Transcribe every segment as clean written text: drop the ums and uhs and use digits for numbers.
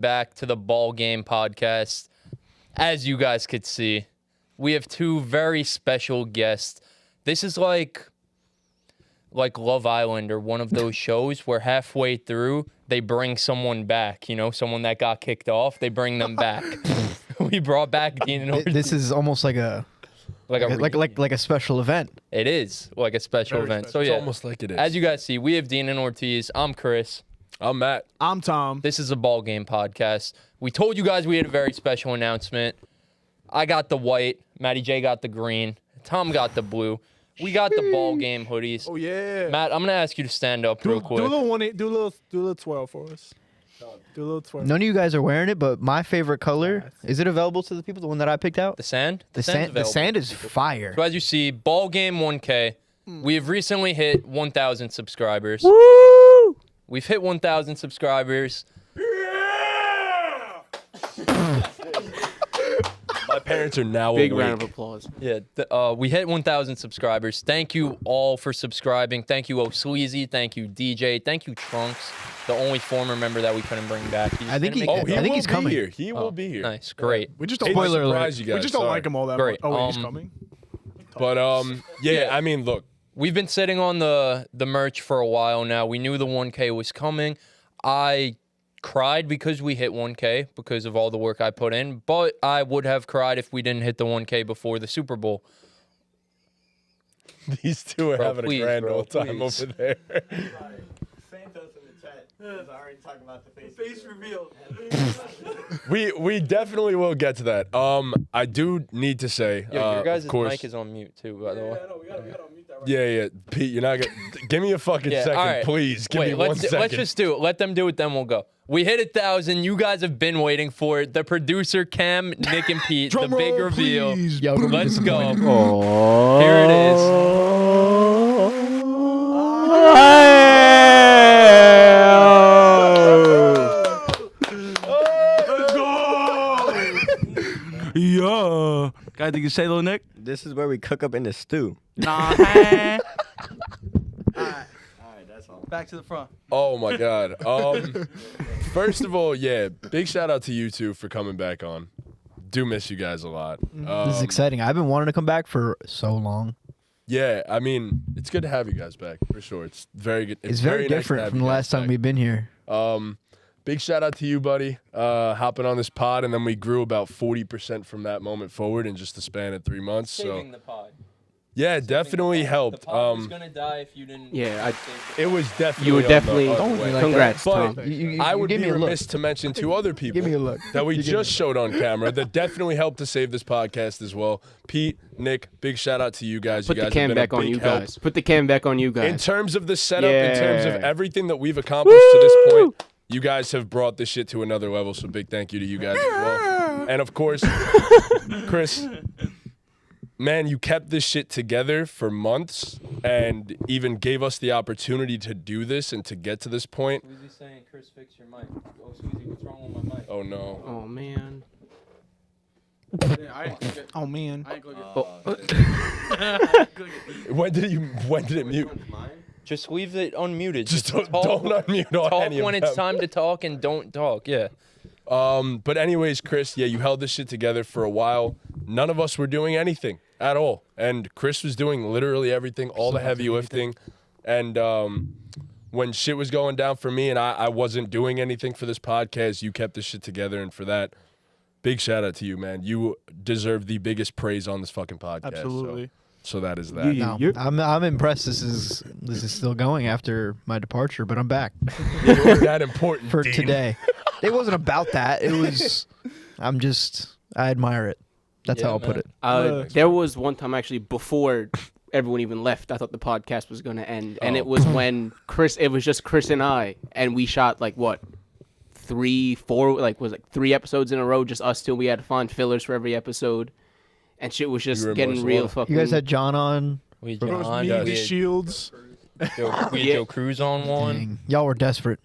back to the Ball Game podcast. As you guys could see, we have two very special guests. This is like Love Island or one of those shows where halfway through they bring someone back, you know, someone that got kicked off, they bring them back. We brought back Dean and Ortiz. This is almost like a special event. It is like a special event. So yeah, It's almost like it is. as you guys see, we have Dean and Ortiz. I'm Chris. I'm Matt. I'm Tom. This is a Ball Game podcast. We told you guys we had a very special announcement. I got the white. Matty J got the green. Tom got the blue. We got the Ball Game hoodies. Oh yeah. Matt, I'm gonna ask you to stand up real quick. Do a little twirl for us. Do a little twirl. None of you guys are wearing it, but my favorite color, is it available to the people, the one that I picked out? The sand? The sand is fire. So as you see, Ball Game 1K. We have recently hit 1,000 subscribers. Woo! We've hit 1,000 subscribers. My parents are now Big awake. round of applause. Yeah, we hit 1,000 subscribers. Thank you all for subscribing. Thank you, O'Sleazy. Thank you, DJ. Thank you, Trunks, the only former member that we couldn't bring back. I think he- Oh, he I think will he's be coming. here. He will be here. Nice, great. We just don't Hate like to Spoiler surprise alert. you guys. We just don't sorry. like him all that Great. much. Oh, wait, he's coming. But yeah, I mean, look. We've been sitting on the merch for a while now. We knew the 1K was coming. I cried because we hit 1K because of all the work I put in, but I would have cried if we didn't hit the 1K before the Super Bowl. These two are Bro, having please, a grand bro, old time please. over there. Santos in the chat is already talking about the face reveal. we definitely will get to that. I do need to say, Yo, your guys' of course, mic is on mute too, by the way. We gotta mute that right yeah, Pete, you're not gonna give me a fucking Yeah, second, all right. please. Give me Wait, 1 second. let's just do it. Let them do it, then we'll go. We hit 1,000. You guys have been waiting for it. The producer, Cam, Nick, and Pete. The big reveal. Yo, Let's go. Oh. Here it is. Yeah. Guys, think you say little Nick? This is where we cook up in the stew. Nah. Alright, that's all. back to the front. Oh my God. First of all, yeah, big shout out to you two for coming back on. Do miss you guys a lot. This is exciting. I've been wanting to come back for so long. Yeah, I mean, it's good to have you guys back for sure. It's very good. It's very nice to different have from you the guys last time back. we've been here. Big shout out to you, buddy, hopping on this pod, and then we grew about 40% from that moment forward in just the span of 3 months. Saving So the pod. yeah, it definitely helped. The pod was going to die if you didn't. Yeah, It was definitely you were on definitely. the other Don't way. like Congrats, But Tom. I would give be me a look. remiss to mention two other people Give me a look. that we You give just me- showed on camera that definitely helped to save this podcast as well. Pete, Nick, big shout out to you guys. Put you the guys cam have been back a on big you help. guys. Put the cam back on you In guys. terms of the setup, in terms of Yeah. everything that we've accomplished to this point, you guys have brought this shit to another level. So big thank you to you guys as well. And of course, Chris, man, you kept this shit together for months and even gave us the opportunity to do this and to get to this point. Sweezy saying, Chris, fix your mic. Oh, Sweezy, what's wrong with my mic? Oh no. Oh man. Oh, man. When did it mute? Just leave it unmuted. Just talk, don't unmute on talk any of when it's them. time to talk and don't talk. Yeah. But anyways, Chris, yeah, you held this shit together for a while. None of us were doing anything at all. And Chris was doing literally everything, all the heavy lifting. And when shit was going down for me and I wasn't doing anything for this podcast, you kept this shit together. And for that, big shout out to you, man. You deserve the biggest praise on this fucking podcast. Absolutely. So that is that. You- No, you're- I'm impressed. This is still going after my departure, but I'm back You're that important, for Dean. today. It wasn't about that. It was. I admire it. That's Yeah, how I'll put man. it. There was one time actually before everyone even left, I thought the podcast was going to end. And it was when it was just Chris and I, and we shot like what? 3, 4, was 3 episodes in a row, just us two. We had to find fillers for every episode. And shit was just You were in getting Barcelona. real fucking. You guys had John on. We It was John, me, yes. the Shields. we had Yeah. Joe Cruz on one. Dang. Y'all were desperate.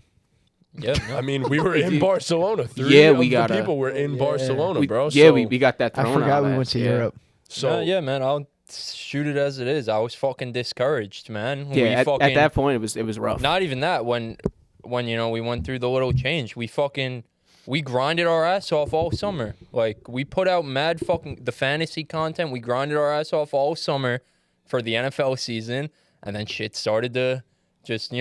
Yep. I mean, we were in Barcelona. Yeah, Three we of got the people were in Barcelona, we, bro. Yeah, so, we got that I thrown forgot out we at went us, to yeah. Europe. So yeah, man. I'll shoot it as it is. I was fucking discouraged, man. Yeah, We at fucking, that point it was rough. Not even that. When we went through the little change, we fucking we grinded our ass off all summer. Like, we put out mad fucking the fantasy content. We grinded our ass off all summer for the NFL season, and then shit started to just,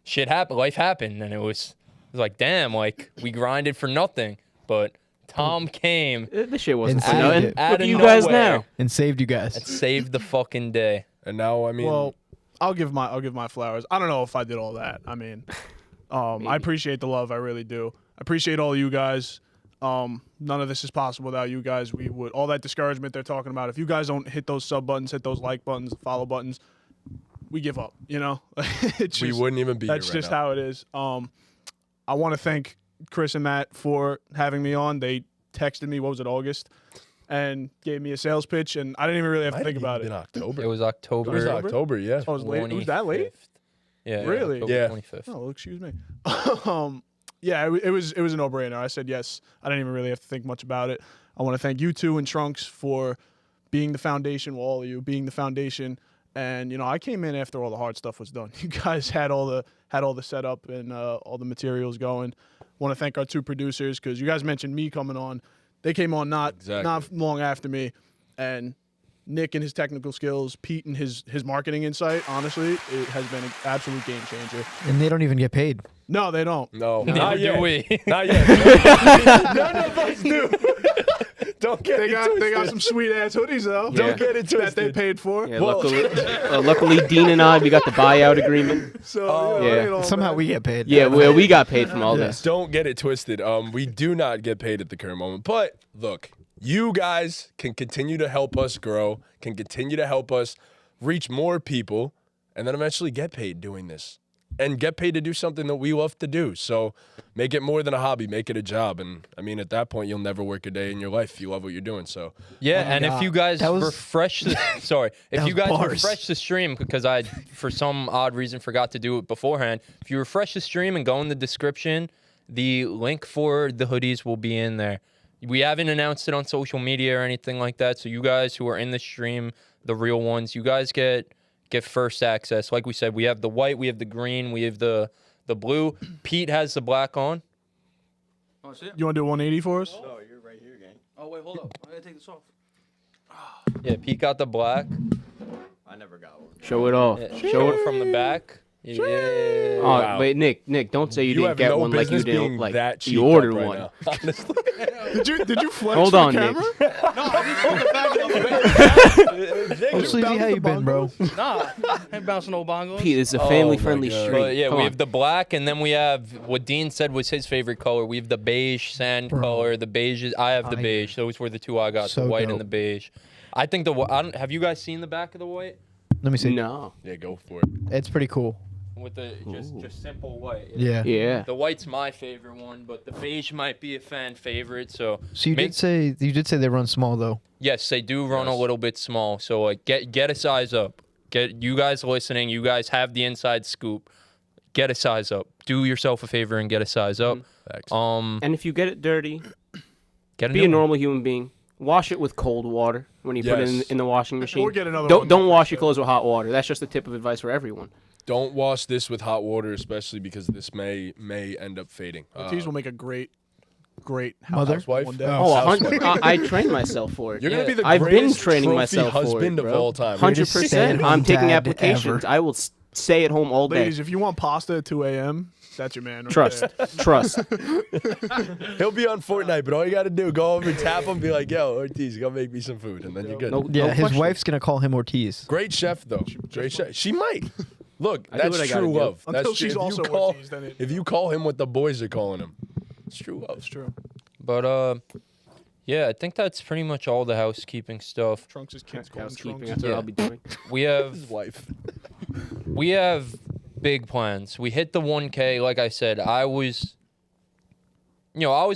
shit happened. Life happened, and it was like, damn, like, we grinded for nothing. But Tom came. This shit wasn't And for nothing. saved it. Out Look of at you guys nowhere. now. And saved you guys. and saved the fucking day. And now, I mean, Well, I'll give my flowers. I don't know if I did all that. I mean, I appreciate the love. I really do. I appreciate all of you guys. None of this is possible without you guys. We would all that discouragement they're talking about. If you guys don't hit those sub buttons, hit those like buttons, follow buttons, we give up. It's we just, wouldn't even be here that's right just now. how it is. I want to thank Chris and Matt for having me on. They texted me, what was it, August, and gave me a sales pitch, and I didn't even really have to Might think have about even it. been October. It was October. It was October, yeah. Oh, it was late. It was that late? 25th. Yeah. Really? October Yeah. 25th. Oh, well, excuse me. Yeah, it was a no-brainer. I said yes. I didn't even really have to think much about it. I want to thank you two and Trunks for being the foundation, well, all of you being the foundation. And I came in after all the hard stuff was done. You guys had all the setup and all the materials going. Want to thank our two producers because you guys mentioned me coming on. They came on not long after me, and Nick and his technical skills, Pete and his marketing insight. Honestly, it has been an absolute game changer. And they don't even get paid. No, they don't. No, Neither not do yet. we. Not yet. None of us do. Don't get They it got twisted. some sweet ass hoodies though. Yeah. Don't get it That they twisted. paid for. Yeah, luckily, Dean and I, we got the buyout agreement. So Yeah. Somehow we get paid. Yeah, we got paid from all this. Don't get it twisted. We do not get paid at the current moment. But look, you guys can continue to help us grow, can continue to help us reach more people, and then eventually get paid doing this. And get paid to do something that we love to do. So make it more than a hobby, make it a job. And I mean, at that point, you'll never work a day in your life if you love what you're doing. So Yeah, and God. if you guys That was- refresh the sorry, if That you was guys bars. refresh the stream because I for some odd reason forgot to do it beforehand. If you refresh the stream and go in the description, the link for the hoodies will be in there. We haven't announced it on social media or anything like that. So you guys who are in the stream, the real ones, you guys get first access. Like we said, we have the white, we have the green, we have the blue. Pete has the black on. Oh, shit. You want to do 180 for us? Oh, you're right here, gang. Oh, wait, hold up. I gotta take this off. Yeah, Pete got the black. I never got one. Show it off. Yeah, Show it. it from the back. Yeah. Oh, Wow. wait, Nick, don't say you didn't have get no one like you business didn't. being Like that cheaped you ordered up right one. now, honestly. Did you flex Hold for on, the Nick. camera? No, I just put the back of the Oh, Sleazy, how you been, bro? Nah, ain't bouncing no bongos. Pete, it's a Oh family-friendly my God. stream. But yeah, Come we on. have the black, and then we have what Dean said was his favorite color. We have the beige sand color. The beige I have the beige. Those were the two I got, So the white dope. and the beige. I think have you guys seen the back of the white? Let me see. No. Yeah, go for it. It's pretty cool. With the just simple white. Yeah. Yeah. The white's my favorite one, but the beige might be a fan favorite. So So you make- did say they run small though. yes, they do run a Yes. little bit small. So like get a size up. Get you guys listening. You guys have the inside scoop. Get a size up. Do yourself a favor and get a size up. Thanks. And if you get it dirty, Get a be new a one. normal human being. Wash it with cold water when you put it Yes. in the washing machine. Or get another one. Don't wash your clothes with hot water. That's just a tip of advice for everyone. Don't wash this with hot water, especially because this may end up fading. Ortiz will make a great Mother? housewife. one day. Oh, Housewife. I trained myself for it. You're Yeah. gonna be the I've been greatest training trophy myself for it, husband of bro. all time. 100%. stay-at-home I'm taking dad applications. ever. I will stay at home all day. Ladies, if you want pasta at 2 a.m., that's your man. Right Trust. there. Trust. He'll be on Fortnite, but all you gotta do, go over, tap him, be like, "Yo, Ortiz, go make me some food," and then you're good. No, Yeah, no his question. wife's gonna call him Ortiz. Great chef, though. Great chef. She might. Look, I do that's what I gotta true do. love. Until That's she's true. also if you call, Ortiz, then it- if you call him what the boys are calling him, it's true love. That's true. But yeah, I think that's pretty much all the housekeeping stuff. Trunks' kids call him Housekeeping. Trunks. That's what Yeah. I'll be doing. We have His wife. we have big plans. We hit the 1K. Like I said, I was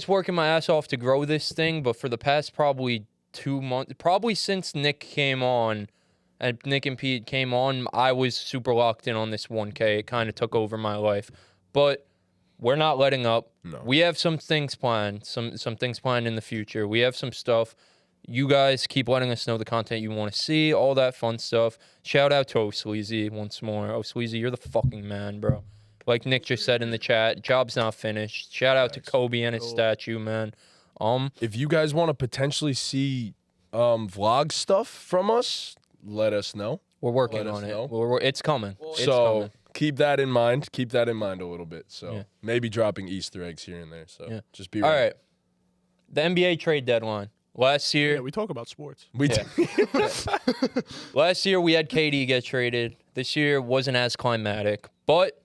working my ass off to grow this thing, but for the past probably 2 months, probably since Nick came on, and Nick and Pete came on, I was super locked in on this 1K. It kind of took over my life, but we're not letting up. No. We have some things planned, some things planned in the future. We have some stuff. You guys keep letting us know the content you want to see, all that fun stuff. Shout out to Sleazy once more. Sleazy, you're the fucking man, bro. Like Nick just said in the chat, job's not finished. Shout out to Kobe and his statue, man. If you guys want to potentially see vlog stuff from us, let us know. We're working Let us on it. know. It's coming. It's So coming. keep that in mind. Keep that in mind a little bit. So Yeah. maybe dropping Easter eggs here and there. So Yeah. just be All ready. right. The NBA trade deadline. Last year, Yeah, we talk about sports. We Yeah. Last year we had KD get traded. This year wasn't as climatic, but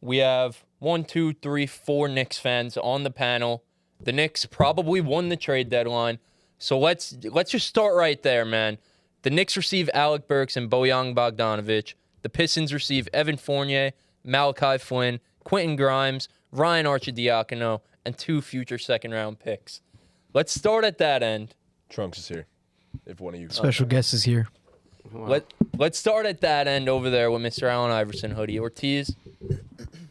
we have 1, 2, 3, 4 Knicks fans on the panel. The Knicks probably won the trade deadline, so let's just start right there, man. The Knicks receive Alec Burks and Bojan Bogdanovic. The Pistons receive Evan Fournier, Malachi Flynn, Quentin Grimes, Ryan Arcidiacono, and 2 future second-round picks. Let's start at that end. Trunks is here. If one of you. Special guest is here. Let's start at that end over there with Mr. Allen Iverson hoodie. Ortiz,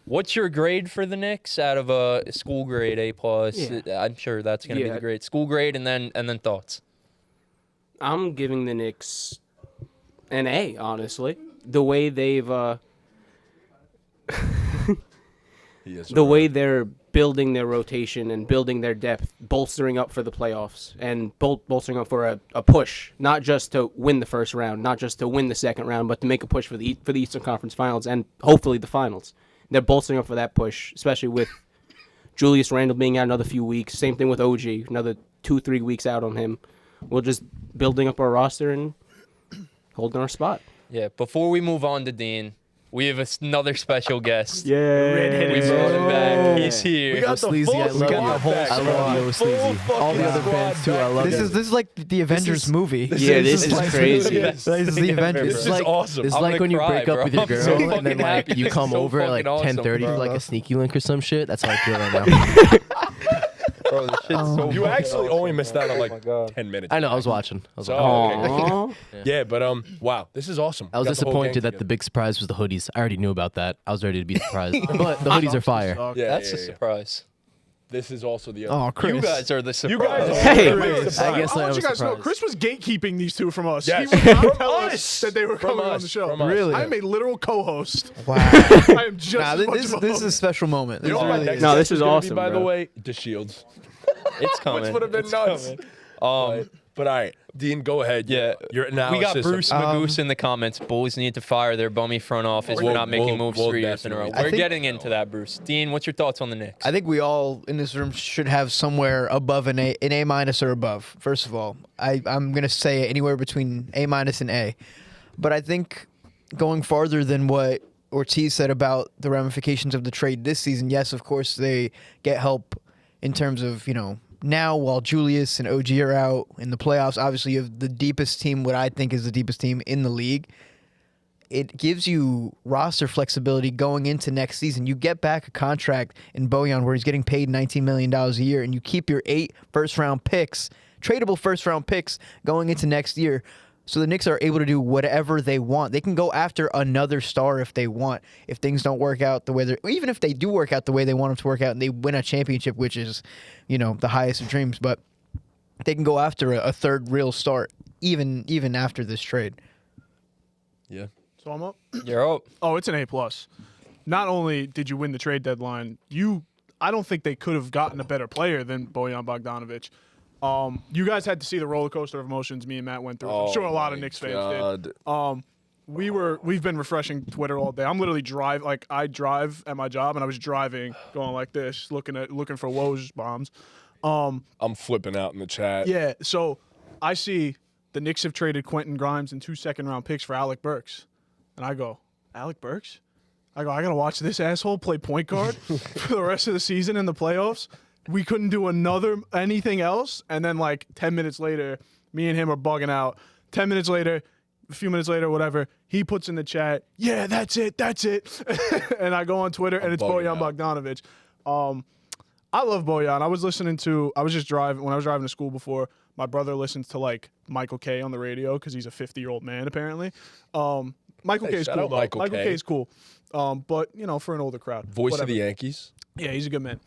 what's your grade for the Knicks out of a school grade A+? Yeah. I'm sure that's going to be Yeah. the grade. School grade and then thoughts. I'm giving the Knicks an A, honestly. The way they've He is the way they're building their rotation and building their depth, bolstering up for the playoffs and bolstering up for a push, not just to win the first round, not just to win the second round, but to make a push for the Eastern Conference Finals and hopefully the finals. They're bolstering up for that push, especially with Julius Randle being out another few weeks. Same thing with OG, another 2-3 weeks out on him. We're just building up our roster and holding our spot. Yeah, before we move on to Dean, we have another special guest. Yeah. We brought him back. He's here. We got the Sleazy, full I love squad you. back. I love you, Sleazy. All the other bands too, I love This you. is like the Avengers movie. Yeah, this is crazy. This is the Avengers. This is awesome. It's I'm like gonna when you cry, break bro. up with your I'm so girl and fucking then like happy. you This come is so over at like fucking awesome, 10:30 bro. for like a sneaky link or some shit. That's how I feel right now. Bro, this shit's so You fucking actually awesome. only missed out on Oh like my God. 10 minutes. I know. I was watching. So, Aww. Yeah, but wow, this is awesome. I was Got the whole gang disappointed that the together. big surprise was the hoodies. I already knew about that. I was ready to be surprised. But the hoodies are fire. Yeah, That's yeah, a yeah. surprise. This is also the Oh, Chris. You guys are the surprise. You guys are Hey. the big I surprise. guess I I want you was guys to know, surprised. Chris was gatekeeping these two from us. Yes. He would not From tell us. us that they were From coming on us. the show. From us. Really? I'm a literal co-host. Wow. I am just Nah, as much this of a is a host. special moment. You know This what my really next is. No, guest this is gonna be, awesome, by the bro. way, the Shields. It's coming. Which would have been It's nuts. coming. But all right, Dean, go ahead. Yeah, Your analysis. we got Bruce of- Magoose in the comments. Bulls need to fire their bummy front office for We'll- not making we'll- moves we'll 3 years in a row. definitely- We're I think- getting into that, Bruce. Dean, what's your thoughts on the Knicks? I think we all in this room should have somewhere above an A minus or above. First of all, I'm gonna say anywhere between A minus and A, but I think going farther than what Ortiz said about the ramifications of the trade this season. Yes, of course they get help in terms of now while Julius and OG are out in the playoffs. Obviously, you have the deepest team, what I think is the deepest team in the league. It gives you roster flexibility going into next season. You get back a contract in Bojan where he's getting paid $19 million a year, and you keep your 8 first-round picks, tradable first-round picks, going into next year. So the Knicks are able to do whatever they want. They can go after another star if they want. If things don't work out the way they're, even if they do work out the way they want them to work out, and they win a championship, which is, the highest of dreams. But they can go after a third real star, even after this trade. Yeah. So I'm up. You're up. Oh, it's an A+. Not only did you win the trade deadline, I don't think they could have gotten a better player than Bojan Bogdanovic. You guys had to see the roller coaster of emotions me and Matt went through. I'm sure a lot of Knicks fans did. We've been refreshing Twitter all day. I'm literally I drive at my job and I was driving, going like this, looking for Woj bombs. I'm flipping out in the chat. Yeah, so I see the Knicks have traded Quentin Grimes and 2 second-round picks for Alec Burks. And I go, Alec Burks? I got to watch this asshole play point guard for the rest of the season in the playoffs. We couldn't do anything else. And then 10 minutes later, me and him are bugging out. 10 minutes later, a few minutes later, whatever, he puts in the chat, yeah, that's it. And I go on Twitter, and it's bugging Bojan out. Bogdanovic. I love Bojan. When I was driving to school before, my brother listens to Michael K on the radio because he's a 50-year-old man apparently. Michael K is shout cool out though. Michael Michael K. K is cool. But for an older crowd. Voice whatever. of the Yankees. Yeah, he's a good man.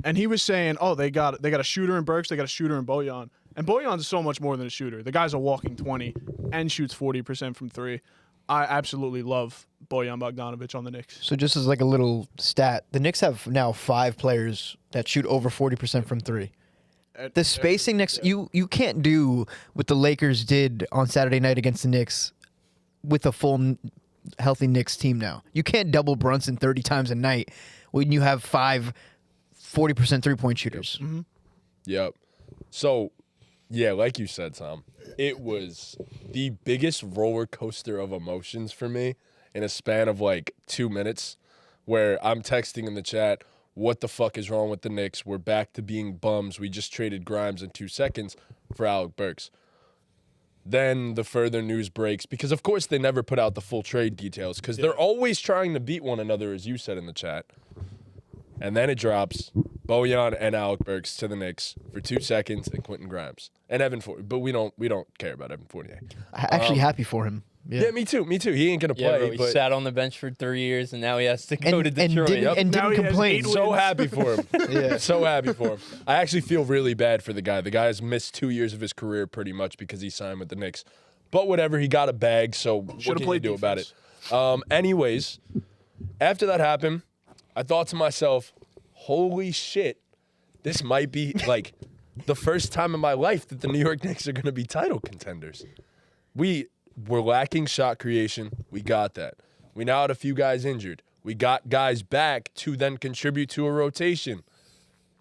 And he was saying, oh, they got a shooter in Burks, they got a shooter in Bojan. And Bojan's so much more than a shooter. The guy's a walking 20 and shoots 40% from 3. I absolutely love Bojan Bogdanovic on the Knicks. So just as like a little stat, the Knicks have now 5 players that shoot over 40% from 3. The spacing next you can't do what the Lakers did on Saturday night against the Knicks with a full healthy Knicks team now. You can't double Brunson 30 times a night when you have 5 40% three-point shooters. Mm-hmm. Yep. So, yeah, like you said, Tom, it was the biggest roller coaster of emotions for me in a span of like 2 minutes where I'm texting in the chat, what the fuck is wrong with the Knicks? We're back to being bums. We just traded Grimes in 2 seconds for Alec Burks. Then the further news breaks because, of course, they never put out the full trade details because they're always trying to beat one another, as you said in the chat. And then it drops Bojan and Alec Burks to the Knicks for 2 seconds and Quentin Grimes and Evan Fournier. But we don't care about Evan Fournier. Actually happy for him. Yeah, me too. He ain't gonna Yeah, play. bro, he but sat on the bench for 3 years, and now he has to go to And Detroit. didn't Now he has complain. 8 so wins. happy for him. Yeah. So happy for him. I actually feel really bad for the guy. The guy has missed 2 years of his career pretty much because he signed with the Knicks. But whatever, he got a bag, so what Should've can you played do about it? defense. Anyways, after that happened, I thought to myself, holy shit, this might be like the first time in my life that the New York Knicks are going to be title contenders. We were lacking shot creation. We got that. We now had a few guys injured. We got guys back to then contribute to a rotation.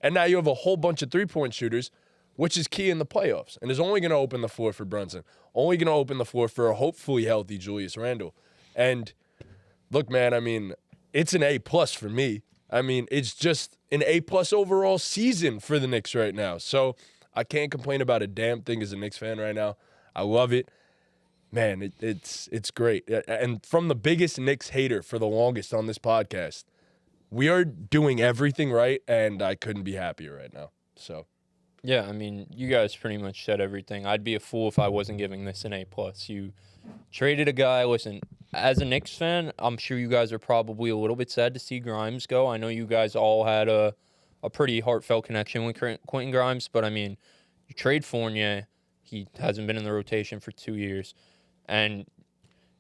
And now you have a whole bunch of three-point shooters, which is key in the playoffs and is only going to open the floor for Brunson, only going to open the floor for a hopefully healthy Julius Randle. And look, man, I mean, it's an A+ for me. I mean, it's just an A+ overall season for the Knicks right now. So I can't complain about a damn thing as a Knicks fan right now. I love it. Man, it's great. And from the biggest Knicks hater for the longest on this podcast, we are doing everything right, and I couldn't be happier right now. So, Yeah, I mean, you guys pretty much said everything. I'd be a fool if I wasn't giving this an A+. You traded a guy. Listen, as a Knicks fan, I'm sure you guys are probably a little bit sad to see Grimes go. I know you guys all had a pretty heartfelt connection with Quentin Grimes, but I mean, you trade Fournier. He hasn't been in the rotation for 2 years. And,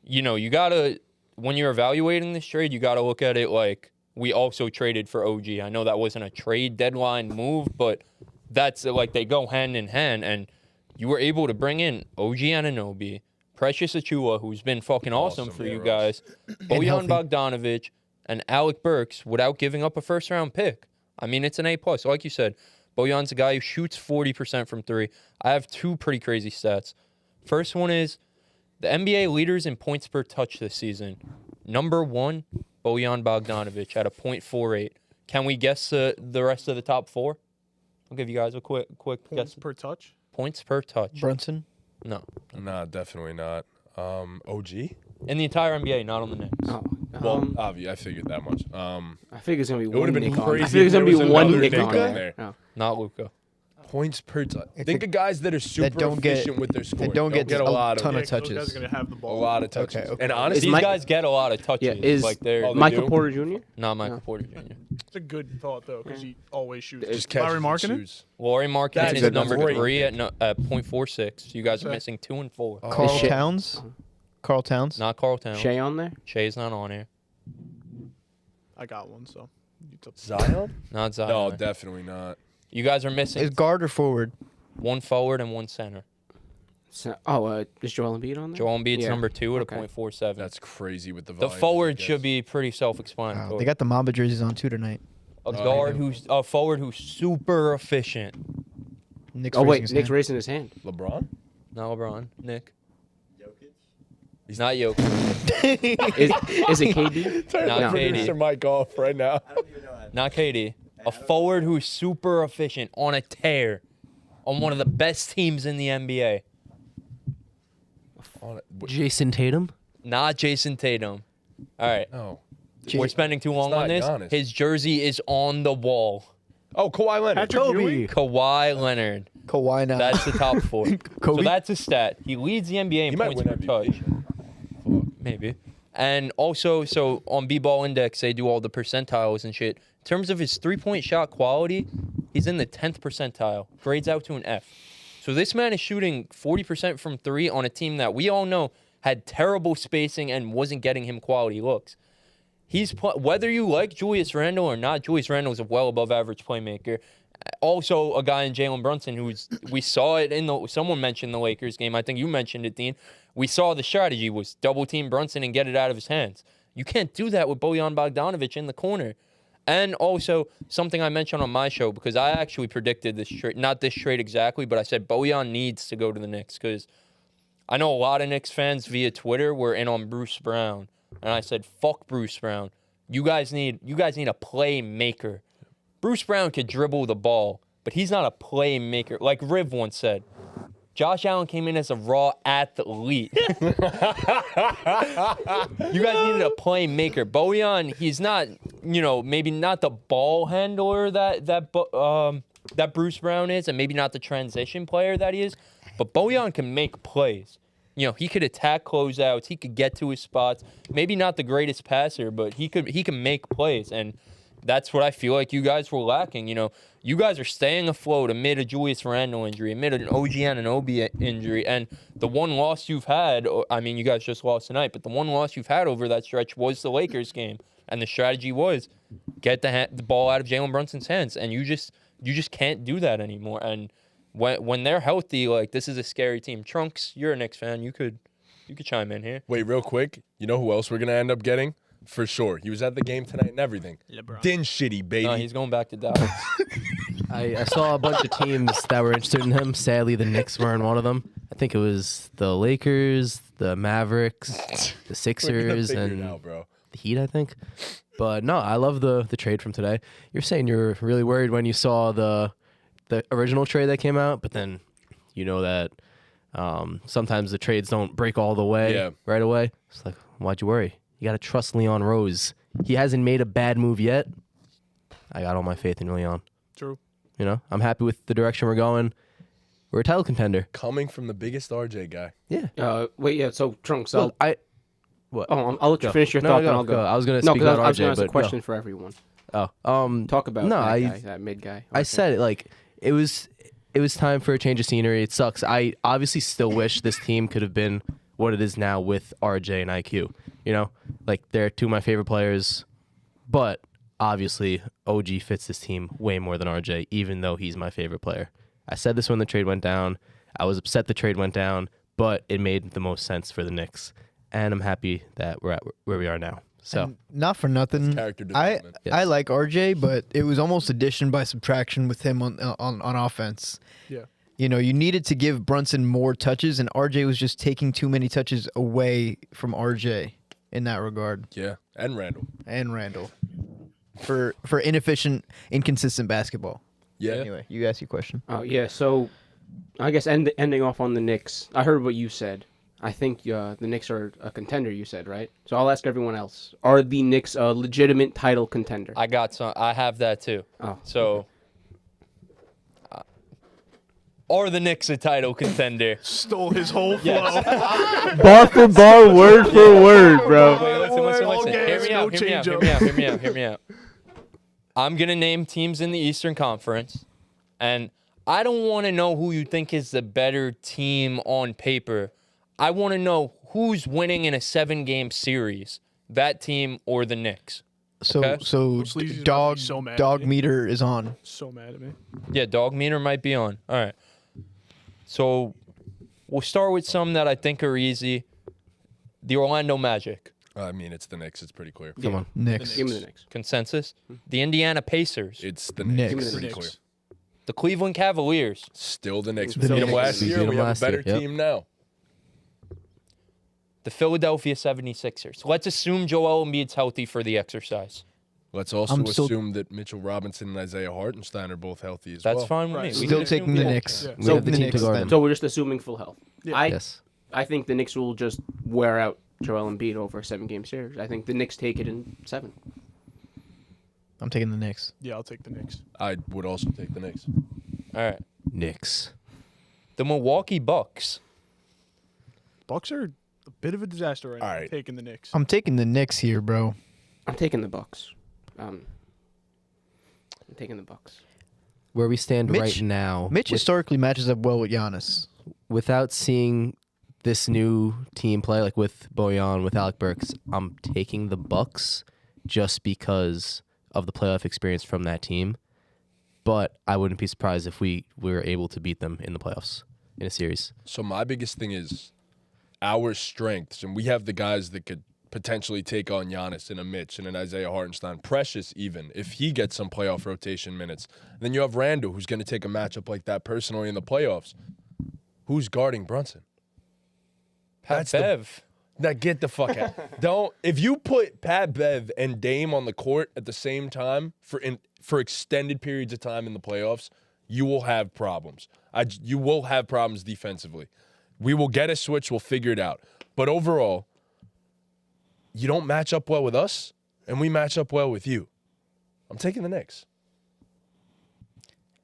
you know, you got to, when you're evaluating this trade, you got to look at it like we also traded for OG. I know that wasn't a trade deadline move, but that's like they go hand in hand. And you were able to bring in OG Anunoby, Precious Achiuwa, who's been fucking awesome for you guys, Bojan healthy. Bogdanovic, and Alec Burks without giving up a first-round pick. I mean, it's an A+. Like you said, Bojan's a guy who shoots 40% from 3. I have 2 pretty crazy stats. First one is the NBA leaders in points per touch this season. Number 1, Bojan Bogdanovic at a .48. Can we guess the rest of the top 4? I'll give you guys a quick Points guess. per touch. Points per touch. Brunson. No. nah, definitely not. OG? In the entire NBA, not on the Knicks. Oh, Well, I figured that much. I figure it's gonna be It would've one been Nick on. crazy I figure it's if gonna there be was one another Nick Nick on on there. there. No. Not Luka. Points per touch. It's Think a- of guys that are super don't get- efficient with their scoring. don't get a a lot ton of of Yeah, 'cause those guys touches. are gonna have the a ball. lot of touches. Okay. And Is honestly, These Mike- guys get a lot of touches. Yeah, is like they're Oh, they Michael do? Porter Jr.? not Michael Porter Jr. It's a good thought though, because he always shoots. It's just catches Larry and Markkinen? shoots. Laurie Markkinen That's is good. number Great. 3 at .46. You guys are Okay. missing 2 and 4. Carl Shea- Towns. Carl Towns. Not Carl Towns. Shea on there? Shay's not on here. I got one, so. You took- Zion? Not Zion. No, definitely not. You guys are missing Is guard or forward? 1 forward and 1 center. So, is Joel Embiid on there? Joel Embiid's Yeah. number 2 at Okay. a .47. That's crazy with the The volume. forward he should gets. be pretty Wow, self-explanatory. they got the Mamba jerseys on too tonight. a they guard do. who's a forward who's super efficient. Nick's Oh, raising wait. his Nick's hand. raising his hand. LeBron? Not LeBron. Nick. Jokic? He's not Jokic. Is it KD? Turn Not the KD. producer mic off right now. I don't even know. Not KD. A forward who's super efficient on a tear on one of the best teams in the NBA. Jason Tatum. Not Jason Tatum. All right. No. We're spending too long not on this. Giannis. His jersey is on the wall. Oh, Kawhi Leonard. Patrick Ewing? Kawhi Leonard. Kawhi now. That's the top 4. Kobe? So that's a stat. He leads the NBA in He might points win per touch. MVP. Maybe. And also, so on B-Ball Index, they do all the percentiles and shit. In terms of his three-point shot quality, he's in the 10th percentile. Grades out to an F. So this man is shooting 40% from 3 on a team that we all know had terrible spacing and wasn't getting him quality looks. Whether you like Julius Randle or not, Julius Randle is a well above average playmaker. Also, a guy in Jalen Brunson we saw it someone mentioned the Lakers game. I think you mentioned it, Dean. We saw the strategy was double team Brunson and get it out of his hands. You can't do that with Bojan Bogdanovic in the corner. And also, something I mentioned on my show, because I actually predicted this trade, not this trade exactly, but I said Bojan needs to go to the Knicks, because I know a lot of Knicks fans via Twitter were in on Bruce Brown. And I said, fuck Bruce Brown. You guys need a playmaker. Bruce Brown could dribble the ball, but he's not a playmaker. Like Riv once said, Josh Allen came in as a raw athlete. You guys needed a playmaker. Bojan, he's not, maybe not the ball handler that Bruce Brown is, and maybe not the transition player that he is, but Bojan can make plays. He could attack closeouts. He could get to his spots. Maybe not the greatest passer, but he can make plays, and that's what I feel like you guys were lacking. You guys are staying afloat amid a Julius Randle injury, amid an OG Anunoby injury, and the one loss you've had, you guys just lost tonight, but the one loss you've had over that stretch was the Lakers game, and the strategy was get the ball out of Jalen Brunson's hands, and you just can't do that anymore. And when they're healthy, like, this is a scary team. Trunks, you're a Knicks fan. You could chime in here. Wait, real quick. You know who else we're gonna end up getting? For sure. He was at the game tonight and everything. LeBron. Din shitty, baby. No, he's going back to Dallas. I saw a bunch of teams that were interested in him. Sadly, the Knicks weren't one of them. I think it was the Lakers, the Mavericks, the Sixers, and bro. the Heat, I think. But no, I love the trade from today. You're saying you're really worried when you saw the original trade that came out, but then that sometimes the trades don't break all the way right away. It's like, why'd you worry? You got to trust Leon Rose. He hasn't made a bad move yet. I got all my faith in Leon. True. I'm happy with the direction we're going. We're a title contender. Coming from the biggest RJ guy. Yeah. Wait, yeah. So Trunks, Well, What? I'll let you Go. finish your No, thought, go, then I'll go. go. I was gonna No, speak because about I was RJ, gonna ask a but question for everyone. Talk about that mid guy. I said it like it was time for a change of scenery. It sucks. I obviously still wish this team could have been what it is now with RJ and IQ. Like, they're two of my favorite players, but obviously OG fits this team way more than RJ, even though he's my favorite player. I said this when the trade went down. I was upset the trade went down, but it made the most sense for the Knicks, and I'm happy that we're at where we are now. So, And not for nothing, Character I development. Yes. like RJ, but it was almost addition by subtraction with him on offense. Yeah. You needed to give Brunson more touches, and RJ was just taking too many touches away from RJ in that regard, Yeah. And Randall. and Randall for inefficient, inconsistent basketball. Yeah. Anyway, you ask your question. Oh yeah. So, I guess ending off on the Knicks. I heard what you said. I think the Knicks are a contender. You said, right? So I'll ask everyone else: are the Knicks a legitimate title contender? I have that too. Oh, So, are the Knicks a title contender? Stole his whole flow. Yes. bar for bar, word for word, bro. Wait, listen. All Hear gas, me no out. Hear me out. I'm gonna name teams in the Eastern Conference, and I don't want to know who you think is the better team on paper. I want to know who's winning in a 7-game series, that team or the Knicks. So Okay. Sleazy's about to dog be so mad at dog me. meter is on. So mad at me. Yeah, dog meter might be on. All right. So we'll start with some that I think are easy. The Orlando Magic. It's the Knicks. It's pretty clear. come on. Knicks. Give me the Knicks. Consensus. The Indiana Pacers. It's the Knicks. Knicks. Give me the Pretty Knicks. clear. The Cleveland Cavaliers. Still the Knicks. The We beat them Knicks. last We year. beat them We have a last better year, yep. team now. The Philadelphia 76ers. Let's assume Joel Embiid's healthy for the exercise. Let's also I'm still- assume that Mitchell Robinson and Isaiah Hartenstein are both healthy as That's well. fine with Right. me. We Still can assume taking the both. Knicks. Yeah. We So have the the team to Knicks guard then. them. So we're just assuming full health. Yeah. Yes. I think the Knicks will just wear out Joel Embiid over a 7-game series. I think the Knicks take it in 7. I'm taking the Knicks. Yeah, I'll take the Knicks. I would also take the Knicks. All right. Knicks. The Milwaukee Bucks. Bucks are a bit of a disaster right now. All right. Taking the Knicks. I'm taking the Knicks here, bro. I'm taking the Bucks. I'm taking the Bucks. Where we stand Mitch- right now, Mitch with- historically matches up well with Giannis. without seeing this new team play, like with Bojan, with Alec Burks, I'm taking the Bucks just because of the playoff experience from that team. But I wouldn't be surprised if we were able to beat them in the playoffs in a series. So my biggest thing is our strengths, and we have the guys that could potentially take on Giannis and a Mitch and an Isaiah Hartenstein. Precious even, if he gets some playoff rotation minutes. Then you have Randall, who's going to take a matchup like that personally in the playoffs. Who's guarding Brunson? Pat Bev. Now get the fuck out. Don't. If you put Pat Bev and Dame on the court at the same time for extended periods of time in the playoffs, you will have problems. You will have problems defensively. We will get a switch. We'll figure it out. But overall, you don't match up well with us, and we match up well with you. I'm taking the Knicks.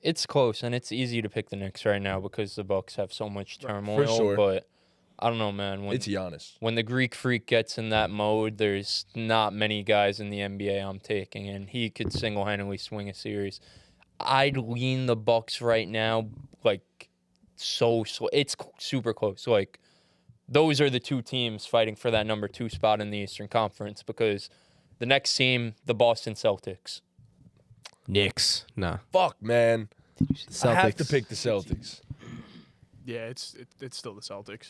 It's close, and it's easy to pick the Knicks right now because the Bucks have so much turmoil. sure. But I don't know, man. It's Giannis. When the Greek Freak gets in that mode, there's not many guys in the NBA I'm taking, and he could single-handedly swing a series. I'd lean the Bucks right now, like, so slow. It's super close. Like, those are the two teams fighting for that number 2 spot in the Eastern Conference because the next team, the Boston Celtics. Knicks, nah. Fuck, man. Celtics. I have to pick the Celtics. Yeah, it's still the Celtics.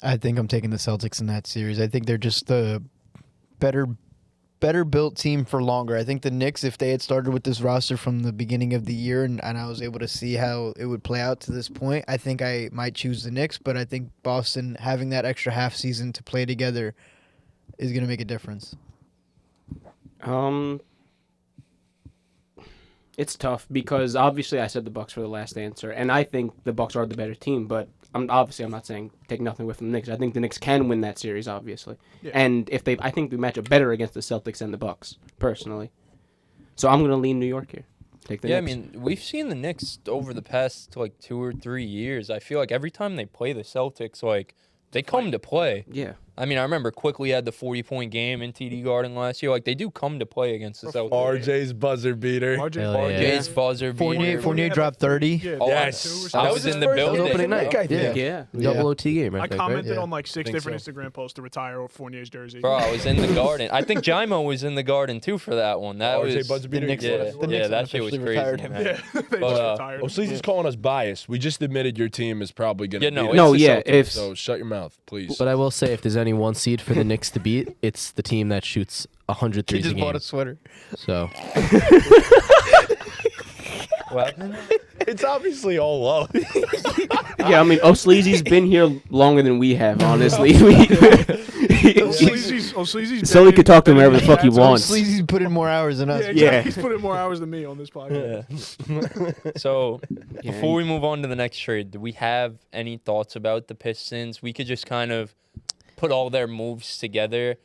I think I'm taking the Celtics in that series. I think they're just the better built team for longer. I think the Knicks, if they had started with this roster from the beginning of the year and I was able to see how it would play out to this point, I think I might choose the Knicks, but I think Boston having that extra half season to play together is going to make a difference. It's tough because obviously I said the Bucks for the last answer, and I think the Bucks are the better team. But I'm not saying take nothing away from the Knicks. I think the Knicks can win that series, obviously, and I think we match up better against the Celtics and the Bucks personally. So I'm gonna lean New York here. Take the Knicks. I mean, we've seen the Knicks over the past like 2 or 3 years. I feel like every time they play the Celtics, like they come to play. Yeah. I mean, I remember Quickly had the 40-point game in TD Garden last year. Like, they do come to play against the Celtics. RJ's buzzer beater. Hell yeah. RJ's buzzer beater. Fournier dropped 30. Yeah, Oh, Yes. I was in the building. opening night. Yeah. Double OT game, right? I commented Yeah. on like 6 Think different so. Instagram posts to retire Fournier's jersey. Bro, I was in the Garden. I think Jaimo was in the Garden, too, for that one. That RJ was... buzzer beater. Knicks- Yeah, the Knicks that shit was unofficially crazy, retired him. man. Yeah, they But, just retired. Oh, Sleazy's calling us biased. We just admitted your team is probably going to Yeah, no, beat it's us. No, the yeah. Celtics. If So shut your mouth, please. But I will say, if there's any one seed for the Knicks to beat, it's the team that shoots 100 He threes a just bought game. a sweater. So What happened? It's obviously all love. Yeah, I mean, Sleazy's been here longer than we have, honestly. Sleazy's Sully could talk to him wherever the fuck he wants. Sleazy's put in more hours than us. Yeah, Yeah. exactly. He's put in more hours than me on this podcast. So, Yeah, before we move on to the next trade, do we have any thoughts about the Pistons? We could just kind of put all their moves together.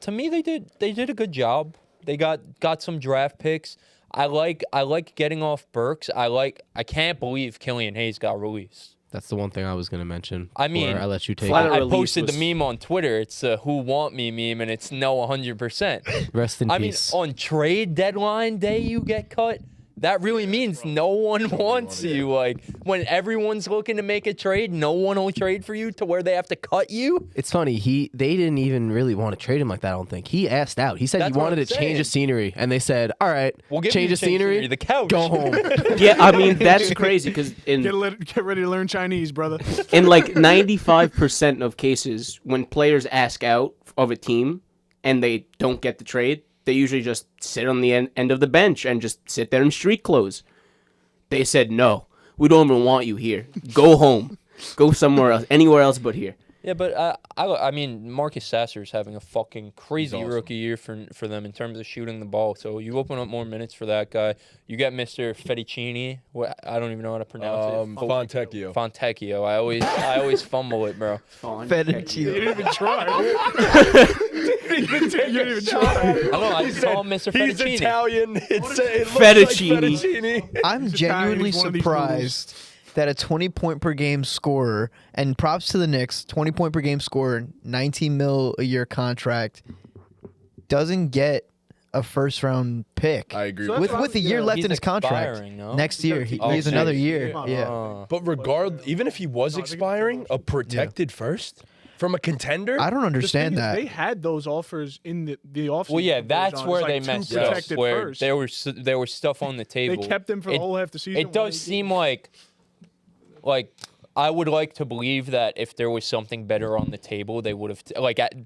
To me, they did a good job. They got some draft picks. I like getting off Burks. I can't believe Killian Hayes got released. that's the one thing I was going to mention. I mean, before I let you take flat it. out- I release posted was- the meme on Twitter. It's a "Who Want Me" meme, and it's no 100%. Rest in I mean, peace. on trade deadline day, you get cut. That really means no one wants you. Like, when everyone's looking to make a trade, no one will trade for you to where they have to cut you. It's funny. They didn't even really want to trade him like that. I don't think he asked out. He said That's he what wanted I'm to change saying. the scenery, and they said, "All right, We'll give change you the scenery, the couch. go home." Yeah, I mean, that's crazy because Get ready to learn Chinese, brother. in like 95% of cases, when players ask out of a team and they don't get the trade, they usually just sit on the end of the bench and just sit there in street clothes. They said, no, we don't even want you here. Go home. Go somewhere else, anywhere else but here. Yeah, but I mean, Marcus Sasser's having a fucking crazy awesome. rookie year for them in terms of shooting the ball. So you open up more minutes for that guy. You got Mr. Fettuccini. I don't even know how to pronounce it. Fontecchio. Fontecchio. I always fumble it, bro. Fettuccine. You didn't even try. You didn't even try. I don't know. I just call him Mr. He's Fettuccine. Italian. It looks Fettuccine. like fettuccine. I'm He's genuinely Italian, he's one of these surprised that a 20-point per game scorer, and props to the Knicks, 20-point per game scorer, 19 mil a year contract, doesn't get a first round pick. I agree. So with that's that. With a year left He's in his contract. expiring, no? Next year, he Oh, has next another year. year. Yeah. Oh. But even if he was No, I think it's expiring, a protected first from a contender. I don't The understand thing is, that. they had those offers in the offseason. Well, yeah, before that's John. where It's they like two messed up. protected Where first. there was stuff on the They table. kept him for the whole half the season. It does seem like I would like to believe that if there was something better on the table, they would have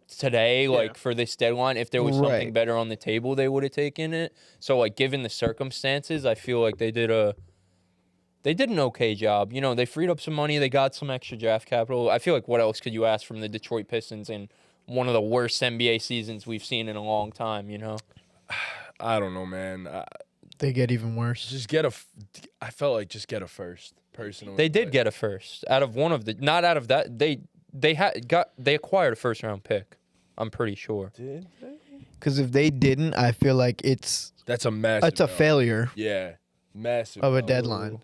today, like for this deadline, if there was something Right. better on the table, they would have taken it. So like given the circumstances, I feel like they did an okay job. You know, they freed up some money, they got some extra draft capital. I feel like what else could you ask from the Detroit Pistons in one of the worst NBA seasons we've seen in a long time, you know? I don't know, man. They get even worse. I felt like just get a first personally. They did but- get a first out of one of the not out of that they acquired a first round pick. I'm pretty sure. Did they? Because if they didn't, I feel like it's That's a massive. a failure Yeah, massive. of a no. deadline.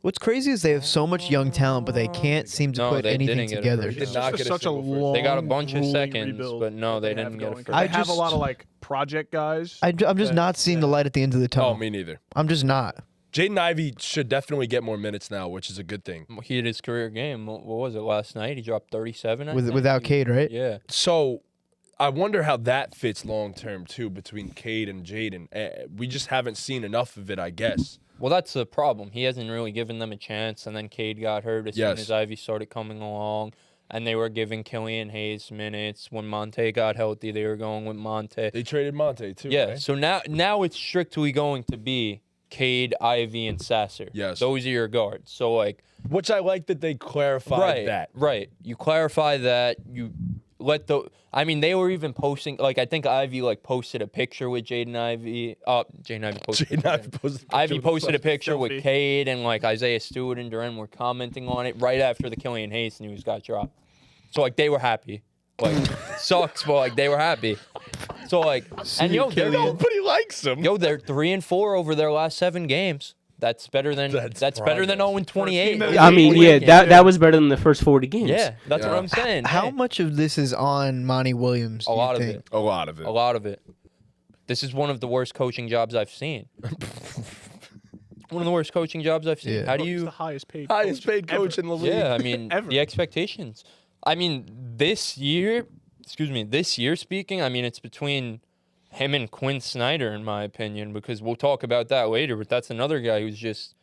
What's crazy is they have so much young talent, but they can't seem to No, put they anything didn't get a together. first Did not It's get a such a single first. long. They got a bunch of grueling seconds, rebuild but no, they that didn't have get a going. first. They have a lot of like project guys. I'm just that- not seeing the light at the end of the tunnel. Oh, me neither. I'm just not. Jaden Ivey should definitely get more minutes now, which is a good thing. He had his career game. What was it last night? He dropped 37. I think. Without Cade, right? Yeah. So, I wonder how that fits long term too between Cade and Jaden. We just haven't seen enough of it, I guess. Well, that's the problem. He hasn't really given them a chance, and then Cade got hurt as soon Yes. as Ivy started coming along, and they were giving Killian Hayes minutes. When Monte got healthy, they were going with Monte. They traded Monte too. Yeah, right? so now it's strictly going to be Cade, Ivy, and Sasser. Yes. Those are your guards. So, like, Which I like that they clarified that. Right. You clarify that. You let they were even posting, like, I think Ivy, like, posted a picture with Jaden Ivy. Jaden Ivy posted. Jaden Ivey posted a picture Ivy with posted a himself. picture Selfie. with Cade, and like Isaiah Stewart and Duran were commenting on it right after the Killian Hayes news got dropped. So like they were happy. Like sucks, but like they were happy. So like and Nobody likes him. they're 3-4 over their last 7 games. That's better than That's better than progress. 0-28. that- I mean, 28 yeah, that was better than the first 40 games. Yeah, that's what Yeah. I'm saying. How Hey, much of this is on Monty Williams? A do you lot of think? it. A lot of it. A lot of it. This is one of the worst coaching jobs I've seen. One of the worst coaching jobs I've seen. Yeah. How do He's you the highest paid coach ever. in the league. Yeah, I mean, Ever. the expectations. I mean, this year speaking, I mean, it's between him and Quinn Snyder, in my opinion, because we'll talk about that later, but that's another guy who's just,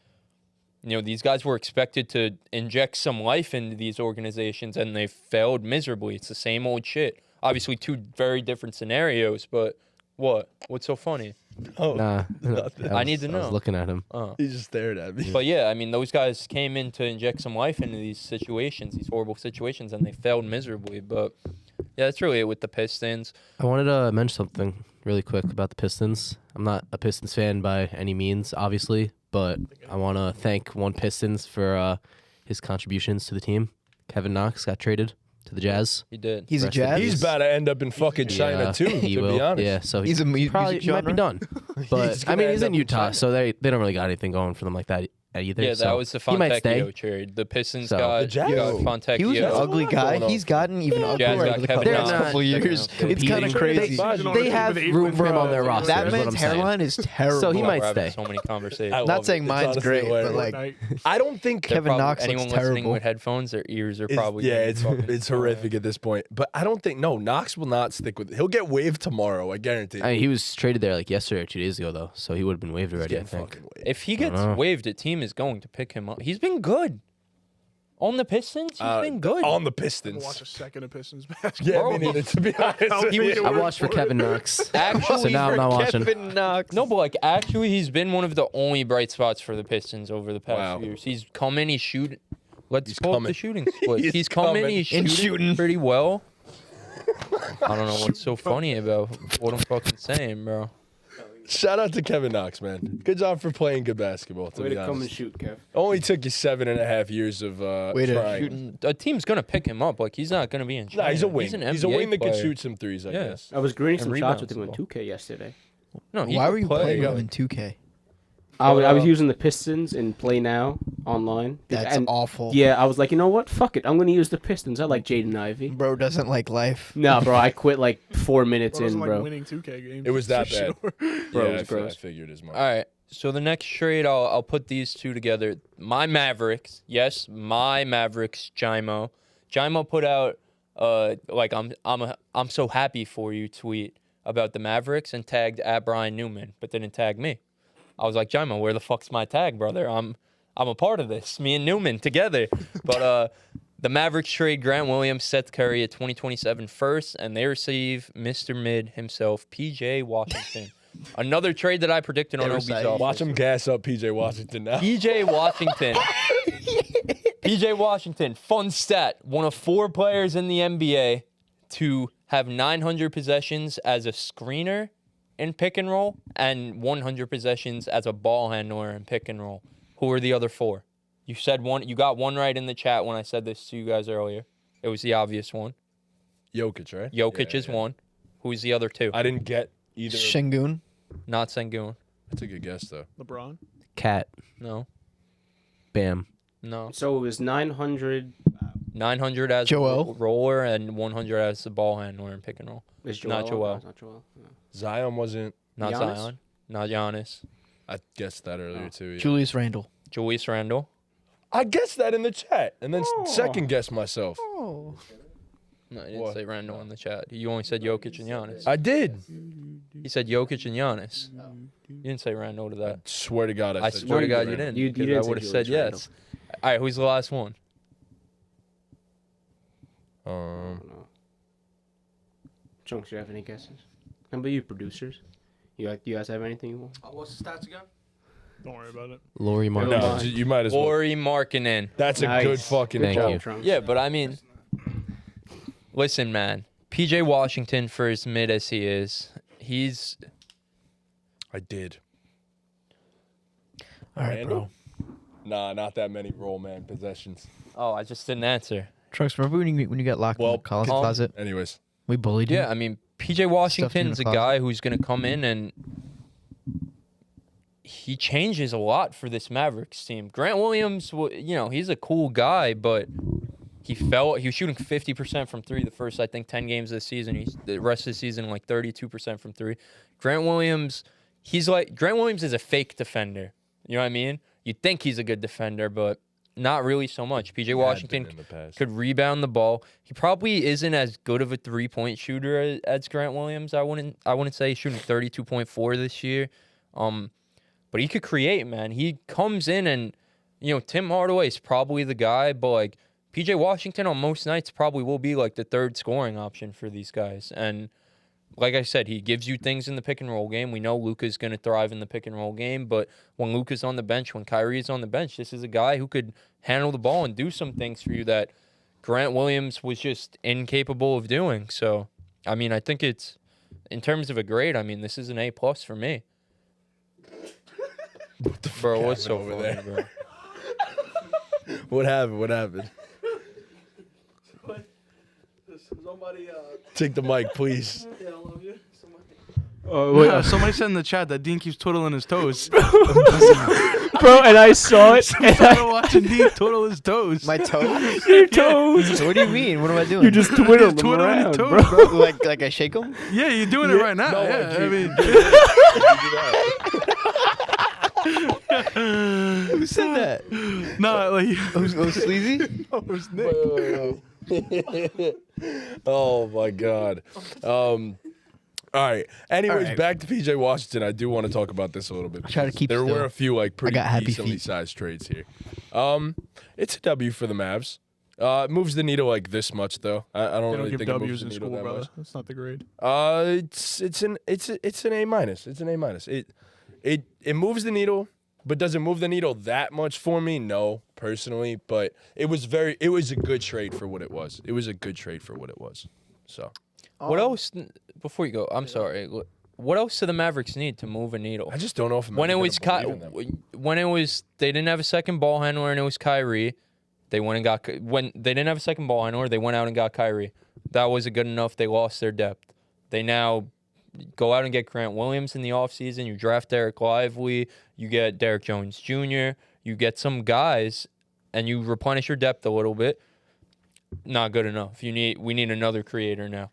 these guys were expected to inject some life into these organizations, and they failed miserably. It's the same old shit. Obviously, 2 very different scenarios, but what? What's so funny? Oh, Nah, I need to I know. was looking at him. he just stared at me. But yeah, I mean, those guys came in to inject some life into these situations, these horrible situations, and they failed miserably. But yeah, that's really it with the Pistons. I wanted to mention something really quick about the Pistons. I'm not a Pistons fan by any means, obviously, but I want to thank one Pistons for his contributions to the team. Kevin Knox got traded to the Jazz. He did. He's a Rest in Jazz. He's about to end up in fucking China too, he to will. be honest. Yeah, so He's a he might be genre? done. But He's I gonna mean, end he's up in in Utah, China. so they don't really got anything going for them like that either. Yeah, so that was the he might stay. Fontecchio trade. The Pistons So- got, The Jazz? got Fontecchio. He was an That's ugly a lot guy. going on. He's gotten even Jazz uglier got over the Kevin past Knox. couple of years. They're It's kind of competing. crazy. They have room for him on their roster. That is what man's I'm saying. hairline is terrible. So he Wow, might we're having stay. so many conversations. I love Not it. saying It's mine's honestly great, but hilarious. like I don't think Kevin Probably- Knox looks anyone listening terrible. with headphones, their ears are It's- probably yeah, getting it's fucking it's fried. horrific at this point. But I don't think Knox will not stick with it. He'll get waived tomorrow, I guarantee. I mean, he was traded there like yesterday or 2 days ago, though, so he would have been waived He's already, I getting think. fucking waived. If he gets know. waived, a team is going to pick him up. He's been good. On the Pistons, he's been good. On the Watch a Pistons. second of Pistons basketball. Yeah, Bro, me neither, to be honest. with he was you. I watched for Kevin Knox. Actually, so now I'm not watching. Kevin Knox. No, but like actually, he's been one of the only bright spots for the Pistons over the past Wow. few years. He's come in, he's shooting. Let's He's pull up coming. the shooting split. He's he's come in, coming. he's And shooting, shooting. pretty well. I don't know what's so funny about what I'm fucking saying, bro. Shout out to Kevin Knox, man. Good job for playing good basketball, to Way be to come and honest. shoot, Kev. Only took you 7.5 years of Way to trying. Shooting, a team's gonna pick him up. Like he's not gonna be in. Nah, he's a China. wing. He's an He's a NBA wing that can player. shoot some threes, I Yeah. guess. I was grading And some shots with him rebounds on as well. 2K yesterday. No, he Why can were you play. playing him in 2K? I was using the Pistons in Play Now, online. That's And, awful. Yeah, I was like, you know what? Fuck it. I'm gonna use the Pistons. I like Jaden Ivey. Bro doesn't like life. Nah, bro, I quit like 4 minutes Bro doesn't in, like bro. winning 2K games. It was that for bad. sure. Bro, it yeah, was I gross. figured as much. All right. So the next trade, I'll put these two together. My Mavericks, yes, my Mavericks. Jimo put out like I'm so happy for you tweet about the Mavericks and tagged at Brian Newman, but didn't tag me. I was like, Jimo, where the fuck's my tag, brother? I'm a part of this. Me and Newman together. But the Mavericks trade Grant Williams, Seth Curry, a 2027 first, and they receive Mr. Mid himself, PJ Washington. Another trade that I predicted on OB's office. Watch him gas up PJ Washington now. PJ Washington. PJ Washington, fun stat. One of 4 players in the NBA to have 900 possessions as a screener in pick and roll and 100 possessions as a ball handler in pick and roll. Who are the other 4? You said one. You got one right in the chat when I said this to you guys earlier. It was the obvious one. Jokic, right? Jokic Yeah, is yeah. one. Who's the other 2? I didn't get either. Şengün. Not Sengun. That's a good guess, though. LeBron. Cat. No. Bam. No. So it was 900. 900 as Joel. roller and 100 as the ball handler in pick and roll. Is Joel Not on? Joel. No, it's not Joel. No. Zion wasn't. Not Giannis? Zion. Not Giannis. I guessed that earlier, too. Yeah. Julius Randle. Julius Randle. I guessed that in the chat and then second guessed myself. Oh. No, you didn't What? say Randle in the chat. You only said Jokic and Giannis. I did. He said Jokic and Giannis. You didn't say Randle to I that. swear to God, I said swear to Julius God you Randle. didn't. You 'cause didn't I say would have said Julius Randle. yes. All right, who's the last one? I don't know. Chunks, you have any guesses? How about you, producers? You guys have anything you want? What's the stats again? Don't worry about it. Laurie Never Martin. No, mind. you might as well. Laurie Markkinen. That's a Nice. good fucking Thank call. you. Trunks. Yeah, but I mean, listen, man. PJ Washington, for as mid as he is, he's I did. All right, Randle? bro. Nah, not that many roll man possessions. Oh, I just didn't answer. Trunks, remember when you got locked in Well, the college um, closet? Anyways, We bullied you. Yeah, I mean, PJ Washington's a closet. guy who's going to come in and he changes a lot for this Mavericks team. Grant Williams, he's a cool guy, but he was shooting 50% from 3 the first, I think, 10 games of the season. The rest of the season, like 32% from 3. Grant Williams is a fake defender. You know what I mean? You'd think he's a good defender, but not really so much. PJ Washington in the past. could rebound the ball. He probably isn't as good of a 3-point shooter as Grant Williams. I wouldn't say he's shooting 32.4 this year. But he could create, man. He comes in and, Tim Hardaway is probably the guy, but like PJ Washington on most nights probably will be like the 3rd scoring option for these guys. And like I said, he gives you things in the pick and roll game. We know Luka's going to thrive in the pick and roll game, but when Luka's on the bench, when Kyrie's on the bench, this is a guy who could handle the ball and do some things for you that Grant Williams was just incapable of doing. So, I mean, I think it's, in terms of a grade, I mean, this is an A+ for me. Bro, what's so over funny, there? bro? What happened? Somebody, Take the mic, please. yeah, I love you. Somebody. Somebody said in the chat that Dean keeps twiddling his toes. Bro, and I saw it. And I'm watching Dean twiddle his toes. My toes? your toes. What do you mean? What am I doing? You just twiddling them twiddling your around, toes, bro. like I shake them? Yeah, you're doing it right now. No, yeah, like I you- mean, Who said that? no, like Who's sleazy? Oh my God. All right. Anyways, All right. back to PJ Washington. I do want to talk about this a little bit. Try to because keep There still. were a few like pretty got happy decently feet. sized trades here. It's a W for the Mavs. It moves the needle like this much though. I don't They really don't give think it W's moves the in needle school, that brother. much. That's not the grade. It's an A minus. It's an A minus. It moves the needle, but does it move the needle that much for me? No, personally. But it was a good trade for what it was. It was a good trade for what it was. So What else, before you go, I'm sorry. What else do the Mavericks need to move a needle? I just don't know if I'm When it ever was gonna believe in them. they didn't have a second ball handler and it was Kyrie. They went and got when they didn't have a second ball handler, they went out and got Kyrie. That wasn't good enough. They lost their depth. They now go out and get Grant Williams in the offseason. You draft Derek Lively. You get Derek Jones Jr. You get some guys, and you replenish your depth a little bit. Not good enough. We need another creator now.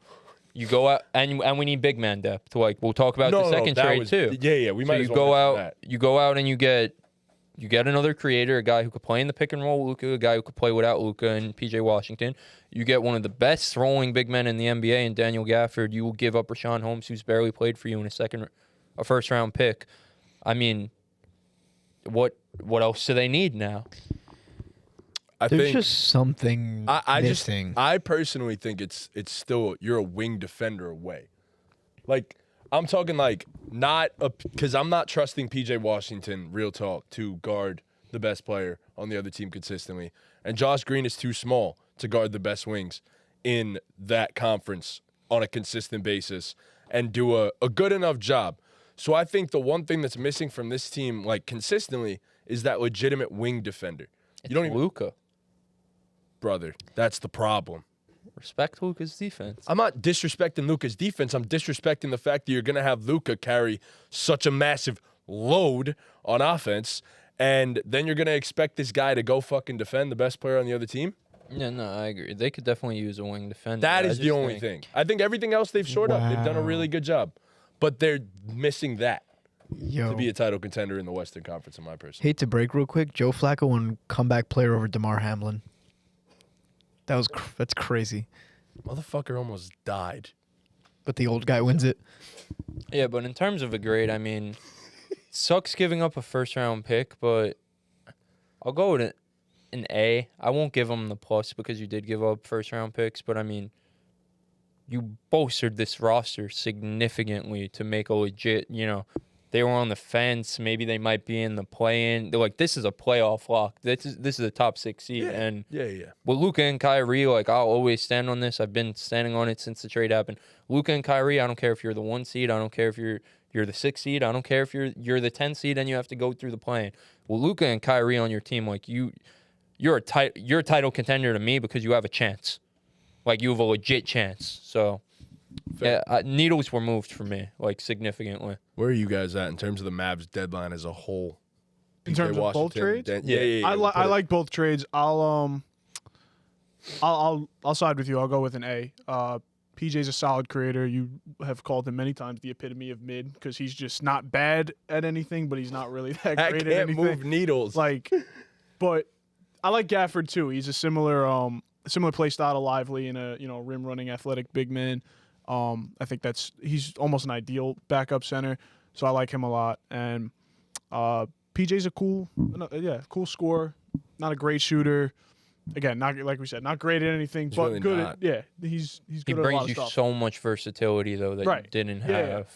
You go out, and we need big man depth. Like we'll talk about the second trade too. Yeah. We So might you as well go mention out. that. You go out and you get another creator, a guy who could play in the pick and roll with Luka, a guy who could play without Luka and PJ Washington. You get one of the best throwing big men in the NBA in Daniel Gafford. You will give up Rashawn Holmes, who's barely played for you in a first round pick. I mean, what else do they need now? I There's think just something missing. I personally think it's still you're a wing defender away. Like I'm talking like because I'm not trusting PJ Washington, real talk, to guard the best player on the other team consistently. And Josh Green is too small to guard the best wings in that conference on a consistent basis and do a good enough job. So I think the one thing that's missing from this team, like consistently, is that legitimate wing defender. You don't even Luka. Brother, that's the problem. Respect Luka's defense. I'm not disrespecting Luka's defense. I'm disrespecting the fact that you're going to have Luka carry such a massive load on offense, and then you're going to expect this guy to go fucking defend the best player on the other team? Yeah, no, I agree. They could definitely use a wing defender. That is the only thing. I think everything else they've shored up. They've done a really good job. But they're missing that to be a title contender in the Western Conference, in my personal. Hate to break real quick. Joe Flacco won comeback player over DeMar Hamlin. That's crazy. Motherfucker almost died. But the old guy wins it. Yeah, but in terms of a grade, I mean, sucks giving up a first-round pick, but I'll go with an A. I won't give them the plus because you did give up first-round picks, but I mean, you bolstered this roster significantly to make a legit, they were on the fence. Maybe they might be in the play-in. They're like, this is a playoff lock. This is a top 6 seed. And Yeah. with Luka and Kyrie, like, I'll always stand on this. I've been standing on it since the trade happened. Luka and Kyrie, I don't care if you're the 1 seed. I don't care if you're the 6 seed. I don't care if you're the 10 seed and you have to go through the play-in. With Luka and Kyrie on your team, like, you're a title contender to me because you have a chance. Like, you have a legit chance. So, yeah, needles were moved for me, like, significantly. Where are you guys at in terms of the Mavs deadline as a whole? In terms of both trades? Yeah. I like both trades. I'll side with you. I'll go with an A. PJ's a solid creator. You have called him many times the epitome of mid because he's just not bad at anything, but he's not really that great at anything. Move needles. But I like Gafford too. He's a similar play style to Lively and a rim running athletic big man. I think he's almost an ideal backup center, so I like him a lot. And PJ's a cool scorer, not a great shooter. Again, not like we said, not great at anything, but really good. not. He's good He at a lot brings of you stuff. so much versatility, though, that you didn't have.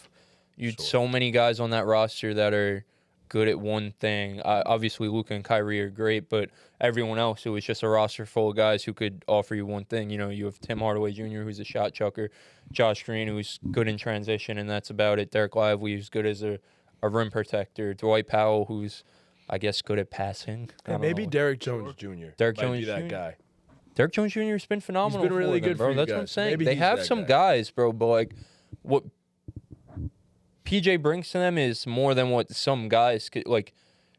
You had so many guys on that roster that are good at one thing. Obviously, Luka and Kyrie are great, but everyone else, it was just a roster full of guys who could offer you one thing. You have Tim Hardaway Jr., who's a shot chucker, Josh Green, who's good in transition, and that's about it. Derek Lively, who's good as a rim protector. Dwight Powell, who's, I guess, good at passing. Maybe Derek Jones Jr. Derek might Jones be that Jr. guy. Derek Jones Jr. has been phenomenal. He's been really for them, good bro. for you That's what I'm guys. saying. Maybe They he's have that some guy. guys, bro, but like what PJ brings to them is more than what some guys could, like.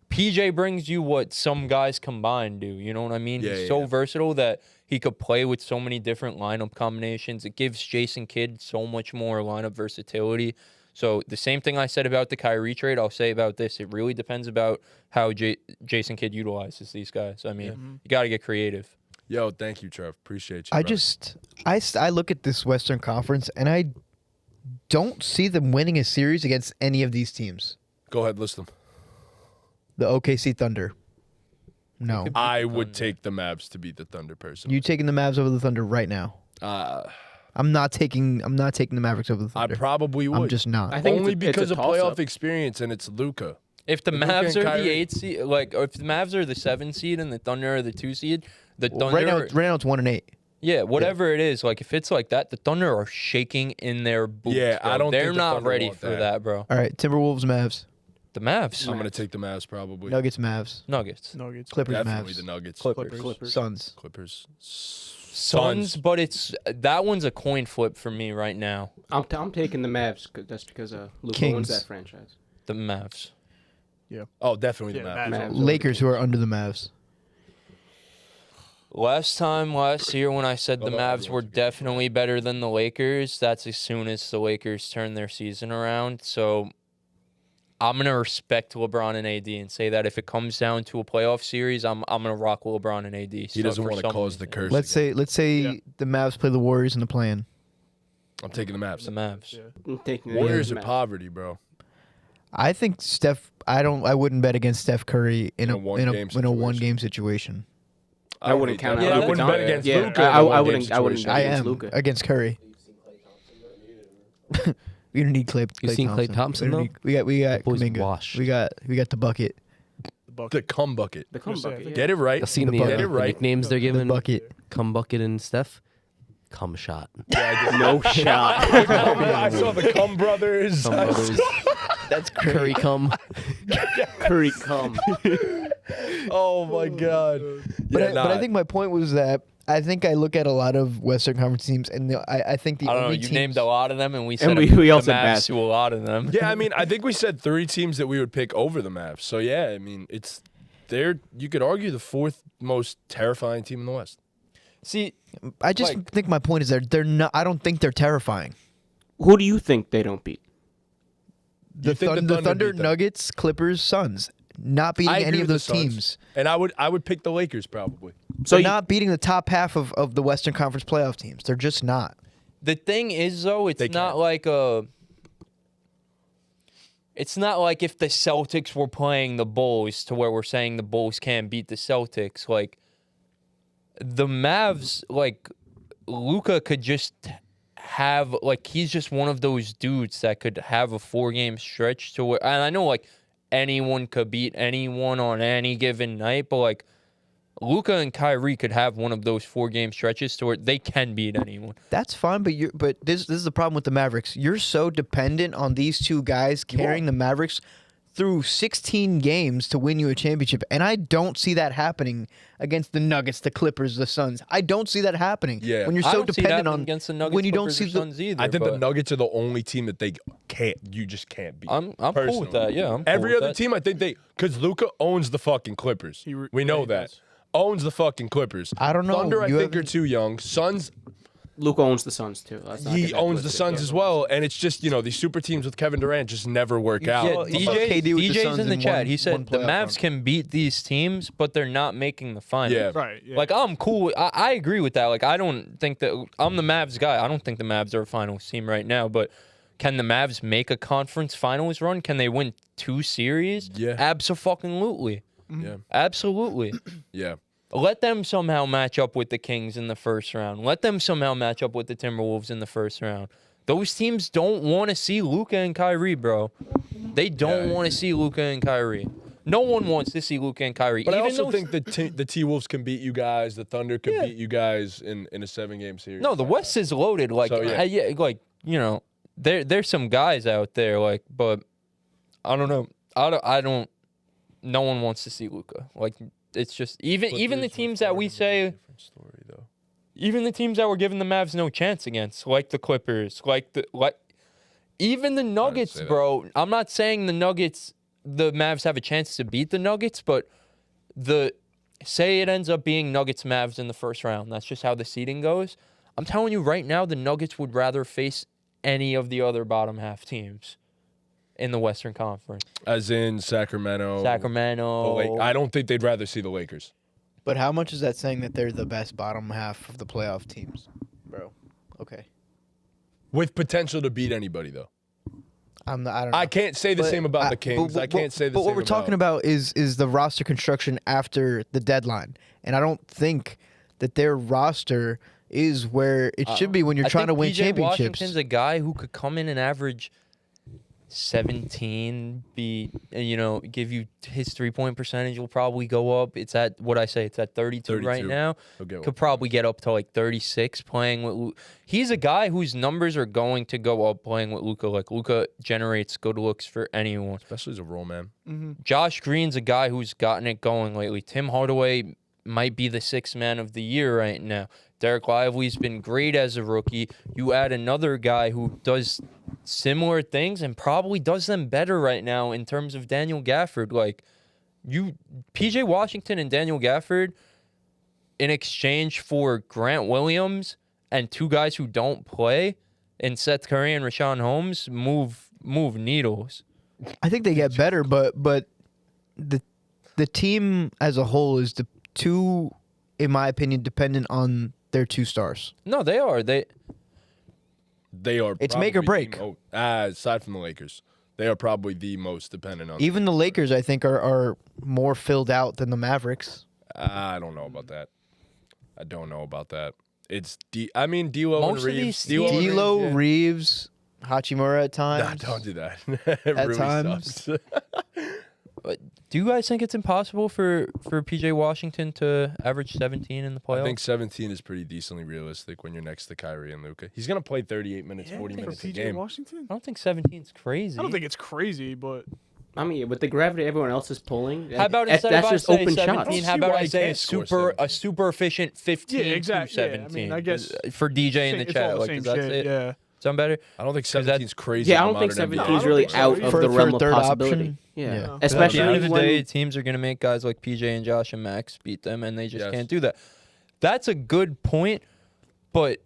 PJ brings you what some guys combined do. You know what I mean? Yeah, He's yeah. so versatile that he could play with so many different lineup combinations. It gives Jason Kidd so much more lineup versatility. So the same thing I said about the Kyrie trade, I'll say about this. It really depends about how Jason Kidd utilizes these guys. I mean, you got to get creative. Yo, thank you, Trev. Appreciate you. I brother. I look at this Western Conference and I don't see them winning a series against any of these teams. Go ahead, list them. The OKC Thunder. No. I would take the Mavs to beat the Thunder personally. You taking the Mavs over the Thunder right now? I'm not taking the Mavericks over the I Thunder. probably would. I'm just not. I think Only it's because a of playoff toss-up. experience, and it's Luka. If the Luka Mavs and are Kyrie. the 8 seed, or if the Mavs are the 7 seed and the Thunder are the 2 seed, the Thunder Right now it's 1-8. Yeah, whatever it is, like if it's like that, the Thunder are shaking in their boots. Yeah, bro. I don't They're think the not Thunder ready want for that. that, bro. All right, Timberwolves, Mavs, The Mavs, I'm gonna take the Mavs probably. Nuggets, Mavs, Nuggets, Nuggets. Clippers, Definitely Mavs, the Nuggets. Clippers, Suns. Clippers. Suns, but that one's a coin flip for me right now. I'm taking the Mavs. That's because Luka Kings. owns that franchise. The Mavs. Oh, definitely the Yeah, Mavs. Mavs. Lakers, who are under the Mavs. Last year when I said the Although Mavs everyone's were a good definitely better than the Lakers, that's as soon as the Lakers turn their season around. So I'm gonna respect LeBron and AD and say that if it comes down to a playoff series, I'm gonna rock LeBron and AD. He doesn't want to cause the curse. Let's again. say the Mavs play the Warriors in the play-in. I'm taking the Mavs. the Mavs. Yeah. I'm taking the Warriors of Mavs. poverty, bro. I think Steph. I wouldn't bet against Steph Curry in a one-game situation. I wouldn't count out Yeah, I Luka wouldn't bet Doncic. against Yeah, Luka. I wouldn't bet I against am Luka. against Curry. We don't need Clay. You seen Klay Thompson, We don't though? need- we got Boy's Kuminga. washed. We got the bucket. The cum bucket. The cum Chris, yeah, bucket. Get it right. I've seen The the, bucket. Get it right. nicknames they're The giving. bucket. Cum bucket and Steph. Cum shot. No shot. I saw the cum brothers. Cum brothers. That's Curry cum. Curry cum. Oh my god. But, Yeah, but I think my point was that I think I look at a lot of Western Conference teams, and I think the I don't know. only You teams, named a lot of them, and we said we all the said Mavs Mavs. to a lot of them. Yeah, I mean, I think we said 3 teams that we would pick over the Mavs. So yeah, I mean, you could argue the 4th most terrifying team in the West. See, I just like- think my point is that they're not. I don't think they're terrifying. Who do you think they don't beat? The, You think the Thunder, Thunder beat them? Nuggets, Clippers, Suns, not beating I agree any of with the those Suns. teams. And I would pick the Lakers probably. So They're you, not beating the top half of the Western Conference playoff teams. They're just not. the thing is, though, it's They not can. like a. It's not like if the Celtics were playing the Bulls to where we're saying the Bulls can't beat the Celtics. Like, the Mavs, like, Luka could just have, like, he's just one of those dudes that could have a 4-game stretch to where, and I know, like, anyone could beat anyone on any given night, but, like, Luka and Kyrie could have one of those 4-game stretches to where they can beat anyone. That's fine, but this is the problem with the Mavericks. You're so dependent on these two guys carrying the Mavericks through 16 games to win you a championship, and I don't see that happening against the Nuggets, the Clippers, the Suns. I don't see that happening. Yeah. When you're I so don't see dependent that on against the Nuggets, when you don't Clippers, see or the Suns either. I think the but Nuggets are the only team that you just can't beat. I'm cool with personally. that. Yeah, I'm cool Every with other that. team, I think because Luka owns the fucking Clippers. We know he that. does. Owns the fucking Clippers. I don't know. Thunder, I You think, are haven't- too young. Suns, Luka owns the Suns too. Let's not he get that owns the twisted. Suns as well. And it's just, these super teams with Kevin Durant just never work out. Yeah, Well, you saw KD with the DJ's Suns in the in chat. one- He one said the playoff Mavs run. can beat these teams, but they're not making the finals. Yeah. Right. Yeah. Like, I'm cool. I agree with that. Like, I don't think that I'm the Mavs guy. I don't think the Mavs are a finals team right now, but can the Mavs make a conference finals run? Can they win 2 series? Yeah. Absolutely. Yeah. Absolutely. Yeah. Let them somehow match up with the Kings in the first round. Let them somehow match up with the Timberwolves in the first round. Those teams don't want to see Luka and Kyrie, bro. They don't Yeah, I want to see Luka and Kyrie. No one wants to see Luka and Kyrie. But I Even also those- think the T-Wolves can beat you guys. The Thunder could Yeah. beat you guys in a 7-game series. no, the West is loaded. Like, So, yeah. like there's some guys out there. Like, but I don't know. I don't. No one wants to see Luka. Like, it's just even the teams that we say. Different story, though. Even the teams that were giving the Mavs no chance against, like the Clippers, even the Nuggets, say that. bro. I'm not saying the Mavs have a chance to beat the Nuggets, but say it ends up being Nuggets Mavs in the first round. That's just how the seeding goes. I'm telling you right now, the Nuggets would rather face any of the other bottom half teams in the Western Conference. As in Sacramento. Sacramento. I don't think they'd rather see the Lakers. But how much is that saying that they're the best bottom half of the playoff teams, bro? Okay, With potential to beat anybody, though. I don't know. I can't say the But same about I- the Kings. but- I can't say the But same what we're talking about is the roster construction after the deadline, and I don't think that their roster is where it should be when you're I trying to think win PJ championships. Washington's a guy who could come in and average 17, give you his 3-point percentage will probably go up. It's at what I say, it's at 32 right 32. now. He'll get Could probably get up to like 36 playing with Luka. He's a guy whose numbers are going to go up playing with Luka. Like, Luka generates good looks for anyone. Especially as a role man. Josh Green's a guy who's gotten it going lately. Tim Hardaway might be the sixth man of the year right now. Derek Lively's been great as a rookie. You add another guy who does similar things and probably does them better right now in terms of Daniel Gafford. Like, PJ Washington and Daniel Gafford, in exchange for Grant Williams and two guys who don't play, and Seth Curry and Rashawn Holmes, move needles. I think they get better, but the team as a whole is too, in my opinion, dependent on their two stars. No, they are. They are. It's make or probably break. Aside from the Lakers, they are probably the most dependent on. Even the Lakers, I think, are more filled out than the Mavericks. I don't know about that. I don't know about that. It's D'Lo Most and of Reeves. these D'Lo, yeah. Reeves, Hachimura at Nah, times. don't do that. At Rui times. sucks. Do you guys think it's impossible for PJ Washington to average 17 in the playoffs? I think 17 is pretty decently realistic when you're next to Kyrie and Luka. He's gonna play 38 minutes, 40 for minutes a PJ game. Washington. I don't think 17 is crazy. I don't think it's crazy, but I mean, with the gravity everyone else is pulling, How about that's instead of I just say open 17, shots. how see about why I he say can't score a super efficient 15 Yeah, exactly. to Yeah, I 17? mean, I guess for DJ in the it's chat, all the like, same is that shit. it? Yeah. Sound better? I don't think 'Cause that- 17 is crazy. Yeah, I in don't think modern NBA. 17 is No, I really don't think out so of either. the realm of For a third possibility. option. Yeah. Yeah. At the Especially end of the when day, teams are going to make guys like PJ and Josh and Max beat them, and they just Yes. can't do that. That's a good point, but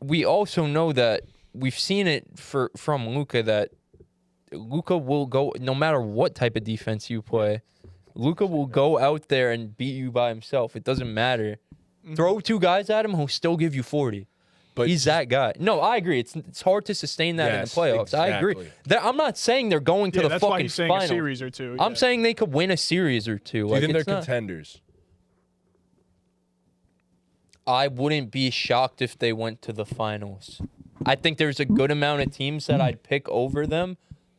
we also know that we've seen it from Luka, that Luka will go, no matter what type of defense you play, Luka will go out there and beat you by himself. It doesn't matter. Throw two guys at him, he'll still give you 40. But He's that guy. No, I agree. It's hard to sustain that Yes, in the playoffs. I agree. exactly. I'm not saying they're going to Yeah, the that's fucking why he's saying finals. a series or two. I'm yeah. saying they could win a series or two. Do you Like, think they're it's not- contenders? I wouldn't be shocked if they went to the finals. I think there's a good amount of teams that I'd pick over them,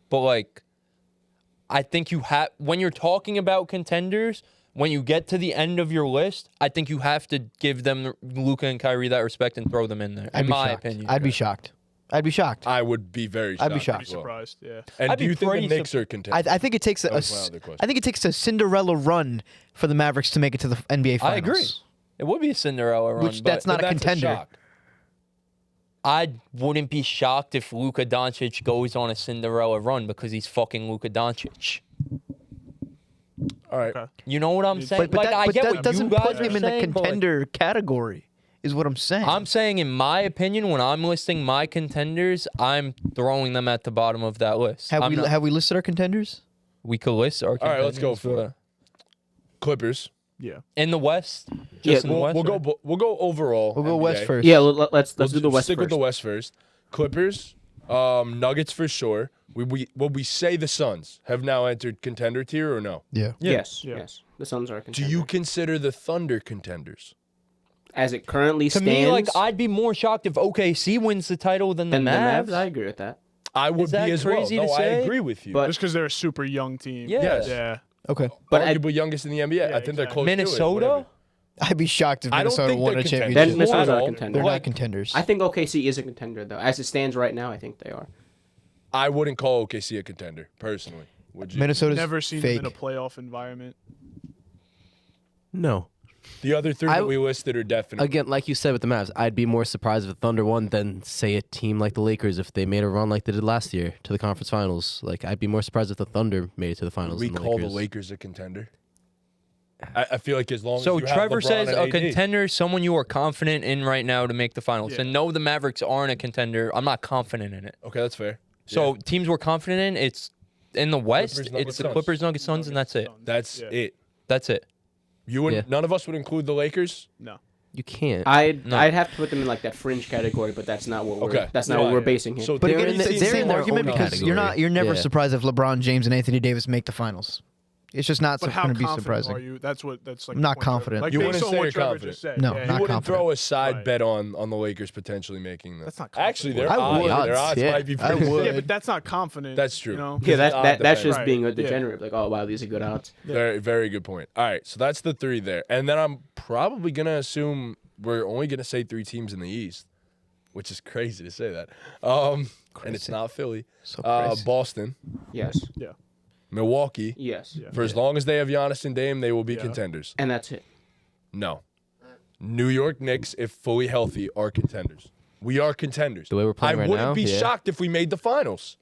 but like, I think you have, when you're talking about contenders, when you get to the end of your list, I think you have to give them, Luka and Kyrie, that respect and throw them in there. I'd In be my shocked. opinion, I'd be shocked. I'd be shocked. I would be very shocked. I'd be shocked. as well. Surprised. Yeah. And I'd do be you think the pretty Knicks are contenders? I think it takes That was my other question. I think it takes a Cinderella run for the Mavericks to make it to the NBA Finals. I agree. It would be a Cinderella run, Which but that's not a But contender. shock. I wouldn't be shocked if Luka Doncic goes on a Cinderella run because he's fucking Luka Doncic. All right. Okay. You know what I'm saying? But I that get what doesn't you guys put are him in the saying, but, like, contender category, is what I'm saying. I'm saying, in my opinion, when I'm listing my contenders, I'm throwing them at the bottom of that list. have we listed our contenders? We could list our All right, let's go contenders, for it. Clippers. Yeah. in the West. Yeah, Just in the West. We'll right? go. We'll go overall. We'll go NBA. West first. Yeah, let's do the We'll West stick first. with the West first. Clippers, Nuggets for sure. We say the Suns have now entered contender tier or no? Yeah. Yes, Yeah. yes. The Suns are a Do contender. you consider the Thunder contenders? As it currently To stands, me, like, I'd be more shocked if OKC wins the title than the than the Mavs. Mavs, I agree with that. I would Is that be as well. crazy to No, I say? agree with you. But- Just because they're a super young team. Yeah. Yes. Yeah. Okay. But arguably youngest in the NBA. Yeah, I think they're exactly. close Minnesota? to it. whatever. I'd be shocked if I don't Minnesota think won they're a contenders. Then championship. Minnesota's At not a all. contender. They're Like, not contenders. I think OKC is a contender, though. As it stands right now, I think they are. I wouldn't call OKC a contender personally. Would you? Minnesota's Never seen fake. them in a playoff environment. No. The other three I- that we listed are definite. Again, like you said with the Mavs, I'd be more surprised if the Thunder won than, say, a team like the Lakers if they made a run like they did last year to the conference finals. Like, I'd be more surprised if the Thunder made it to the finals. we than the call Lakers. the Lakers a contender. I feel like as long as So you have Trevor LeBron says and a AD. contender is someone you are confident in right now to make the finals. Yeah. And no, the Mavericks aren't a contender. I'm not confident in it. Okay, that's fair. So teams we're confident in, it's in the West, Clippers, Nuggets, it's the Suns. Clippers, Nuggets, Suns, and that's it. That's Yeah. it. That's it. You wouldn't. Yeah. None of us would include the Lakers. No. You can't. I'd No. have to put them in like that fringe category, but that's not what we're Okay. that's not Yeah, what we're yeah. basing here. So But They're again, in it's the- the they're same in their argument own because category. you're never Yeah. surprised if LeBron James and Anthony Davis make the finals. It's just not But how going to be confident surprising. are you? That's like. I'm not the point, Trevor. confident. Like You based wouldn't on say what you're Trevor confident. just said. No, yeah, not You wouldn't confident. throw a side Right. bet on the Lakers potentially making that. That's not Actually, their confident. I odds, would. their odds Yeah. might be I pretty would. Yeah, but that's not confident. That's true. You know? yeah, It's odd that's to just bet. being a Right. Yeah. degenerate. Like, oh wow, these are good odds. Very, very good point. All right, so that's the three there, and then I'm probably gonna assume we're only gonna say three teams in the East, which is crazy to say that. And it's Crazy. not Philly. So crazy. Boston, Yes, Milwaukee. yes, Yeah. For as long as they have Giannis and Dame, they will be Yeah. contenders. and that's it. No. New York Knicks, if fully healthy, are contenders. We are contenders. The way we're playing I right wouldn't now, be yeah. shocked if we made the finals.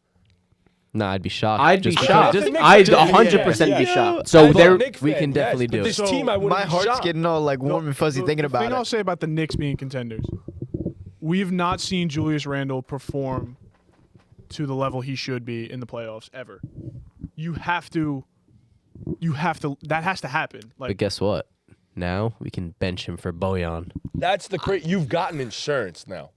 Nah, I'd be shocked. I'd be Just shocked. because- I'd Yeah, 100% be yeah. shocked. So As a there, Knicks we fan, can definitely yes, do but it. this So team, I wouldn't My be heart's shocked. getting all like warm and fuzzy thinking The about thing I'll it. say about the Knicks being contenders, we've not seen Julius Randle perform to the level he should be in the playoffs ever. You have to. That has to happen. But Like, guess what? Now we can bench him for Bojan. That's the you've gotten insurance now.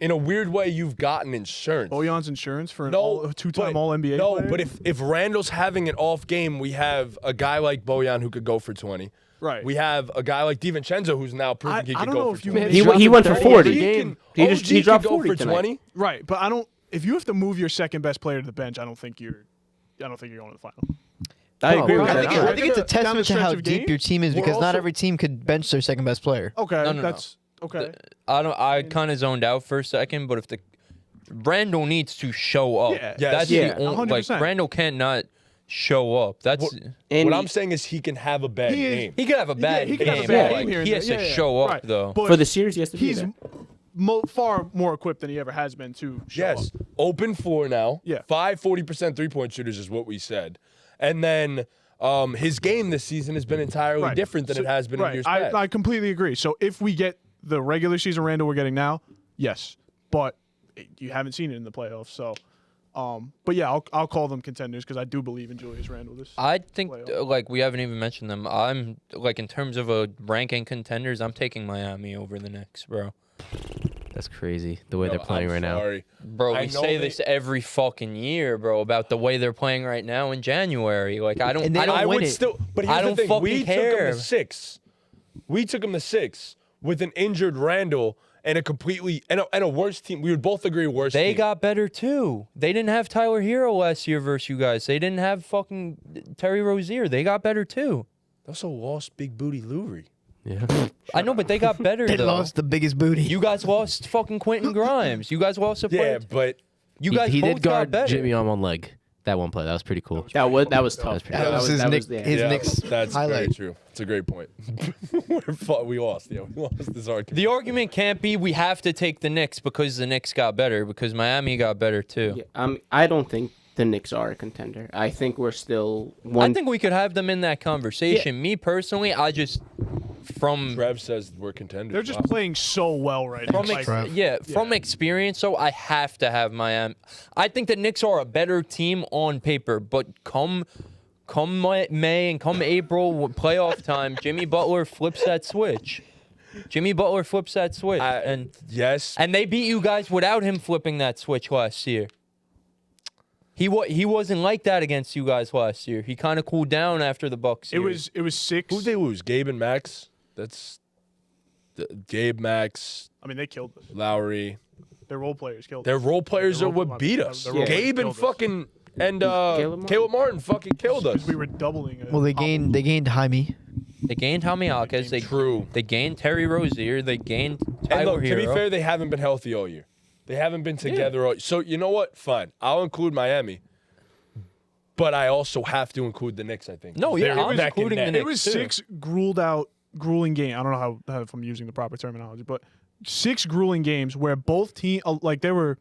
In a weird way, you've gotten insurance. Bojan's insurance for a two-time but- All NBA. No, player? but if Randall's having an off game, we have a guy like Bojan who could go for 20. Right. We have a guy like DiVincenzo who's now proven he I could don't go know for if you 20. made- he dropping went for 30 40. every game. He dropped could go 40 for tonight. 20. right, but I don't. If you have to move your second best player to the bench, I don't think you're going to the final. I No, agree we're with I gonna- that. think, no. I think it's a Down the testament to stretch how of deep games, your team is we're because not also- every team could bench their second best player. Okay, No. that's okay. I kind of zoned out for a second, but if the Randall needs to show up, Yeah. Yes. that's Yeah, the only, like 100%. Randall can't not show up. That's And What I'm saying is he can have a bad He is- game. he could have a bad he could have a game. bad but, game here like, and he has there. to Yeah, show up right. though. But for the series, he has to be he's there. far more equipped than he ever has been to show Yes. up. Open floor now. Yeah. 40% three-point shooters is what we said. And then his game this season has been entirely Right. different than So- it has been in right. years past. I completely agree. So if we get the regular season Randall we're getting now, yes, but you haven't seen it in the playoffs. So, but yeah, I'll call them contenders because I do believe in Julius Randle. I think playoff. like we haven't even mentioned them. I'm like in terms of a ranking contenders, I'm taking Miami over the Knicks, bro. That's crazy the way No, they're playing I'm right now. sorry. Bro, I we know say they- this every fucking year, bro, about the way they're playing right now in January. Like I don't, And they I don't I win would it. still, but here's I don't the thing: fucking we took him care. to 6. We took him to 6 with an injured Randall and a completely and a worse team. We would both agree worse. They team. got better too. They didn't have Tyler Hero last year versus you guys. They didn't have fucking Terry Rozier. They got better too. They also lost Big Booty Lurie. Yeah. I know, but they got better They though. lost the biggest booty. You guys lost fucking Quentin Grimes. You guys lost a player. Yeah, but You guys he both did got guard better. Jimmy on one leg. That one play. That was pretty cool. That was tough. pretty That was his yeah. his yeah, Knicks that's very highlight. true. It's a great point. We lost. Yeah, we lost this argument. The argument can't be we have to take the Knicks because the Knicks got better because Miami got better too. Yeah, I don't think the Knicks are a contender. I think we're still one. I think we could have them in that conversation. Me personally, I just from Trev says we're contenders. They're just Wow. playing so well right now. from Like, from experience, so I have to have Miami. I think the Knicks are a better team on paper, but come May and come April playoff time, Jimmy Butler flips that switch. And Yes. they beat you guys without him flipping that switch last year. He wasn't like that against you guys last year. He kind of cooled down after the Bucks. it was 6. Who'd they lose? Gabe and Max. That's Gabe, Max, I mean, they killed us. Lowry. Their role players killed Their us. role players Their are role- what beat us. their role Gabe players and killed us. fucking and Caleb Caleb Martin fucking killed us. We were doubling it. Well, they gained Jaime. They gained Jaime Jaquez. True. They gained Terry Rozier. They gained And Tyler look, to be Hero. fair, they haven't been healthy all year. They haven't been together all. So you know what? Fine, I'll include Miami. But I also have to include the Knicks. I think. No, yeah, They're I'm neck and including the neck. Knicks. It was too. 6 grueling games. I don't know how if I'm using the proper terminology, but 6 grueling games where both teams they were.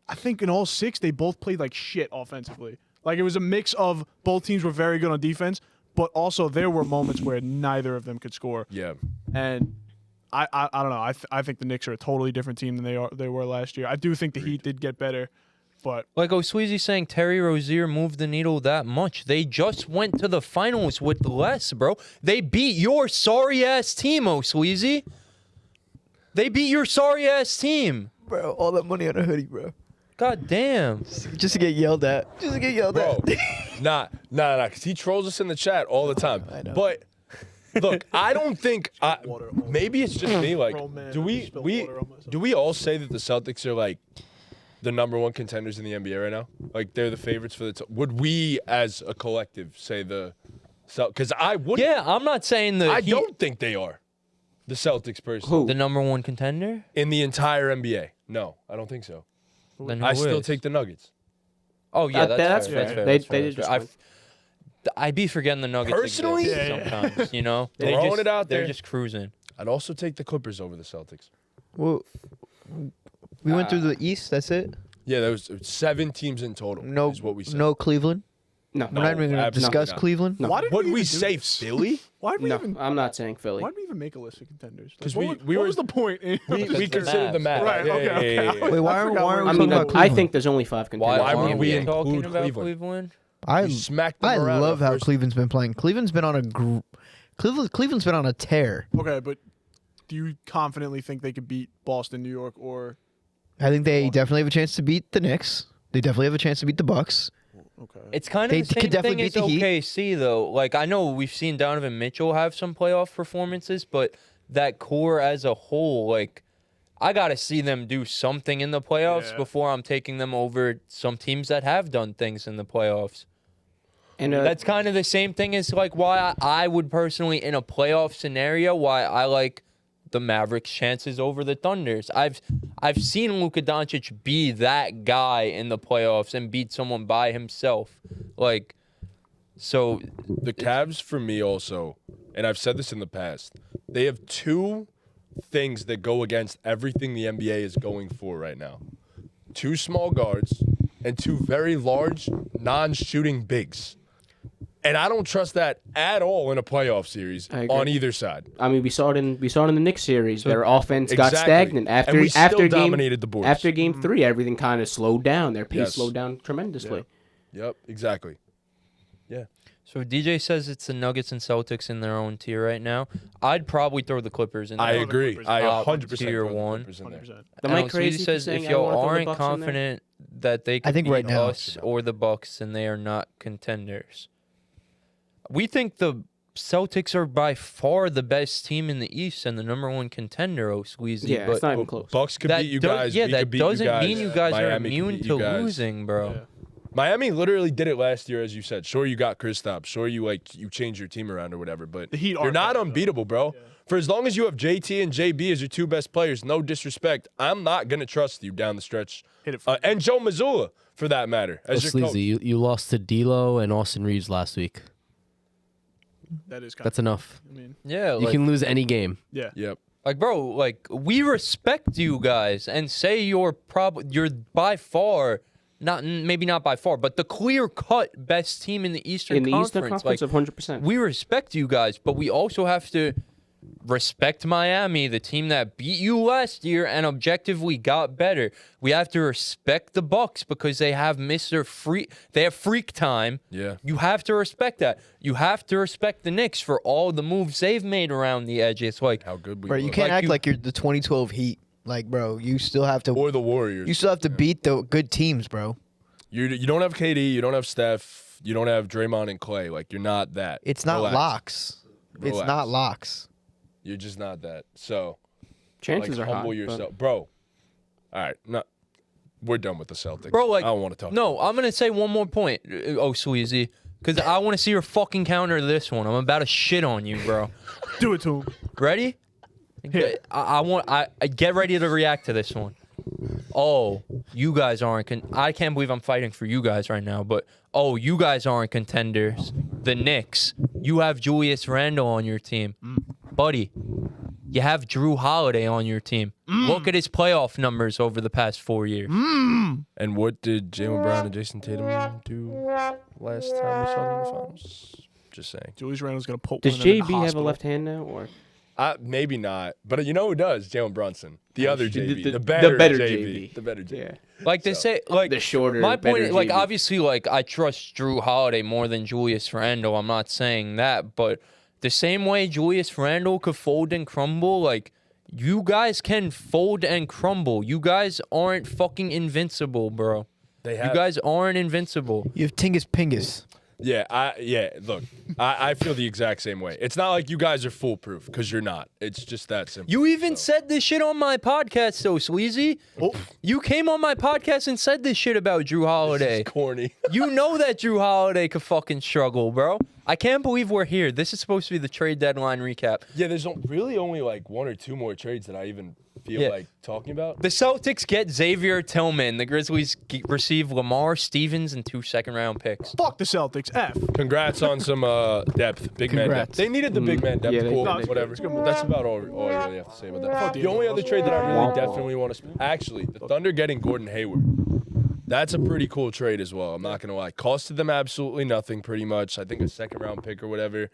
I think in all 6 they both played like shit offensively. Like it was a mix of both teams were very good on defense, but also there were moments where neither of them could score. Yeah. And I don't know. I think the Knicks are a totally different team than they were last year. I do think the Heat did get better, but Like Osweezy saying Terry Rozier moved the needle that much. They just went to the finals with less, bro. They beat your sorry-ass team, Osweezy. They beat your sorry-ass team. Bro, all that money on a hoodie, bro. God damn. Just to get yelled at. Just to get yelled Bro, at. nah, because he trolls us in the chat all the time. I know. But look, I don't think. Maybe it's just me. Like, Bro, man, do I we just spilled we water on myself. do we all say that the Celtics are like the #1 contenders in the NBA right now? Like they're the favorites for the. Would we, as a collective, say the Celtics? Because I would. Yeah, I'm not saying I don't think they are the Celtics personally Who? the #1 contender. in the entire NBA. No, I don't think so. Then who I still is? take the Nuggets. Oh yeah, that's That's fair. fair. That's fair. They that's fair, did that's just fair. win. I be forgetting the Nuggets Personally? exist sometimes, you know? Throwing it out They're there. just cruising. I'd also take the Clippers over the Celtics. Well, we went through the East. That's it. Yeah, there was 7 teams in total. No, is what we said. no Cleveland. No. We're not even going to absolutely discuss not. Cleveland. No. Why did What we we even do say, this? Philly? Why did we No, even? I'm not saying Philly. Why did we even make a list of contenders? 'Cause Like, we what were- was the point? We Because considered the Mavs. Mavs. Right, Yeah, okay, yeah, okay. yeah, yeah. Wait, why aren't we I talking mean, about I Cleveland? think there's only 5 contenders. Why aren't would we include talking about Cleveland? Cleveland? I We smacked them I around love the how first- Cleveland's been playing. Cleveland's been on a Cleveland's been on a tear. Okay, but do you confidently think they could beat Boston, New York, or I think they definitely have a chance to beat the Knicks. They definitely have a chance to beat the Bucks. okay? It's kind of They the same could definitely thing as beat the Heat. OKC, though. Like, I know we've seen Donovan Mitchell have some playoff performances, but that core as a whole, like, I got to see them do something in the playoffs Yeah. before I'm taking them over some teams that have done things in the playoffs. And That's kind of the same thing as, like, why I would personally, in a playoff scenario, why I like the Mavericks' chances over the Thunders. I've seen Luka Doncic be that guy in the playoffs and beat someone by himself. Like, so The Cavs, for me, also, and I've said this in the past, they have 2 things that go against everything the NBA is going for right now: 2 small guards and 2 very large, non-shooting bigs. And I don't trust that at all in a playoff series I agree. on either side. I mean, we saw it in the Knicks series. Their offense got Exactly. stagnant after And we still after game dominated the boards. After game 3, everything kind of slowed down. Their pace Yes. slowed down tremendously. Yep, exactly. So DJ says it's the Nuggets and Celtics in their own tier right now. I'd probably throw the Clippers in there. I the agree. Clippers I top 100% tier throw the one. Clippers in there. 100%. Am I And crazy Sweetie for says saying if I don't y'all wanna throw the aren't Bucks in there? confident that they can think beat right now- us or the Bucks, then they are not contenders. We think the Celtics are by far the best team in the East and the #1 contender, Squeezy. Yeah, but it's not even close. Bucks could beat you guys. Yeah, we that could beat doesn't you guys. mean you guys are Miami could immune beat to you guys. losing, bro. Yeah. Miami literally did it last year, as you said. Sure, you got Kristaps. Sure, you changed your team around or whatever. But The Heat you're aren't not better, though. unbeatable, bro. For as long as you have JT and JB as your 2 best players, no disrespect, I'm not gonna trust you down the stretch. Hit it for And Joe Mazzulla, for that matter, as your coach. Sleazy, you lost to D'Lo and Austin Reeves last week. that is kind That's enough. I mean, Yeah, You can lose any game. yeah. Yep. like, bro, like, we respect you guys and say you're by far, maybe not by far, but the clear-cut best team in the Eastern In the Conference. Eastern Conference, Like, 100%. we respect you guys, but we also have to respect Miami, the team that beat you last year and objectively got better. We have to respect the Bucks because they have they have freak time. Yeah. You have to respect that. You have to respect the Knicks for all the moves they've made around the edges. Like, How good we Bro, were. you can't Like act you- like you're the 2012 Heat. Like, bro, you still have to. Or the Warriors. You still have to beat the good teams, bro. You don't have KD. You don't have Steph. You don't have Draymond and Clay. Like, you're not that. It's not Relax. locks. It's Relax. not locks. You're just not that. So, Chances like, are humble high. yourself. Bro, all right. No, we're done with the Celtics. bro, like, I don't want to talk. No, I'm gonna say one more point. Sleazy, because I want to see your fucking counter to this one. I'm about to shit on you, bro. Do it to him. Ready? I get ready to react to this one. Oh, you guys aren't. I can't believe I'm fighting for you guys right now. But you guys aren't contenders. The Knicks. You have Julius Randle on your team, buddy. You have Drew Holiday on your team. Look at his playoff numbers over the past 4 years. And what did Jaylen Brown and Jason Tatum do last time we saw them in the finals? Just saying. Julius Randle's gonna poke. Does one of them in the JB have a hospital. left hand now, or Maybe not. But you know who does? Jalen Brunson. The other JB. the The better JB. JB. The better JB. yeah, Like they say, like the shorter, my point, better is, like JB. obviously, like I trust Drew Holiday more than Julius Randle. I'm not saying that, but the same way Julius Randle could fold and crumble, like you guys can fold and crumble. You guys aren't fucking invincible, bro. They You have. guys aren't invincible. You have Tingus Pingus. Look, I feel the exact same way. It's not like you guys are foolproof because you're not. It's just that simple. You even said this shit on my podcast, though, Sleazy. You came on my podcast and said this shit about Drew Holiday. Corny. You know that Drew Holiday could fucking struggle, bro. I can't believe we're here. This is supposed to be the trade deadline recap. Yeah, there's really only like 1 or 2 more trades that I even feel like talking about. The Celtics get Xavier Tillman. The Grizzlies receive Lamar Stevens and 2 second-round picks. Fuck the Celtics. F. Congrats on some depth, big man depth. They needed the big man depth. Yeah, Cool, they did. whatever. That's about all I really have to say about that. The only other trade that I really definitely want to actually, the Thunder getting Gordon Hayward. That's a pretty cool trade as well. I'm not gonna lie. Costed them absolutely nothing, pretty much. I think a second-round pick or whatever,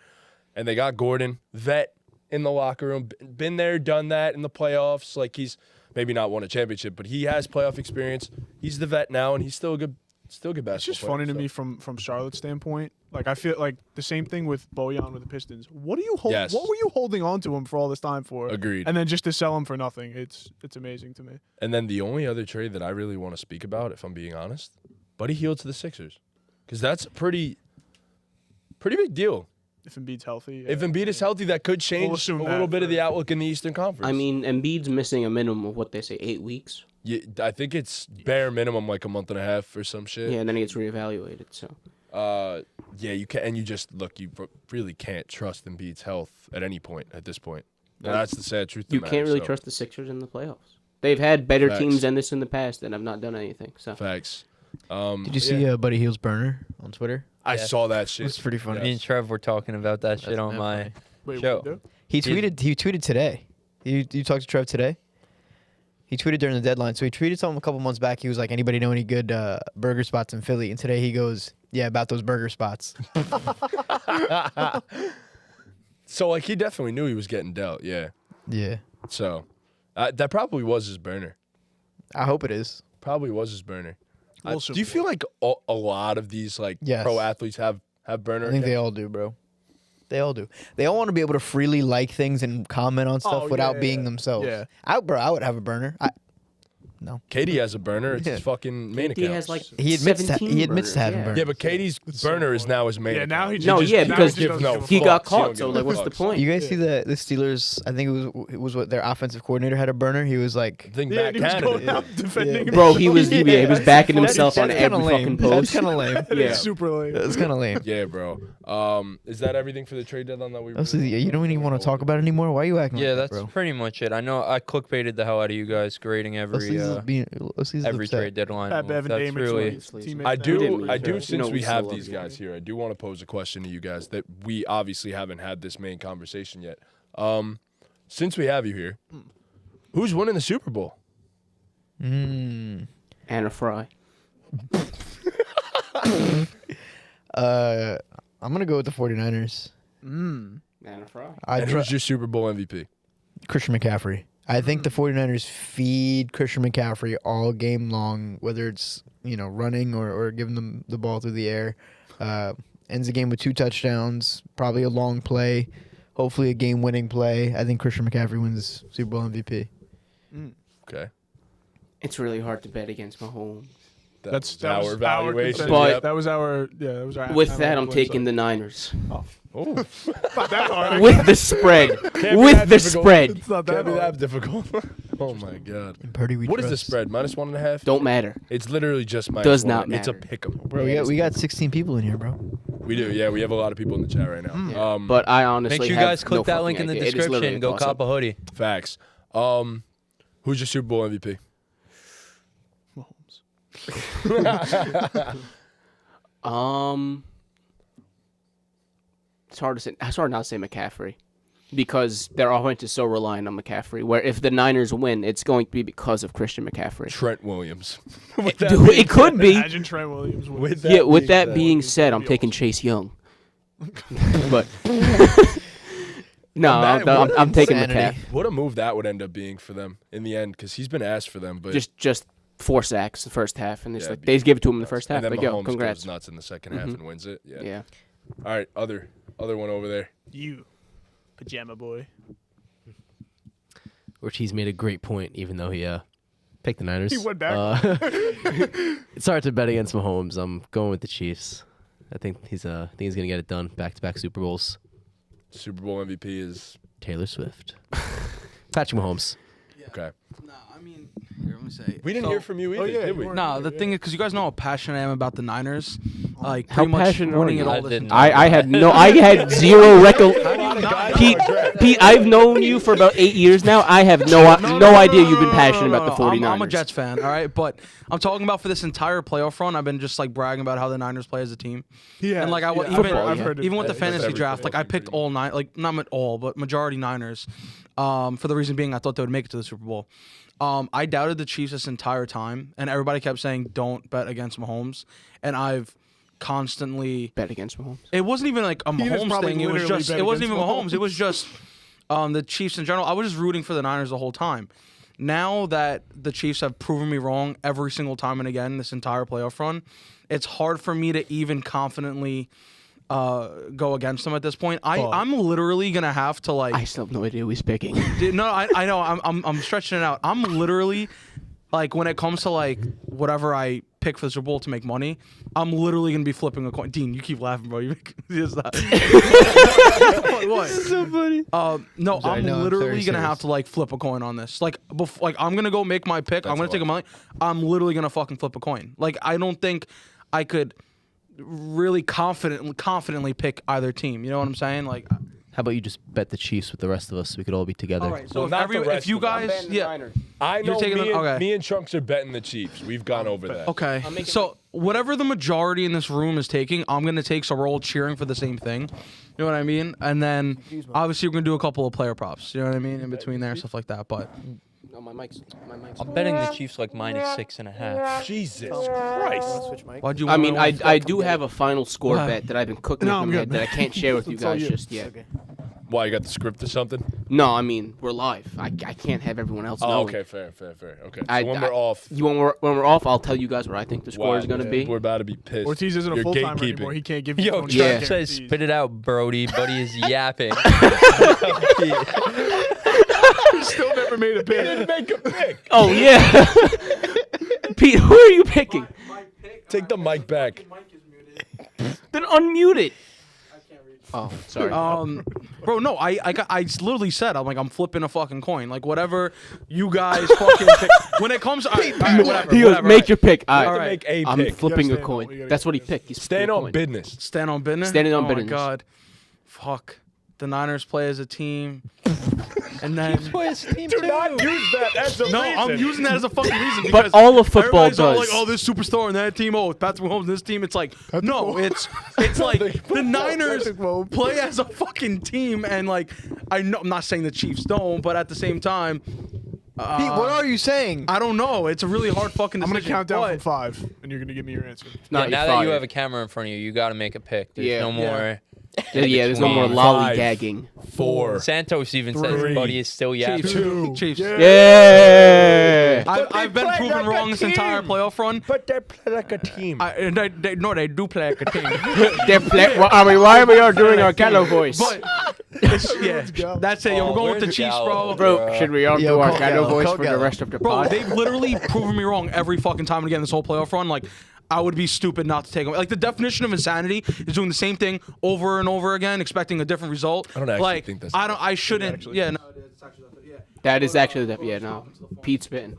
and they got Gordon, vet in the locker room, been there, done that in the playoffs. Like he's maybe not won a championship, but he has playoff experience. He's the vet now, and he's still a good basketball It's just player, funny to so. me from Charlotte's standpoint. Like I feel like the same thing with Bojan with the Pistons. What are you Yes. What were you holding on to him for all this time for? Agreed. And then just to sell him for nothing. It's amazing to me. And then the only other trade that I really want to speak about, if I'm being honest, Buddy Hield to the Sixers, because that's a pretty big deal. If Embiid's healthy. If Embiid is healthy, that could change a assume little that bit of for- the outlook in the Eastern Conference. I mean, Embiid's missing a minimum of what they say, 8 weeks. yeah, I think it's bare minimum like a month and a half or some shit. Yeah, and then he gets reevaluated. So Yeah, you can, and you just look. You really can't trust Embiid's health at any point at this point. And that's the sad truth. of the you matter, can't really so. trust the Sixers in the playoffs. They've had better Facts. teams than this in the past and have not done anything. So Facts. Did you see Buddy Hield's burner on Twitter? I saw that shit. It's pretty funny. Me and Trev were talking about that shit on not my funny. Wait, show. what do? He tweeted today. You talked to Trev today? He tweeted during the deadline. So he tweeted something a couple months back. He was like, anybody know any good burger spots in Philly? And today he goes, yeah, about those burger spots. So like he definitely knew he was getting dealt. Yeah. Yeah. So that probably was his burner. I hope it is. Probably was his burner. We'll Do you feel like a lot of these like Yes. pro athletes have burner? I think they all do, bro. They all do. They all want to be able to freely like things and comment on stuff Oh, without yeah, being yeah. themselves. Yeah. I would have a burner. Katie has a burner. It's his Yeah. fucking main he account. has like He admits to 17 having burners, burners. Yeah, but Katie's burner is now his main Yeah, now account. he just No, yeah, now because he just doesn't he give a got fuck. She don't caught. So give a like, what's the fuck. point? You guys see the Steelers? I think it was what their offensive coordinator had a burner. He was like, I think Yeah, back and he was Canada. going out defending. Yeah. Bro, he was he was backing himself on That's kinda every lame. fucking That's post. kind of lame. It's Yeah. super lame. That's kind of lame. Yeah, bro. Is that everything for the trade deadline that we? You don't even want to talk about it anymore. Why are you acting Yeah, like that's that, bro? pretty much it. I know I clickbaited the hell out of you guys grading every every trade deadline. Pat Bevan, That's Damon, really teammates I now. didn't do. mean I to. do. You Since know we we have still these love you. guys here, I do want to pose a question to you guys that we obviously haven't had this main conversation yet. Since we have you here, who's winning the Super Bowl? Anna Fry. I'm gonna go with the 49ers. Anna Fry. And who's your Super Bowl MVP? Christian McCaffrey. I think the 49ers feed Christian McCaffrey all game long, whether it's running or giving them the ball through the air. Ends the game with 2 touchdowns, probably a long play, hopefully a game-winning play. I think Christian McCaffrey wins Super Bowl MVP. Okay. It's really hard to bet against Mahomes. That was was our evaluation. consensus. But- that was our our. With that, I'm taking the Niners. Oh, Not that hard. With the spread. Can't be With that the difficult. spread. It's not can't that be hard. that difficult. Oh my god. And Purdy, we What is the trust. spread? -1.5. Don't matter. It's literally just minus Does 1. not It's a matter. pick'em. Bro, we got 16 people in here, bro. We do. Yeah, we have a lot of people in the chat right now. But I honestly Make sure you have guys click no that fucking link in the idea. It is literally description. Go toss-up. cop a hoodie. Facts. Who's your Super Bowl MVP? It's hard to say. It's hard not to say McCaffrey, because their offense is so reliant on McCaffrey. Where if the Niners win, it's going to be because of Christian McCaffrey. Trent Williams. It could be. Imagine Trent Williams wins. Yeah. With that being said, I'm taking Chase Young. But no, I'm taking Insanity. McCaffrey. What a move that would end up being for them in the end, because he's been asked for them. But Just 4 sacks the first half, and it's Yeah, like they just give it to him in the first half. and then Like, yo, Mahomes congrats. goes nuts in the second half and wins it. Yeah. Yeah. All right, other one over there. You, pajama boy. Ortiz made a great point, even though he picked the Niners. He went back. It's hard to bet against Mahomes. I'm going with the Chiefs. I think he's gonna get it done. Back-to-back Super Bowls. Super Bowl MVP is Taylor Swift. Patrick Mahomes. okay. Nah, I mean, here, let me say. We didn't hear from you either, yeah, did you we? weren't- Nah, the thing is, because you guys know how passionate I am about the Niners. Like, How pretty much passionate are winning you? it all I this didn't entire I had zero record. Pete, Pete, I've known you for about 8 years now. I have no idea you've been passionate about the 49ers. I'm a Jets fan, all right? But I'm talking about for this entire playoff run, I've been just like bragging about how the Niners play as a team. Yeah, And like I've heard it. even with the That's fantasy every draft, like I football picked team. all nine, like not all, but majority Niners. For the reason being, I thought they would make it to the Super Bowl. I doubted the Chiefs this entire time, and everybody kept saying, "Don't bet against Mahomes," and I've constantly Bet against Mahomes. It wasn't even like a Peter's Mahomes probably thing. It was literally just bet it wasn't even against Mahomes. It was just the Chiefs in general. I was just rooting for the Niners the whole time. Now that the Chiefs have proven me wrong every single time and again this entire playoff run, it's hard for me to even confidently go against them at this point. I'm literally gonna have to like. I still have no idea who he's picking. No, I know. I'm stretching it out. I'm literally like when it comes to like whatever I pick for the Super Bowl to make money, I'm literally gonna be flipping a coin. Dean, you keep laughing, bro. You make it's not. What? So funny. No, sorry, I'm no, I'm literally very gonna have serious. to like flip a coin on this. Like, I'm gonna go make my pick. I'm gonna take a money. I'm literally gonna fucking flip a coin. Like, I don't think I could really confidently pick either team. You know what I'm saying? Like, How about you just bet the Chiefs with the rest of us so we could all be together? all right. So Well, not the if rest you of them. guys, I know taking me, them- and, okay. me and Trunks are betting the Chiefs. We've gone over that. Okay. So whatever the majority in this room is taking, I'm gonna take. So we're all cheering for the same thing. You know what I mean? And then obviously we're gonna do a couple of player props. You know what I mean? In between there, stuff like that. But No, my mic's. I'm betting the Chiefs like -6.5. Jesus Christ. Switch mic. why'd you? I mean, wanna- I do have a final score What? bet that I've been cooking No, up I'm in my good, head that I can't share with you It's all guys you. just yet. Okay. Why, you got the script or something? No, I mean we're live. I can't have everyone else know. Oh, okay, fair. Okay. So I- when I- we're off, When we're off, I'll tell you guys what I think the score wow, is gonna man, be. we're about to be pissed. Ortiz isn't a You're full timer gatekeeping. anymore. He can't give you. Yo, Tony Yeah. Trump says, spit it out, Brody. Buddy is yapping. Still never made a pick. Didn't make a pick. Oh yeah. Pete, who are you picking? Take the mic back. Then unmute it. Oh, sorry. bro, no, I literally said I'm flipping a fucking coin. Like whatever you guys fucking pick. When it comes, all right, whatever. He goes, whatever, make right. your pick. You have All to right. make a I'm pick. flipping a stand on- coin. you gotta That's what he get picked. He's Stand flipping a on coin. business. Stand on business. Standing on oh business. my god, fuck. The Niners play as a team, and then Do not use that as a no, reason. I'm using that as a fucking reason. But because all of football everybody's all does. like, oh, this superstar on that team. Oh, Patrick Mahomes, this team. It's like, no, it's like the Niners Patrick Mahomes. play as a fucking team, and like, I'm not saying the Chiefs don't, but at the same time, Pete, what are you saying? I don't know. It's a really hard fucking I'm decision. gonna count down but- from 5, and you're gonna give me your answer. Not now you're that you fired. have a camera in front of you, you got to make a pick. There's Yeah. no more. Yeah, there's no more Five. lollygagging. 4. Santos even says Three. Buddy is still yapping. Chiefs. 2. Chiefs. Yeah. I've been proven wrong this entire playoff run. But they play like a team. And they do play like a team. Why are we all doing our Gallo voice? But yeah, that's it. Yo, we're going with the where's Chiefs, Gallo, bro. Bro, should we all Yo, do our call Gallo Gallo, voice call for the Gallo. rest of the Bro, pod? they've literally proven me wrong every fucking time and again this whole playoff run. Like, I would be stupid not to take them. Like, the definition of insanity is doing the same thing over and over again, expecting a different result. I don't actually like, think that's I shouldn't. actually. Yeah, no, it's actually yeah. That is actually the yeah no. Pete's spitting.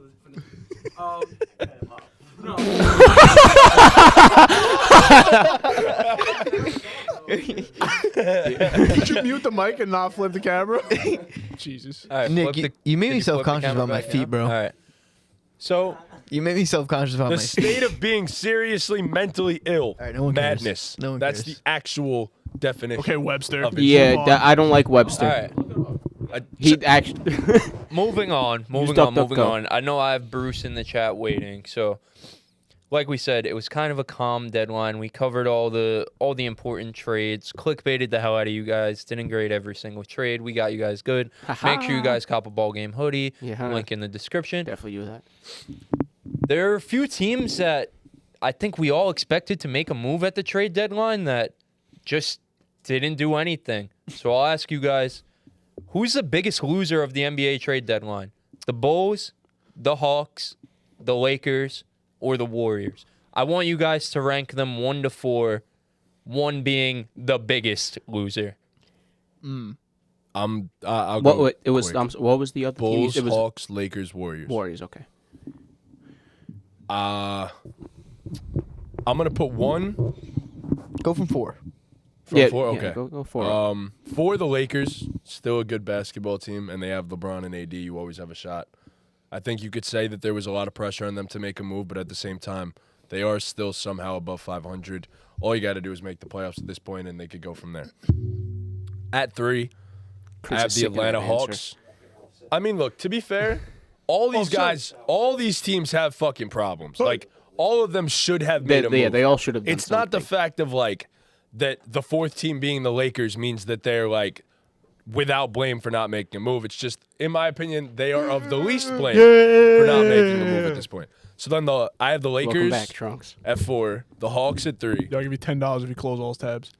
Did you mute the mic and not flip the camera? Jesus. All right, Nick, flip you made did me flip the self-conscious camera about my back feet, now? bro. All right. So, You made me self-conscious about the my feet. state of being seriously mentally ill. All right, no one cares. Madness. No one That's cares. the actual definition. Okay, Webster. Of it. Yeah, Move on. I don't like Webster. All right. He actually. Moving on. Moving ducked on. up, Moving go. on. I know I have Bruce in the chat waiting. So, like we said, it was kind of a calm deadline. We covered all the important trades. Clickbaited the hell out of you guys. Didn't grade every single trade. We got you guys good. Make sure you guys cop a BallGame hoodie. Yeah. Link in the description. Definitely do that. There are a few teams that I think we all expected to make a move at the trade deadline that just didn't do anything. So I'll ask you guys, who's the biggest loser of the NBA trade deadline? The Bulls, the Hawks, the Lakers, or the Warriors? I want you guys to rank them 1 to 4, 1 being the biggest loser. I'll What go it was? quick. What was the other team? Bulls, It was Hawks, Lakers, Warriors. Warriors. Okay. I'm gonna put 1, Go from 4. From 4? Okay. Go for it. For the Lakers, still a good basketball team, and they have LeBron and AD. You always have a shot. I think you could say that there was a lot of pressure on them to make a move, but at the same time, they are still somehow above 500. All you got to do is make the playoffs at this point, and they could go from there. At 3, I have the Atlanta Hawks. I mean, look, to be fair, all these guys, all these teams have fucking problems. Like, all of them should have made a move. Yeah, they all should have done It's not the fact of, like, that the 4th team being the Lakers means that they're, like, without blame for not making a move. It's just, in my opinion, they are of the least blame for not making a move at this point. So then I have the Lakers Welcome back, Trunks. at 4, the Hawks at 3. I'll give you $10 if you close all his tabs.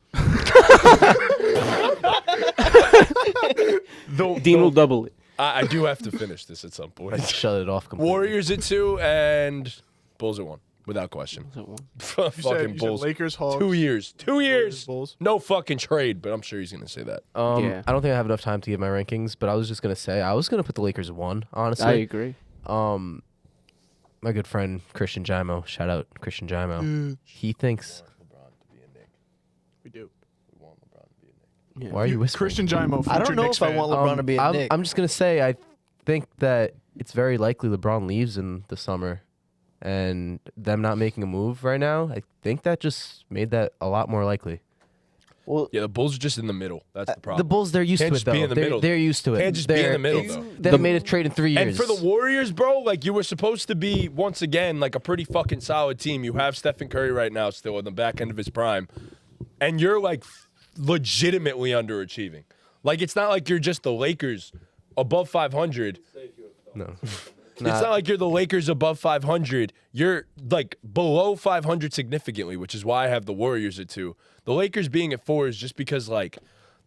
Dean will double it. I do have to finish this at some point. Shut it off completely. Warriors at 2 and Bulls at 1, without question. You Fucking said Bulls. Lakers, Hawks. 2 years. 2 years. Bulls. No fucking trade, but I'm sure he's going to say that. Yeah. I don't think I have enough time to give my rankings, but I was just gonna say I was gonna put the Lakers at 1. Honestly, I agree. My good friend Christian Jimo, shout out Christian Jimo. He thinks. We do. Yeah. Why are you whispering? Christian Jimo, future I don't know Knicks if I fan. want LeBron to be a Knick. I'm just gonna say I think that it's very likely LeBron leaves in the summer, and them not making a move right now, I think that just made that a lot more likely. Well, Yeah, the Bulls are just in the middle. That's the problem. The Bulls, they're used Can't to it just though. be in the middle. They're used to it. Can't just be in the middle, though. They haven't made a trade in 3 years. And for the Warriors, bro, like, you were supposed to be, once again, like a pretty fucking solid team. You have Stephen Curry right now still on the back end of his prime. And you're, like, legitimately underachieving. Like, it's not like you're just the Lakers above 500. no. It's not like you're the Lakers above 500. You're, like, below 500 significantly, which is why I have the Warriors at 2. The Lakers being at 4 is just because, like,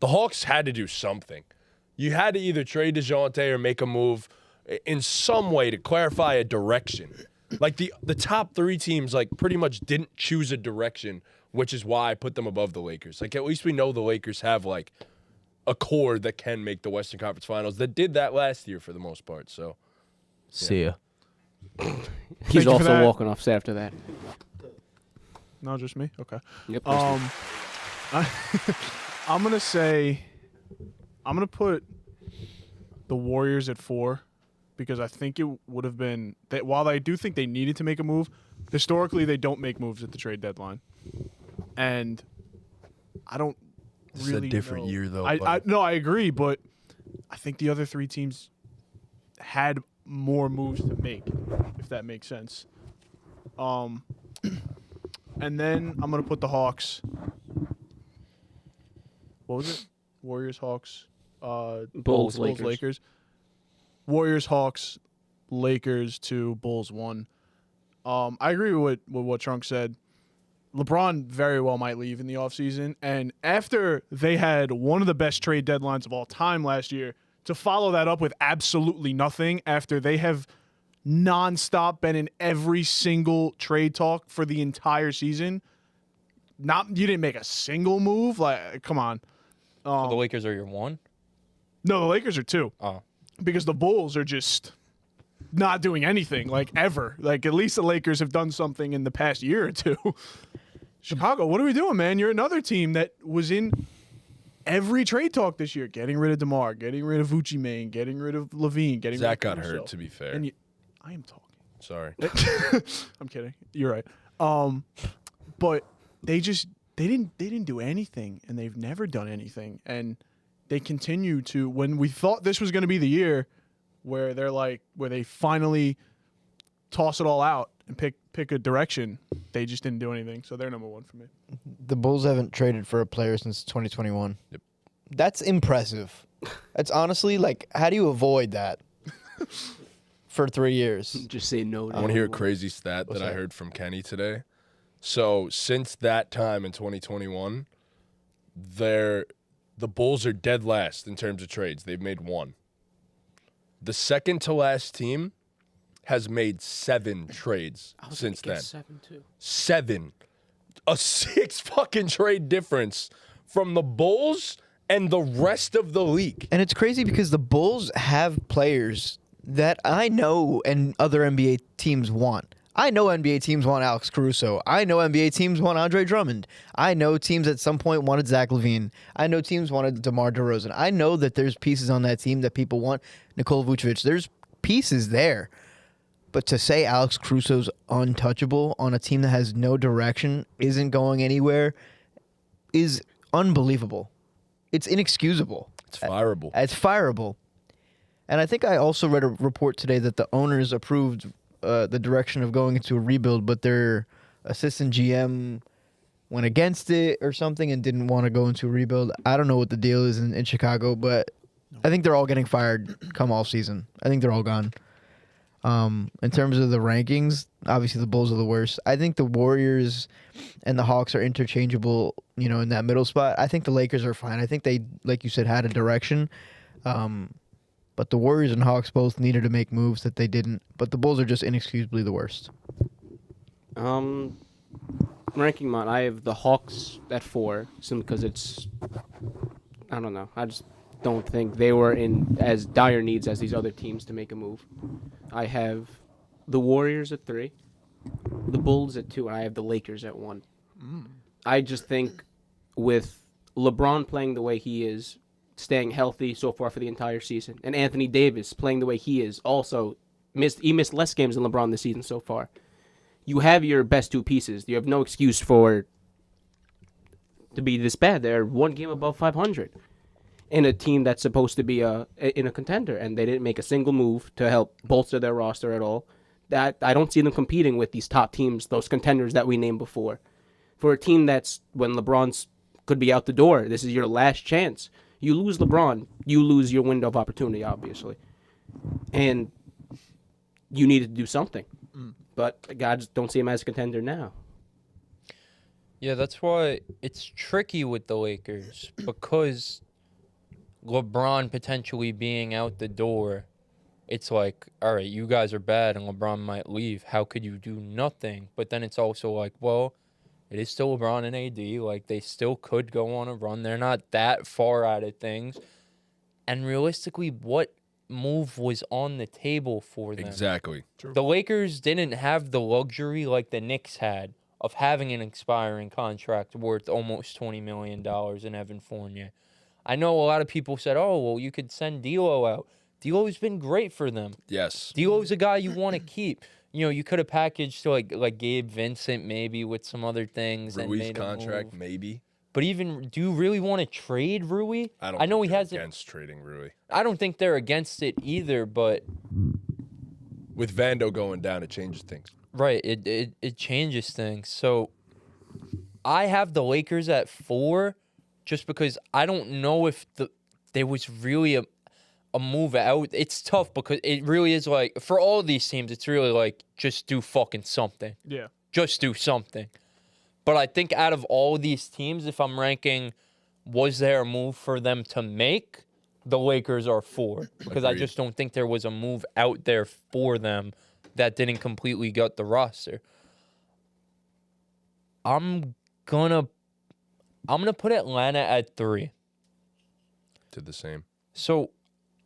the Hawks had to do something. You had to either trade DeJounte or make a move in some way to clarify a direction. Like, the top 3 teams, like, pretty much didn't choose a direction, which is why I put them above the Lakers. Like, at least we know the Lakers have, like, a core that can make the Western Conference Finals that did that last year for the most part, so... See ya. He's you for also that. walking off set after that. No, just me? Okay. Yep. I'm going to say, I'm going to put the Warriors at 4 because I think it would have been, that while I do think they needed to make a move, historically they don't make moves at the trade deadline. And I don't This is really a different know. year, though. No, I agree, but I think the other 3 teams had more moves to make, if that makes sense. And then I'm gonna put the Hawks. What was it? Warriors, Hawks, Bulls, Lakers. Warriors, Hawks, Lakers 2, Bulls 1. I agree with what Trunk said. LeBron very well might leave in the offseason. And after they had one of the best trade deadlines of all time last year, to follow that up with absolutely nothing after they have nonstop been in every single trade talk for the entire season. You didn't make a single move. Like, come on. So the Lakers are your 1? No, the Lakers are 2. Oh. Because the Bulls are just not doing anything, like, ever. Like, at least the Lakers have done something in the past year or 2. Chicago, what are we doing, man? You're another team that was in every trade talk this year. Getting rid of DeMar, getting rid of Vucci Main, getting rid of Levine, getting Zach rid of got Caruso. hurt, to be fair. And I am talking. Sorry. I'm kidding. You're right. But they didn't do anything, and they've never done anything, and they continue to. When we thought this was going to be the year where where they finally toss it all out and pick a direction, they just didn't do anything. So they're number 1 for me. the Bulls haven't traded for a player since 2021. Yep. That's impressive. That's honestly, like, how do you avoid that for 3 years? Just say no. I want to hear a crazy stat that I heard from Kenny today. So since that time in 2021, the Bulls are dead last in terms of trades. They've made 1. The second to last team has made 7 trades since then. 7 too. 7. A 6 fucking trade difference from the Bulls and the rest of the league. And it's crazy because the Bulls have players that I know and other NBA teams want. I know NBA teams want Alex Caruso. I know NBA teams want Andre Drummond. I know teams at some point wanted Zach LaVine. I know teams wanted DeMar DeRozan. I know that there's pieces on that team that people want. Nikola Vucevic. There's pieces there. But to say Alex Caruso's untouchable on a team that has no direction, isn't going anywhere, is unbelievable. It's inexcusable. It's fireable. It's fireable. And I think I also read a report today that the owners approved the direction of going into a rebuild, but their assistant GM went against it or something and didn't want to go into a rebuild. I don't know what the deal is in Chicago, but I think they're all getting fired come off season. I think they're all gone. In terms of the rankings, obviously the Bulls are the worst. I think the Warriors and the Hawks are interchangeable, in that middle spot. I think the Lakers are fine. I think they, like you said, had a direction. But the Warriors and Hawks both needed to make moves that they didn't. But the Bulls are just inexcusably the worst. Ranking mine, I have the Hawks at 4, simply because I don't know. I just don't think they were in as dire needs as these other teams to make a move. I have the Warriors at 3, the Bulls at 2, and I have the Lakers at 1. I just think with LeBron playing the way he is, staying healthy so far for the entire season, and Anthony Davis playing the way he is, also missed less games than LeBron this season so far. You have your best 2 pieces. You have no excuse to be this bad. They're 1 game above 500 in a team that's supposed to be in a contender, and they didn't make a single move to help bolster their roster at all. That I don't see them competing with these top teams, those contenders that we named before. For a team that's, when LeBron's could be out the door, this is your last chance. You lose LeBron, you lose your window of opportunity, obviously. And you needed to do something. But I just don't see him as a contender now. Yeah, that's why it's tricky with the Lakers, because LeBron potentially being out the door, it's like, all right, you guys are bad and LeBron might leave. How could you do nothing? But then it's also like, well, it is still LeBron and AD. Like, they still could go on a run. They're not that far out of things. And realistically, what move was on the table for them? Exactly. True. The Lakers didn't have the luxury like the Knicks had of having an expiring contract worth almost $20 million in Evan Fournier. I know a lot of people said, oh, well, you could send D'Lo out. D'Lo's been great for them. Yes. D'Lo's a guy you want to keep. You could have packaged like Gabe Vincent maybe with some other things. Rui's and made contract, a move. maybe. But even, do you really want to trade Rui? I know think he they're hasn't. against trading Rui. I don't think they're against it either, but With Vando going down, it changes things. right, it changes things. So I have the Lakers at 4, just because I don't know if there was really a move out. It's tough because it really is like, for all these teams, it's really like, just do fucking something. Yeah. Just do something. But I think out of all these teams, if I'm ranking, was there a move for them to make? The Lakers are 4. Because I Agreed. just don't think there was a move out there for them that didn't completely gut the roster. I'm gonna put Atlanta at 3. Did the same. So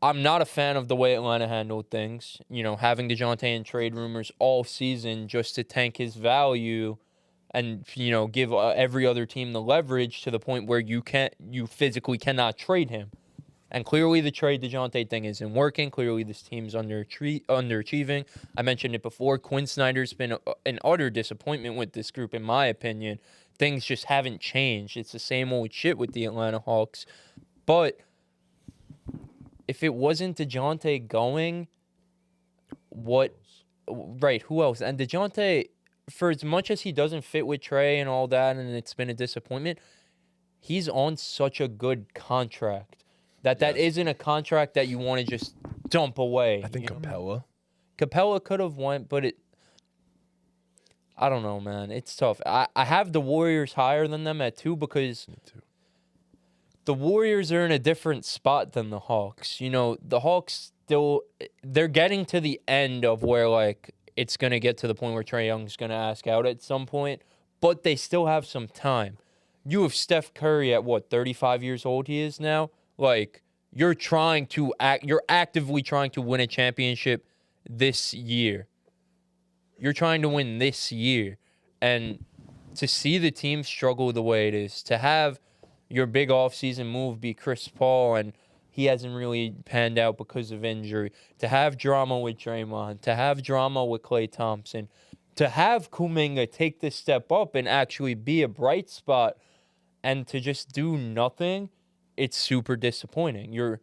I'm not a fan of the way Atlanta handled things. Having DeJounte in trade rumors all season just to tank his value and, give every other team the leverage to the point where you physically cannot trade him. And clearly the trade DeJounte thing isn't working. Clearly this team's underachieving. I mentioned it before. Quinn Snyder's been an utter disappointment with this group, in my opinion. Things just haven't changed. It's the same old shit with the Atlanta Hawks. But if it wasn't DeJounte going, who else? And DeJounte, for as much as he doesn't fit with Trey and all that, and it's been a disappointment, he's on such a good contract that isn't a contract that you want to just dump away. I think Capella could have went, but I don't know, man. It's tough. I have the Warriors higher than them at 2 because the Warriors are in a different spot than the Hawks. The Hawks they're getting to the end of where, like, it's going to get to the point where Trae Young's going to ask out at some point, but they still have some time. You have Steph Curry at 35 years old he is now? Like, you're actively trying to win a championship this year. You're trying to win this year. And to see the team struggle the way it is, to have your big offseason move be Chris Paul and he hasn't really panned out because of injury, to have drama with Draymond, to have drama with Klay Thompson, to have Kuminga take this step up and actually be a bright spot, and to just do nothing, it's super disappointing. You're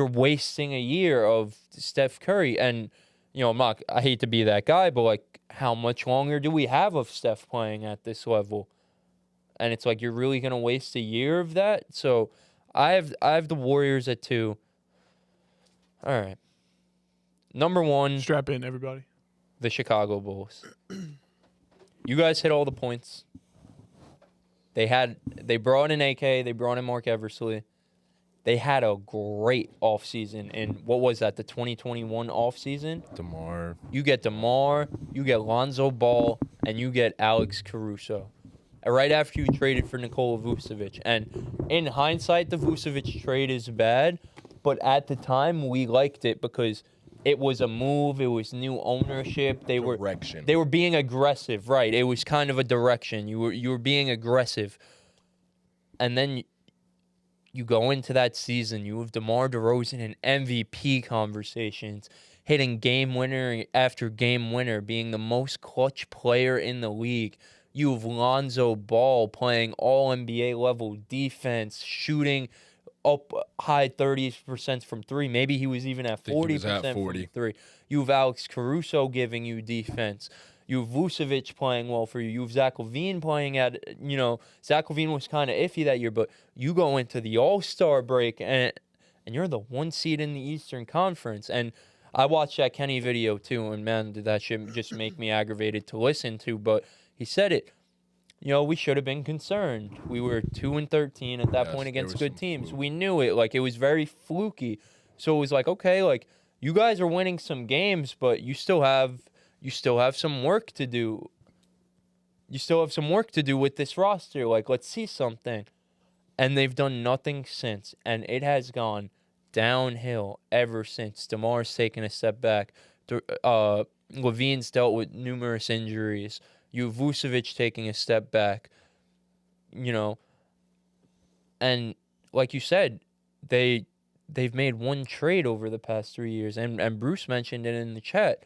wasting a year of Steph Curry. And, you know, I hate to be that guy, but, like, how much longer do we have of Steph playing at this level? And it's like, you're really going to waste a year of that? So I have the Warriors at 2. All right. Number 1, Strap in, everybody. the Chicago Bulls. You guys hit all the points. They brought in AK. They brought in Mark Eversley. They had a great offseason in, what was that, the 2021 offseason? DeMar. You get DeMar, you get Lonzo Ball, and you get Alex Caruso. Right after you traded for Nikola Vucevic. And in hindsight, the Vucevic trade is bad, but at the time, we liked it because it was a move. It was new ownership. They were being aggressive, right? It was kind of a direction. You were being aggressive. And then you go into that season, you have DeMar DeRozan in MVP conversations, hitting game winner after game winner, being the most clutch player in the league. You have Lonzo Ball playing all NBA level defense, shooting up high 30% from 3. Maybe he was even at 40% from 3. You have Alex Caruso giving you defense. You have Vucevic playing well for you. You have Zach LaVine playing at, Zach LaVine was kind of iffy that year, but you go into the All-Star break and you're the 1 seed in the Eastern Conference. And I watched that Kenny video too, and man, did that shit just make me aggravated to listen to. But he said it. We should have been concerned. We were 2-13 at that point against good teams. We knew it. Like, it was very fluky. So it was like, okay, like, you guys are winning some games, but you still have some work to do. You still have some work to do with this roster. Like, let's see something. And they've done nothing since. And it has gone downhill ever since. DeMar's taken a step back. Levine's dealt with numerous injuries. You have Vucevic taking a step back. And like you said, they've made one trade over the past 3 years. And Bruce mentioned it in the chat.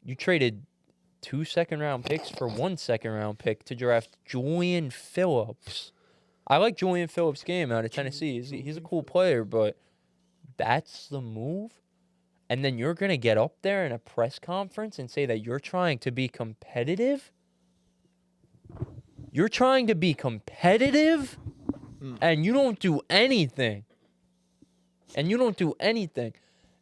You traded 2 second-round picks for 1 second-round pick to draft Julian Phillips. I like Julian Phillips' game out of Tennessee. He's a cool player, but that's the move? And then you're going to get up there in a press conference and say that you're trying to be competitive? You're trying to be competitive? And you don't do anything.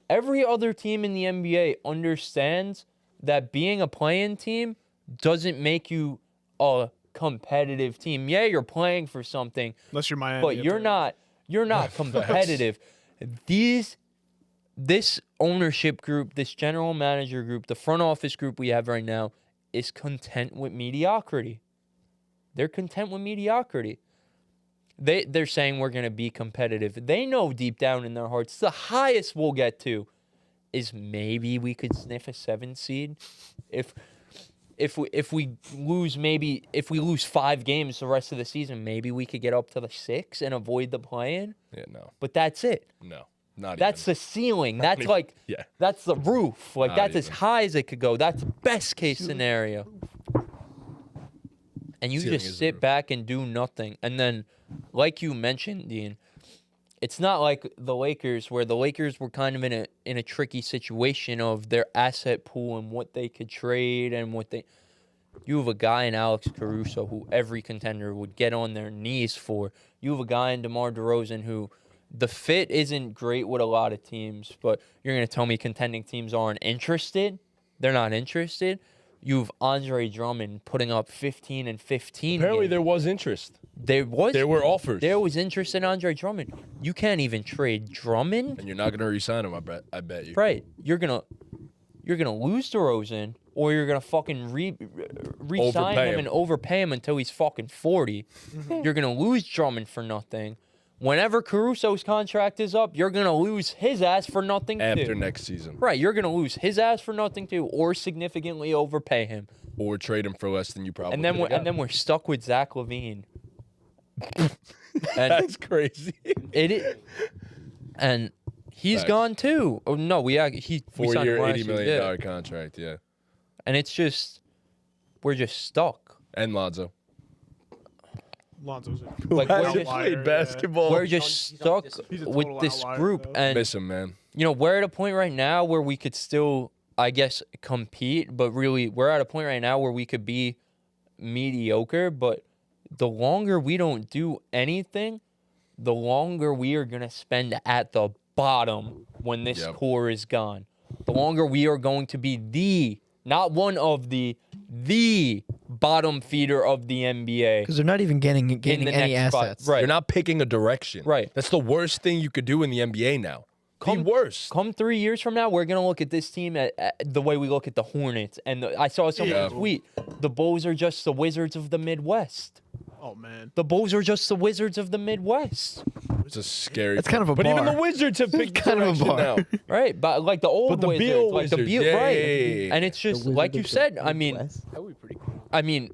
Every other team in the NBA understands that being a play-in team doesn't make you a competitive team. Yeah, you're playing for something, unless you're Miami, but you're not competitive. This ownership group, this general manager group, the front office group we have right now is content with mediocrity. They're content with mediocrity. They're saying we're going to be competitive. They know deep down in their hearts the highest we'll get to is maybe we could sniff a 7 seed. If we lose 5 games the rest of the season, maybe we could get up to the 6 and avoid the play-in. Yeah, no. But that's it. No. Not that's even. the ceiling. That's like that's the roof. Like, that's as high as it could go. That's best case scenario. And you just sit back and do nothing. And then, like you mentioned, Dean, it's not like the Lakers, where the Lakers were kind of in a tricky situation of their asset pool and what they could trade and what they. You have a guy in Alex Caruso who every contender would get on their knees for. You have a guy in DeMar DeRozan who the fit isn't great with a lot of teams, but you're going to tell me contending teams aren't interested? They're not interested. You have Andre Drummond putting up 15 and 15. Apparently there was interest. There were offers. There was interest in Andre Drummond. You can't even trade Drummond. And you're not going to re-sign him, I bet you. Right. You're gonna lose DeRozan, or you're gonna fucking re-sign him and overpay him until he's fucking 40. You're gonna lose Drummond for nothing. Whenever Caruso's contract is up, you're gonna lose his ass for nothing After too. next season. Right, you're gonna lose his ass for nothing too, or significantly overpay him. Or trade him for less than you probably And then could've got. we're stuck with Zach LaVine. And That's crazy. and he's Facts. gone too. Oh no, we signed him 4-year, last $80 year, million yeah. contract, yeah. And it's just we're just stuck. And Lonzo. Lonzo's a Like Hasn't we're just, outlier, played basketball. we're just stuck He's a with total this outlier, group, though. and Miss him, man. you know we're at a point right now where we could still, I guess, compete, but really we're at a point right now where we could be mediocre. But the longer we don't do anything, the longer we are gonna spend at the bottom when this Yep. core is gone. The longer we are going to be not one of the bottom feeder of the NBA. Because they're not even gaining in the any next spot. assets. Right. You're not picking a direction. Right. That's the worst thing you could do in the NBA now. The worst. Come 3 years from now, we're gonna look at this team at the way we look at the Hornets. And I saw someone Yeah. tweet: the Bulls are just the Wizards of the Midwest. Oh man. The Bulls are just the Wizards of the Midwest, It's a scary. That's kind of a But even bar. the Wizards have picked kind of a direction bar. now. right? But like the old But the Wizards, Beal like the Wizards, Beal, yeah, right? yeah, yeah. And it's just like you said. I mean, That would be pretty cool. I mean,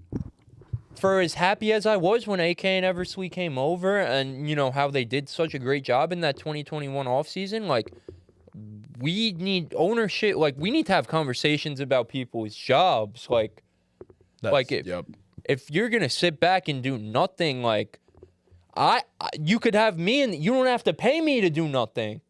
for as happy as I was when AK and Eversley came over, and you know how they did such a great job in that 2021 offseason, like we need ownership. Like we need to have conversations about people's jobs. Like That's- if, yep. if you're gonna sit back and do nothing, like you could have me, and you don't have to pay me to do nothing.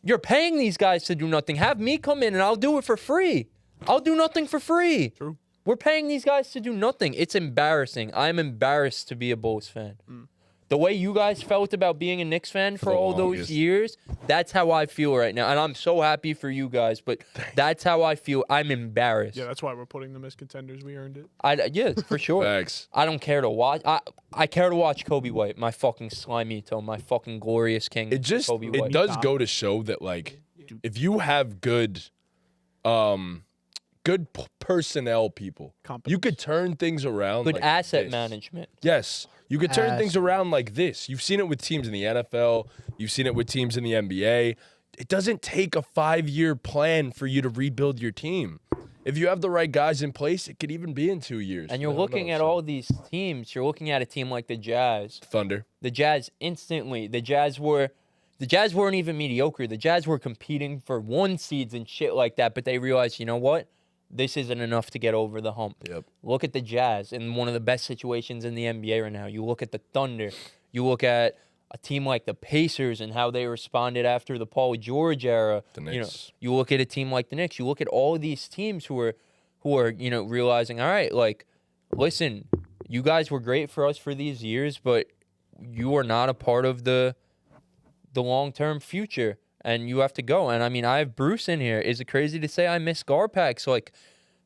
You're paying these guys to do nothing. Have me come in and I'll do it for free. I'll do nothing for free. True. We're paying these guys to do nothing. It's embarrassing. I'm embarrassed to be a Bulls fan. The way you guys felt about being a Knicks fan for the all those longest. years, that's how I feel right now. And I'm so happy for you guys, but that's how I feel. I'm embarrassed. Yeah, that's why we're putting them as contenders. We earned it. Yeah, for sure. Facts. I don't care to watch. I care to watch Kobe White, my fucking slimy toe, my fucking glorious king. It just Kobe it White. does go to show that like if you have good personnel people, you Competence. could turn things around. Good like asset this. management. Yes, you could turn things Asset. around like this. You've seen it with teams in the NFL. You've seen it with teams in the NBA. It doesn't take a 5-year plan for you to rebuild your team. If you have the right guys in place, it could even be in 2 years. And you're I don't looking know, at so. all these teams. You're looking at a team like the Jazz. Thunder. The Jazz instantly. The Jazz weren't even mediocre. The Jazz were competing for 1 seeds and shit like that. But they realized, you know what? This isn't enough to get over the hump. Yep. Look at the Jazz in one of the best situations in the NBA right now. You look at the Thunder. You look at a team like the Pacers and how they responded after the Paul George era. The You know, Knicks. you look at a team like the Knicks. You look at all of these teams who are realizing, all right, like, listen, you guys were great for us for these years, but you are not a part of the long-term future, and you have to go. And I mean, I have Bruce in here. Is it crazy to say I miss Garpax? Like,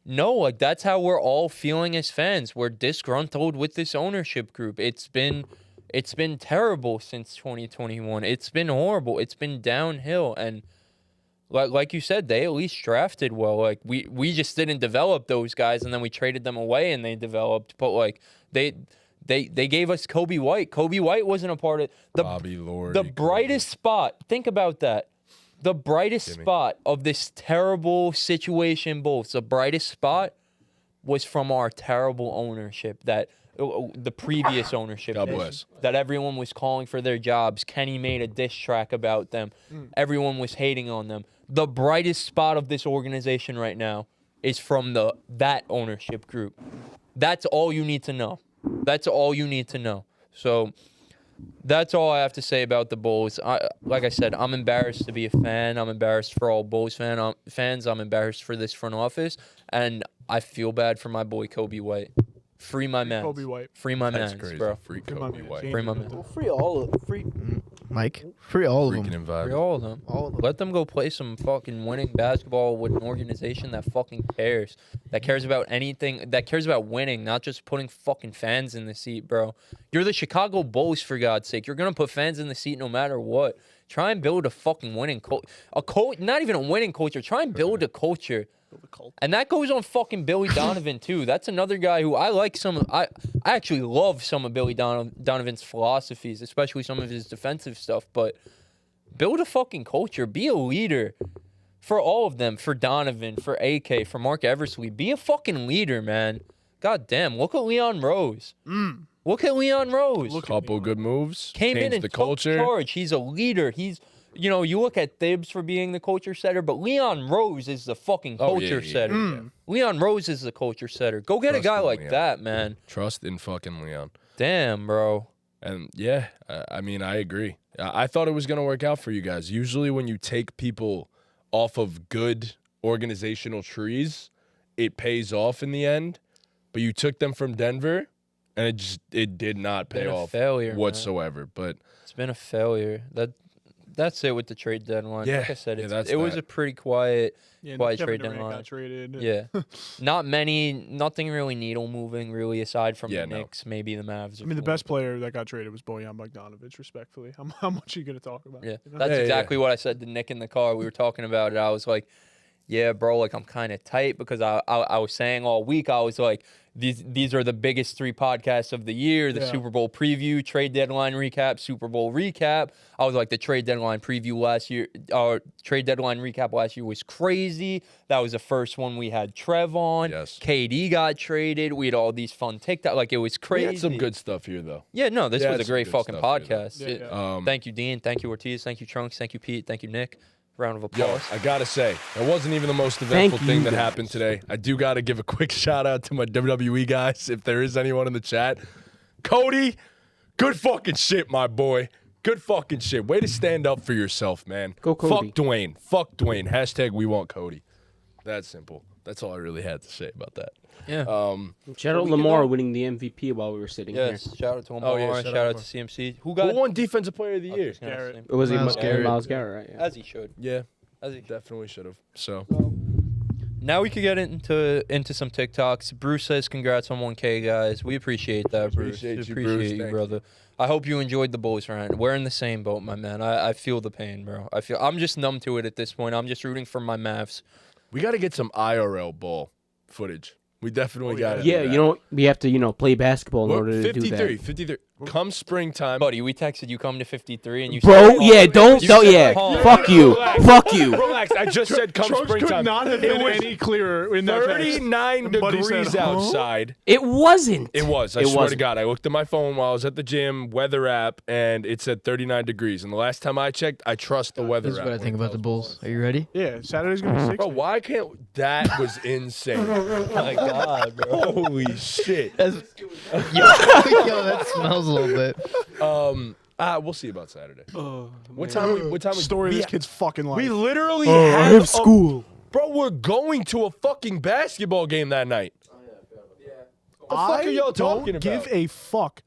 no, like that's how we're all feeling as fans. We're disgruntled with this ownership group. It's been terrible since 2021. It's been horrible. It's been downhill. And like you said, they at least drafted well. Like we just didn't develop those guys, and then we traded them away and they developed. But like they gave us Kobe White. Kobe White wasn't a part of Bobby Lord. the brightest spot. Think about that. The brightest spot of this terrible situation, Bulls. The brightest spot was from our terrible ownership. The previous ownership. God bless. That everyone was calling for their jobs. Kenny made a diss track about them. Everyone was hating on them. The brightest spot of this organization right now is from that ownership group. That's all you need to know. That's all you need to know. So that's all I have to say about the Bulls. Like I said, I'm embarrassed to be a fan. I'm embarrassed for all Bulls fans. I'm embarrassed for this front office. And I feel bad for my boy Kobe White. Free my man. Kobe White. Free my That's man, crazy. bro. Free Free my Kobe man. White. Free my man. Free all of Mike. Free all of Freaking them. Free invited. all of them. All of them. Let them go play some fucking winning basketball with an organization that fucking cares. That cares about anything. That cares about winning, not just putting fucking fans in the seat, bro. You're the Chicago Bulls, for God's sake. You're gonna put fans in the seat no matter what. Try and build a fucking winning culture. Not even a winning culture. Try and build a culture Build a cult. And that goes on fucking Billy Donovan too. That's another guy who I like I actually love some of Billy Donovan's philosophies, especially some of his defensive stuff. But build a fucking culture. Be a leader for all of them. For Donovan, for AK, for Mark Eversley. Be a fucking leader, man. God damn. Look at Leon Rose. Look at Leon Rose. Couple good moves. Came in changed and the took culture. charge. He's a leader. You look at Thibs for being the culture setter, but Leon Rose is the fucking culture setter. Leon Rose is the culture setter. Go get a Trust guy in like Leon. that, man. Trust in fucking Leon. Damn, bro. And yeah, I mean, I agree. I thought it was going to work out for you guys. Usually when you take people off of good organizational trees, it pays off in the end. But you took them from Denver, and it did not pay Been a off failure, man. whatsoever. But It's been a failure. That's it with the trade deadline. Yeah, Like I said, yeah, it was that. a pretty quiet Yeah, trade Kevin Durant deadline. got traded. Yeah. Nothing really needle moving, really, aside from Yeah, the no. Knicks, maybe the Mavs. I mean, the best player that got traded was Bojan Bogdanovic, respectfully. How much are you going to talk about? Yeah, you know? that's Yeah, yeah. exactly what I said to Nick in the car. We were talking about it. I was like, yeah, bro, like I'm kind of tight because I was saying all week, I was like, these are the biggest 3 podcasts of the year, the Yeah. Super Bowl preview, trade deadline recap, Super Bowl recap. I was like, the trade deadline preview trade deadline recap last year was crazy. That was the first one we had Trev on. Yes. KD got traded. We had all these fun TikTok. Like, it was we crazy. had some good stuff here, though. Yeah, no, this Yeah, was a it's some great good fucking stuff here, though. podcast. Yeah. Thank you, Dean. Thank you, Ortiz. Thank you, Trunks. Thank you, Pete. Thank you, Nick. Round of Yo, applause. I gotta say, it wasn't even the most Thank eventful thing you, that guys. happened today. I do gotta give a quick shout out to my WWE guys, if there is anyone in the chat. Cody, good fucking shit, my boy. Good fucking shit. Way to stand up for yourself, man. Go Cody. Fuck Dwayne. Fuck Dwayne. Hashtag we want Cody. That's simple. That's all I really had to say about that. Yeah. Shout out Lamar winning the MVP while we were sitting Yes. Shout out to Lamar. Oh, yeah, Shout shout out out to CMC. Who Who got won Defensive Player of the Year? Yeah, Garrett. same. here. Was it Myles Garrett. Miles Garrett, right? Yeah. As he should. Yeah, As he should. definitely should have. So, Now we could get into some TikToks. Bruce says congrats on 1K, guys. We appreciate that, Bruce. Appreciate We you, appreciate Bruce. you, Thank brother. I hope you enjoyed the Bulls rant. We're in the same boat, my man. I feel the pain, bro. I'm just numb to it at this point. I'm just rooting for my Mavs. we got to get some IRL ball footage. We definitely got to. Yeah, you know, we have to, play basketball in order to do 53, that. 53. Come springtime. Buddy, we texted you come to 53 and you Bro, said, yeah, don't, yeah. calm. Fuck you. Fuck you. Relax. I just said come Trunks could springtime. not have It been was any clearer in that text. 39 And Buddy degrees said, huh? outside. It wasn't. It was. I It swear to wasn't. God. I looked at my phone while I was at the gym, weather app, and it said 39 degrees. And the last time I checked, I trust the weather This is app. what I think about the Bulls. Are you ready? Yeah, Saturday's going to be 60. Bro, why can't... That was insane. Oh my God, bro. Holy shit. Yo, that smells a little bit. We'll see about Saturday. What time? What time? Story of we, this kid's fucking life. we literally have school. Bro, we're going to a fucking basketball game that night. What the fuck are y'all talking don't about? give a fuck.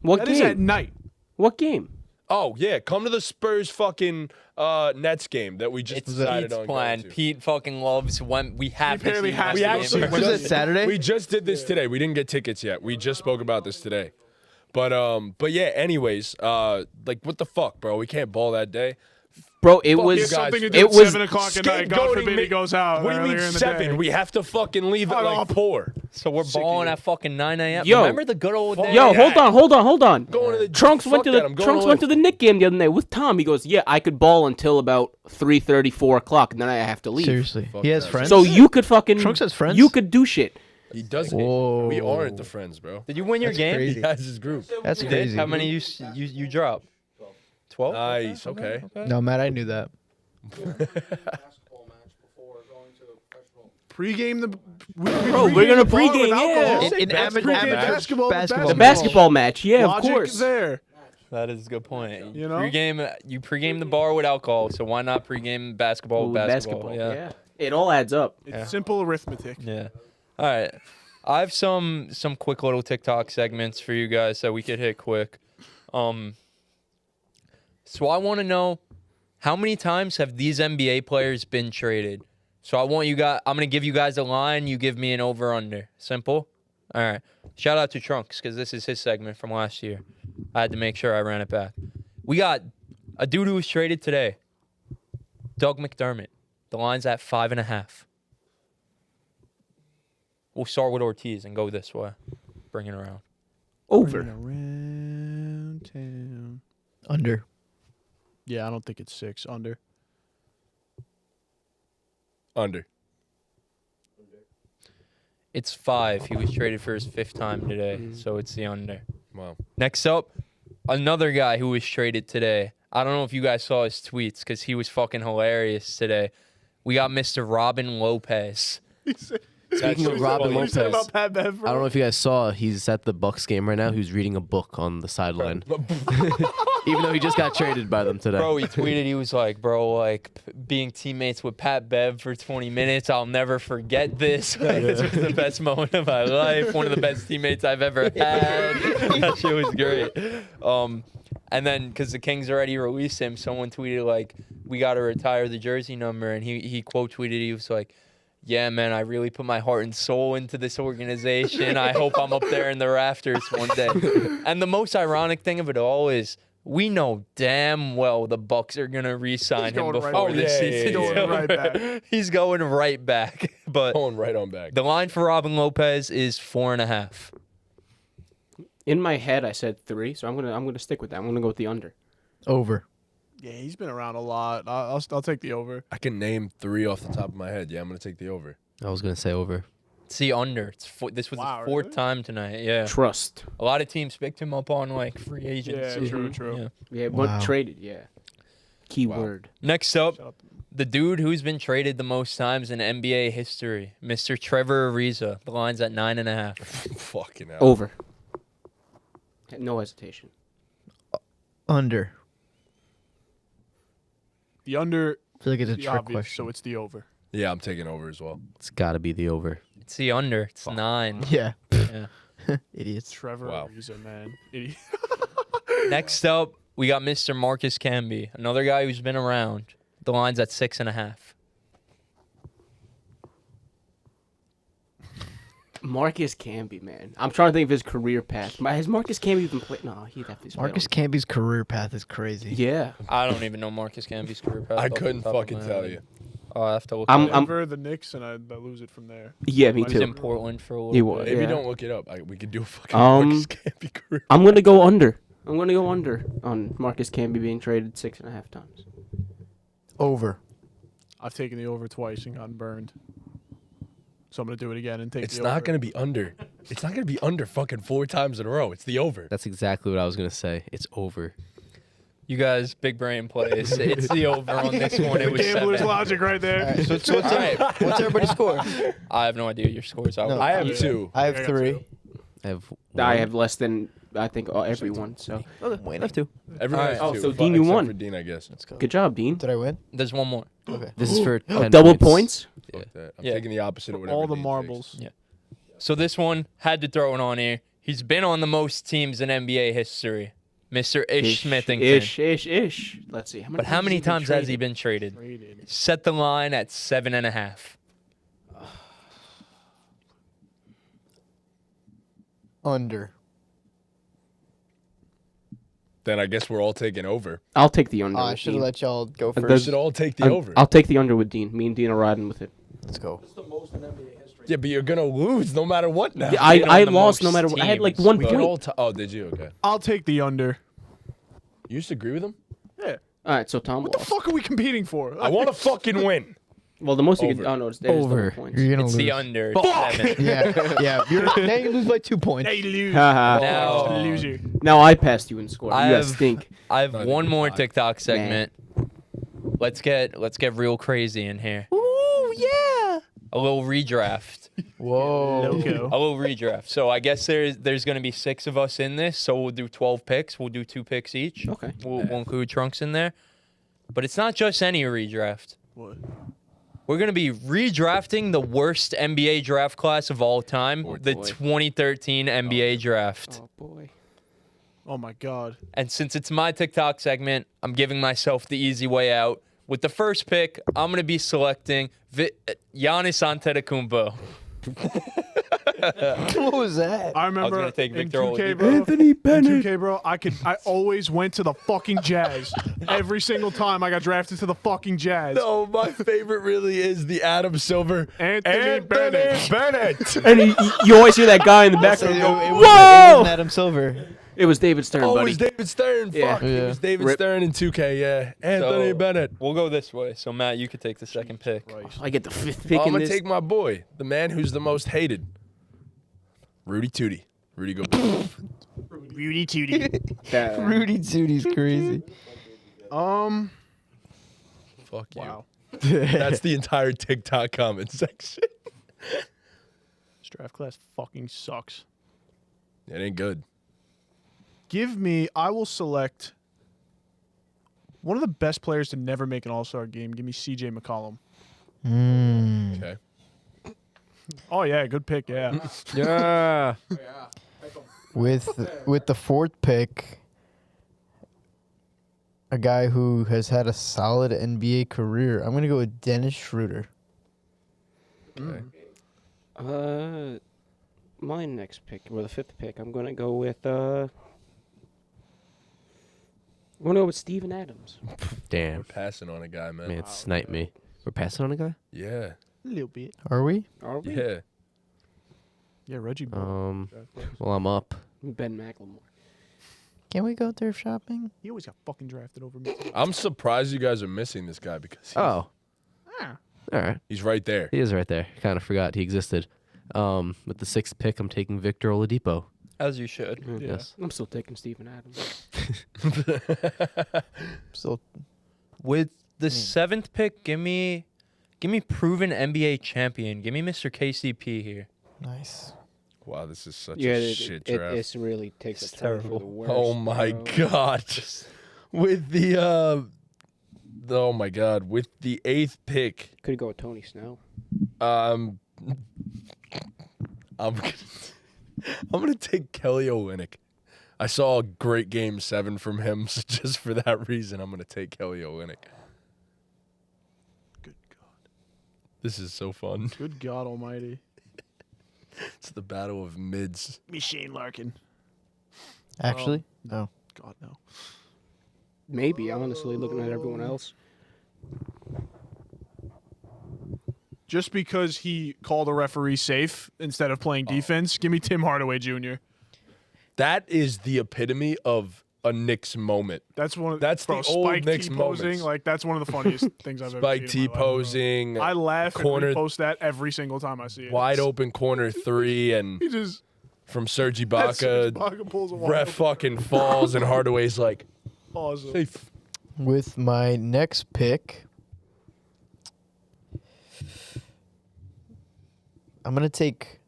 What That is at game? night. What game? Oh yeah, come to the Spurs fucking Nets game that we just It's decided Pete's on. plan. going to. Pete fucking loves when we have to apparently see has the to game go see first. When is it, Saturday? We just did this today. We didn't get tickets yet. We just spoke about this today. But yeah. Anyways, like what the fuck, bro? We can't ball that day. Bro, it Fuck was. you It's something to it do at was 7 o'clock at night. God Scapegoating forbid me. he goes out. What do you mean earlier in the 7? day. We have to fucking leave at Shut like up. 4. So we're Sick of balling you. at fucking 9 a.m. Yo. Remember the good old days? Yo, Yeah. hold on. Going to the Trunks went fuck to that, the I'm going Trunks went to the Knick game the other night with Tom. He goes, "Yeah, I could ball until about 3:30, 4 o'clock, and then I have to leave." Seriously. Fuck He has that. friends? So you could fucking. Trunks has friends? You could do shit. He doesn't. Whoa. We aren't the friends, bro. Did you win your game? crazy. He has his group. That's You did? crazy. How many you dropped? 12? Nice. Okay. No, Matt, I knew that. Pregame the. Bro, we're gonna pregame, yeah. In amateur basketball. basketball. The basketball match, yeah, of Logic course. there. That is a good point. You know? You pregame the bar with alcohol, so why not pregame basketball with Ooh, basketball? yeah. It all adds up. It's simple arithmetic. Yeah. All right. I have some quick little TikTok segments for you guys that we could hit quick. So I want to know how many times have these NBA players been traded? So I'm going to give you guys a line, you give me an over under. Simple? All right. Shout out to Trunks cuz this is his segment from last year. I had to make sure I ran it back. We got a dude who was traded today. Doug McDermott. The line's at 5.5. We'll start with Ortiz and go this way. Bring it around. Over. Around town. Under. Yeah, I don't think it's 6. Under. Under. It's 5. He was traded for his 5th time today, so it's the under. Wow. Next up, another guy who was traded today. I don't know if you guys saw his tweets because he was fucking hilarious today. We got Mr. Robin Lopez. Speaking of Robin What you said Lopez, about Pat Bev, bro? I don't know if you guys saw, he's at the Bucks game right now. He's reading a book on the sideline, even though he just got traded by them today. Bro, he tweeted, he was like, bro, like being teammates with Pat Bev for 20 minutes, I'll never forget this. Like, this was the best moment of my life. One of the best teammates I've ever had. That shit was great. And then, because the Kings already released him, someone tweeted, like, we got to retire the jersey number. And he quote tweeted, he was like, yeah, man, I really put my heart and soul into this organization. I hope I'm up there in the rafters one day. And the most ironic thing of it all is we know damn well the Bucks are going to re-sign him going right before back. the season's He's going over. right back. He's going right back. But Going right on back. the line for Robin Lopez is 4.5. In my head, I said 3, so I'm gonna stick with that. I'm gonna go with the under. Over. Yeah, he's been around a lot. I'll take the over. I can name 3 off the top of my head. Yeah, I'm gonna take the over. I was gonna say over. It's the under. This was Wow, his 4th really? time tonight. Yeah. Trust. A lot of teams picked him up on like free agents. Yeah, true. Yeah. Yeah, Wow. but traded. Yeah. Keyword. Next up, Shut up. the dude who's been traded the most times in NBA history, Mr. Trevor Ariza. The line's at 9.5. Fucking hell. Over. No hesitation. Under. The under. I feel like it's a The trick obvious, question. so it's the over. Yeah, I'm taking over as well. It's got to be the over. It's the under. It's 9. Yeah. Yeah. Idiots. Trevor Wow. Ariza, man. Idiot. Next up, we got Mr. Marcus Camby, another guy who's been around. The line's at 6.5. Marcus Camby, man. I'm trying to think of his career path. Has Marcus Camby even played? No, he definitely played. Marcus Camby's career path is crazy. Yeah. I don't even know Marcus Camby's career path. I off the couldn't top of fucking my tell head. you. Oh, I have to look. I'm- it up. Denver, the Knicks, and I lose it from there. Yeah, me He He was too. in Portland for a little He bit. was. Maybe Yeah. don't look it up. We could do a fucking Um, Marcus Camby career. I'm gonna go under. I'm gonna go under on Marcus Camby being traded 6.5 times. Over. I've taken the over twice and gotten burned. So I'm going to do it again and take It's the not over. gonna be under. It's not gonna be under fucking 4 times in a row. It's the over. That's exactly what I was gonna say. It's over. You guys, big brain plays. It's the over on this one. It was Gambler's 7. logic right there. All right, so what's, what's everybody's score? I have no idea your scores. No. I have Yeah. 2. I have I got 3. two. I have. I have less than I think everyone. So Wait, I have 2. Everyone All has right. Oh, 2. so Dean, you except won. For Dean, I guess. Let's go. good job, Dean. Did I win? There's one more. Okay. This is for 10 Double points. Fuck that. I'm Yeah. taking the opposite of whatever. All the Dean marbles. takes. Yeah. So this one had to throw it on here. He's been on the most teams in NBA history, Mr. Ish Smithington. Ish. Let's see. But how many times has he been traded? Traded. Set the line at 7.5. Under. Then I guess we're all taking over. I'll take the under. I with should have Dean. let y'all go But We first. should all take the I'm- over. I'll take the under with Dean. Me and Dean are riding with it. Let's go. Yeah, but you're gonna lose no matter what now. Yeah, been I on the lost no most matter what. I had like teams. 1 we can point. all. Oh, did you? Okay. I'll take the under. You used to agree with him. Yeah. All right, so Tom What the lost. fuck are we competing for? I want to fucking win. Well, the most you could. Over. Oh no, there's double Over. points. You're gonna It's lose. the under. 7. Yeah. Now you lose by 2 points. Hey, lose. Haha. Now- Loser. Now I passed you in score. I You guys have- stink. I have Not one even more 5. TikTok segment. Let's get real crazy in here. Ooh, yeah. A little redraft. Whoa. A Loco. little redraft. So I guess there's going to be 6 of us in this. So we'll do 12 picks. We'll do 2 picks each. Okay. We'll include Trunks in there. But it's not just any redraft. What? We're going to be redrafting the worst NBA draft class of all time, Oh, the boy. 2013 NBA draft. Oh boy. Oh my God. And since it's my TikTok segment, I'm giving myself the easy way out. With the first pick, I'm going to be selecting Giannis Antetokounmpo. What was that? I remember gonna take in Victor 2K, Oladipo. bro. Anthony In Bennett. 2K, bro, I always went to the fucking Jazz. Every single time I got drafted to the fucking Jazz. No, my favorite really is the Adam Silver. Anthony Bennett. Bennett. And you always hear that guy in the background It go, wasn't Adam Silver. It was David Stern, Oh, it buddy. was David Stern. Yeah. Fuck, it was David Rip. Stern in 2K. Yeah, Anthony So, Bennett. We'll go this way. So Matt, you could take the second pick. I get the 5th pick I'm in gonna this. take my boy, the man who's the most hated, Rudy Tootie. Rudy go. Rudy Tootie. Rudy Tootie's crazy. Fuck you. Wow. That's the entire TikTok comment section. This draft class fucking sucks. It ain't good. I will select one of the best players to never make an All-Star game. Give me CJ McCollum. Okay. Oh, yeah, good pick, yeah. Yeah. With the fourth pick, a guy who has had a solid NBA career. I'm gonna go with Dennis Schroeder. Okay. My next pick, or the 5th pick, I'm going to go with, I'm going to go with Steven Adams. Damn. Passing on a guy, man. Man, snipe me. We're passing on a guy? Yeah. A little bit. Are we? Are we? Yeah. Yeah, Reggie Bull. Well, I'm up. Ben McLemore. Can we go thrift shopping? He always got fucking drafted over me. I'm surprised you guys are missing this guy because Oh. Ah. All right. he's right there. He is right there. Kind of forgot he existed. With the 6th pick, I'm taking Victor Oladipo. As you should. Yeah. Yes. I'm still taking Steven Adams. So With the 7th pick, give me proven NBA champion. Give me Mr. KCP here. nice. Wow, this is such Yeah, a shit draft. It really takes It's a turn for terrible. the worst. Oh my bro. god. With the oh my god, with the 8th pick, Could go with Tony Snell. I'm gonna take Kelly Olynyk. I saw a great game 7 from him, so just for that reason, I'm gonna take Kelly Olynyk. Good God. This is so fun. Good God almighty. It's the battle of mids. Me Shane Larkin. Actually, no. God, no. Maybe, honestly, looking at everyone else. Just because he called a referee safe instead of playing defense, give me Tim Hardaway Jr. That is the epitome of a Knicks moment. That's one. Of, That's bro, the old Spike Knicks T-posing, moments. like that's one of the funniest things I've Spike ever T seen. in my life, bro. posing, I laugh corner- and repost that every single time I see it. wide open corner 3, and He just from Serge Serge Ibaka, Ibaka pulls a wide ref open- fucking falls, and Hardaway's like, Awesome. safe. With my next pick, I'm gonna take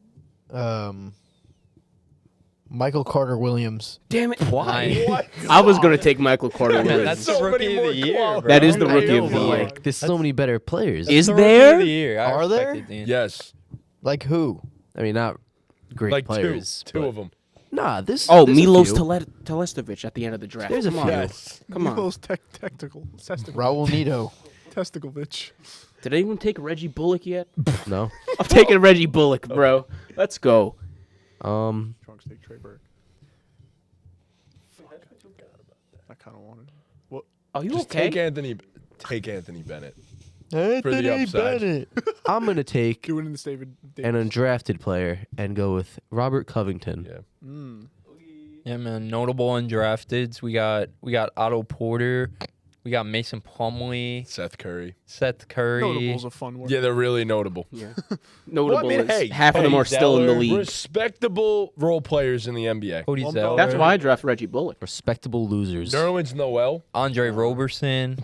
Michael Carter Williams. Damn it. Why? What? I was going to take Michael Carter Man, Williams. that's So the rookie many of more the year, qualities. bro. That is the I rookie know, of the bro. year. Like, there's so many better players. Is The rookie there? of the year. I Are there? respect it, Dean. Yes, Like who? I mean, not great like players. two but- of them. Nah, this. Oh, there's a Milos few. Telestovic at the end of the draft. There's a Come on. few. Yes. Come on. Milos Testicle Raul Neto. bitch. Did anyone take Reggie Bullock yet? No. I'm taking Reggie Bullock, bro. Let's go. Trunks take Trey Burke. I kind of wanted. What? Are you Just okay? take Anthony Bennett. Anthony upside. Bennett. I'm gonna take Doing in the David. an undrafted player and go with Robert Covington. Yeah. Yeah, man. Notable undrafteds. We got Otto Porter. We got Mason Plumlee, Seth Curry. Seth Curry. Notable's a fun word. Yeah, they're really notable. Yeah. Notable Well, I mean, is hey, half of them are still in the Zeller, league. Respectable role players in the NBA. Cody Well, Zeller. That's why I draft Reggie Bullock. Respectable losers. Nerlens Noel. Andre Roberson.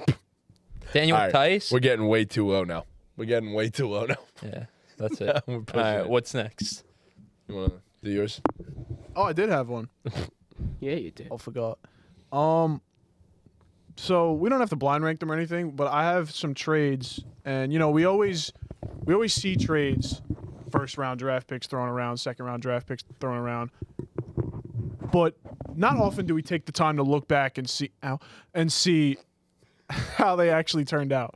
Daniel All right, Tice. We're getting way too low now. Yeah, that's it. We're All pushing right, it. what's next? You want to do yours? Oh, I did have one. Yeah, you did. I forgot. So we don't have to blind rank them or anything, but I have some trades, and we always see trades, first round draft picks thrown around, second round draft picks thrown around, but not often do we take the time to look back and see how they actually turned out.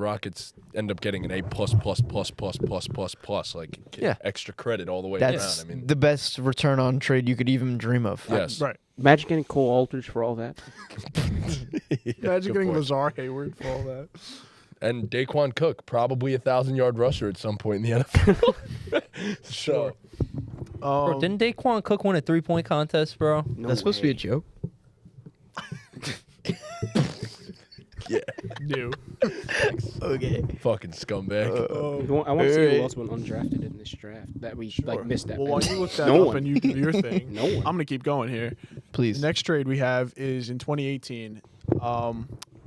Rockets end up getting an A+++++++, like Yeah. extra credit all the way That's around. I mean, the best return on trade you could even dream of. yes. Right. Imagine getting Cole Aldridge for all that. Imagine good getting point. Lazar Hayward for all that. And Daquan Cook, probably a 1,000-yard rusher at some point in the NFL. So, Bro, didn't Daquan Cook win a 3-point contest, bro? No That's supposed to be a way. joke. yeah, New. Okay. fucking scumbag. I want to see Hey. who else went undrafted in this draft that we like missed that. Well, while bench. you look that No up one. and you do your thing, No one. I'm gonna keep going here. Please. The next trade we have is in 2018.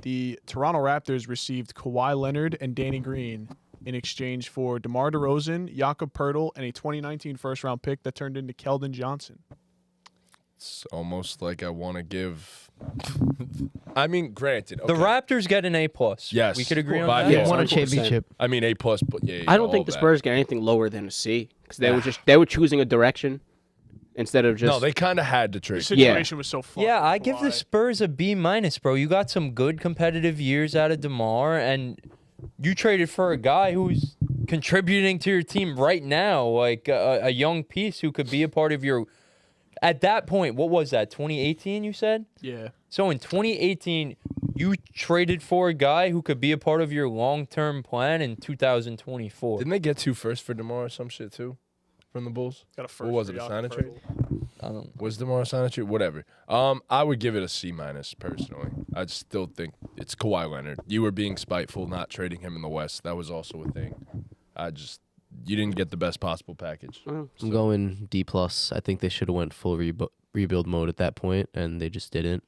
The Toronto Raptors received Kawhi Leonard and Danny Green in exchange for DeMar DeRozan, Jakob Poeltl, and a 2019 first-round pick that turned into Keldon Johnson. It's almost like I want to give. I mean, granted, The okay. Raptors get an A+. Yes. We could agree on By that. They far. won a 100%. championship. I mean, A+, but yeah. I don't all think the that. Spurs get anything lower than a C because they were choosing a direction instead of just. No, they kind of had to The trade. situation was so fun. Yeah, I give the Spurs a B-, bro. You got some good competitive years out of DeMar, and you traded for a guy who's contributing to your team right now, like a young piece who could be a part of your. At that point, what was that? 2018, you said? Yeah. So in 2018, you traded for a guy who could be a part of your long-term plan in 2024. Didn't they get 2 firsts for DeMar or some shit too, from the Bulls? Got a first What was for it? A Jakob signing trade? Poeltl. I don't. Was DeMar a signing trade? Whatever. I would give it a C- personally. I still think it's Kawhi Leonard. You were being spiteful not trading him in the West. That was also a thing. You didn't get the best possible package. Oh, I'm going D+. I think they should have went full rebuild mode at that point, and they just didn't.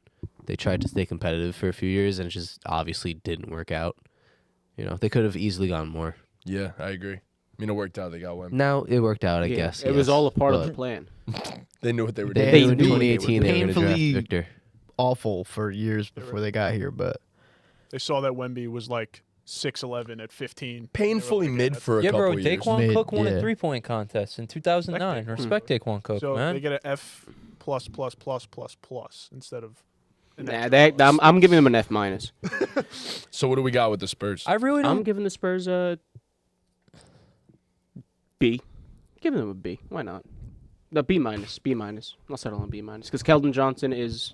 They tried to stay competitive for a few years, and it just obviously didn't work out. You know, they could have easily gone more. Yeah, I agree. I mean, it worked out. They got one. Now it worked out, I yeah, guess. it was yes, all a part of the but plan. They knew what they were They, doing. They knew in knew 2018 they were going to draft painfully- Victor. Awful for years before they got here, but They saw that Wemby was like 6'11" at 15. Painfully mid for a Yeah, couple bro, years. Daquan Mid, Cook won a yeah. 3-point contest in 2009. Respect Daquan Cook, So man. they get an F plus instead of. an Nah, extra plus. I'm giving them an F minus. So what do we got with the Spurs? I really I'm don't. giving the Spurs a B. Giving them a B. Why not? No, B minus. I'll settle on B minus because Keldon Johnson is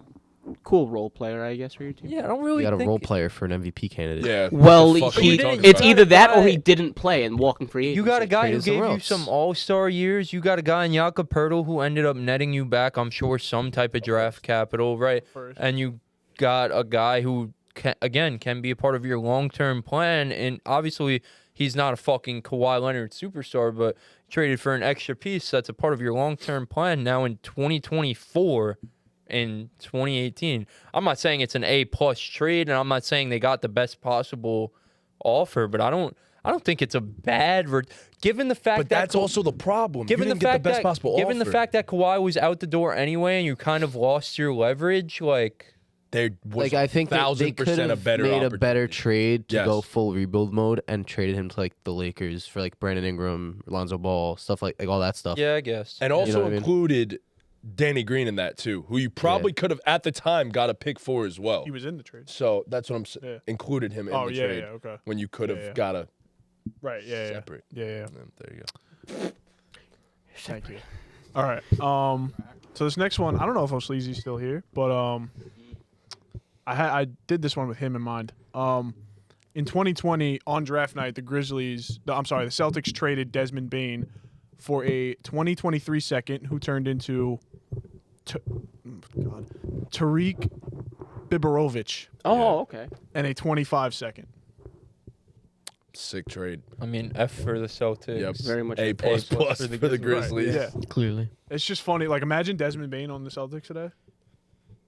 cool role player, I guess, for your team. Yeah, I don't You really got a think. role player for an MVP candidate. yeah. Well, what the fuck are we talking it's about? either that or guy- he didn't play and walking free agency. You got a guy who Traded gave somewhere you else. some all-star years. You got a guy in Jakob Poeltl who ended up netting you back, I'm sure, some type of draft capital, right? First. And you got a guy who, can be a part of your long-term plan. And obviously, he's not a fucking Kawhi Leonard superstar, but traded for an extra piece that's a part of your long-term plan now in 2024 and 2018. I'm not saying it's an A+ trade, and I'm not saying they got the best possible offer, but I don't think it's a bad given the fact But that that's also the problem. given you the didn't fact get the best that possible given the offer. fact that Kawhi was out the door anyway, and you kind of lost your leverage, like there was Like I think that they could 1,000% a have better made a opportunity. better trade to go Yes. full rebuild mode and traded him to like the Lakers for like Brandon Ingram, Lonzo Ball, stuff like all that stuff. Yeah, I guess. And also what I mean? included Danny Green in that too, who you probably could have at the time got a pick for as well. He was in the trade. So that's what I'm saying. Yeah. Included him in Oh the yeah, trade yeah, okay. when you could have Yeah, yeah. got a Right, yeah, yeah. separate. Yeah, yeah. There you go. Thank you. All right. So this next one, I don't know if O'Sleazy's still here, but I did this one with him in mind. In 2020 on draft night, the Celtics traded Desmond Bane for a 2023 second, who turned into Tariq Biberovic, Oh, okay. and a 25 second. Sick trade. I mean, F for the Celtics. Yep. Very much A plus plus for the Grizzlies. Yeah, Clearly. it's just funny. Like, imagine Desmond Bane on the Celtics today.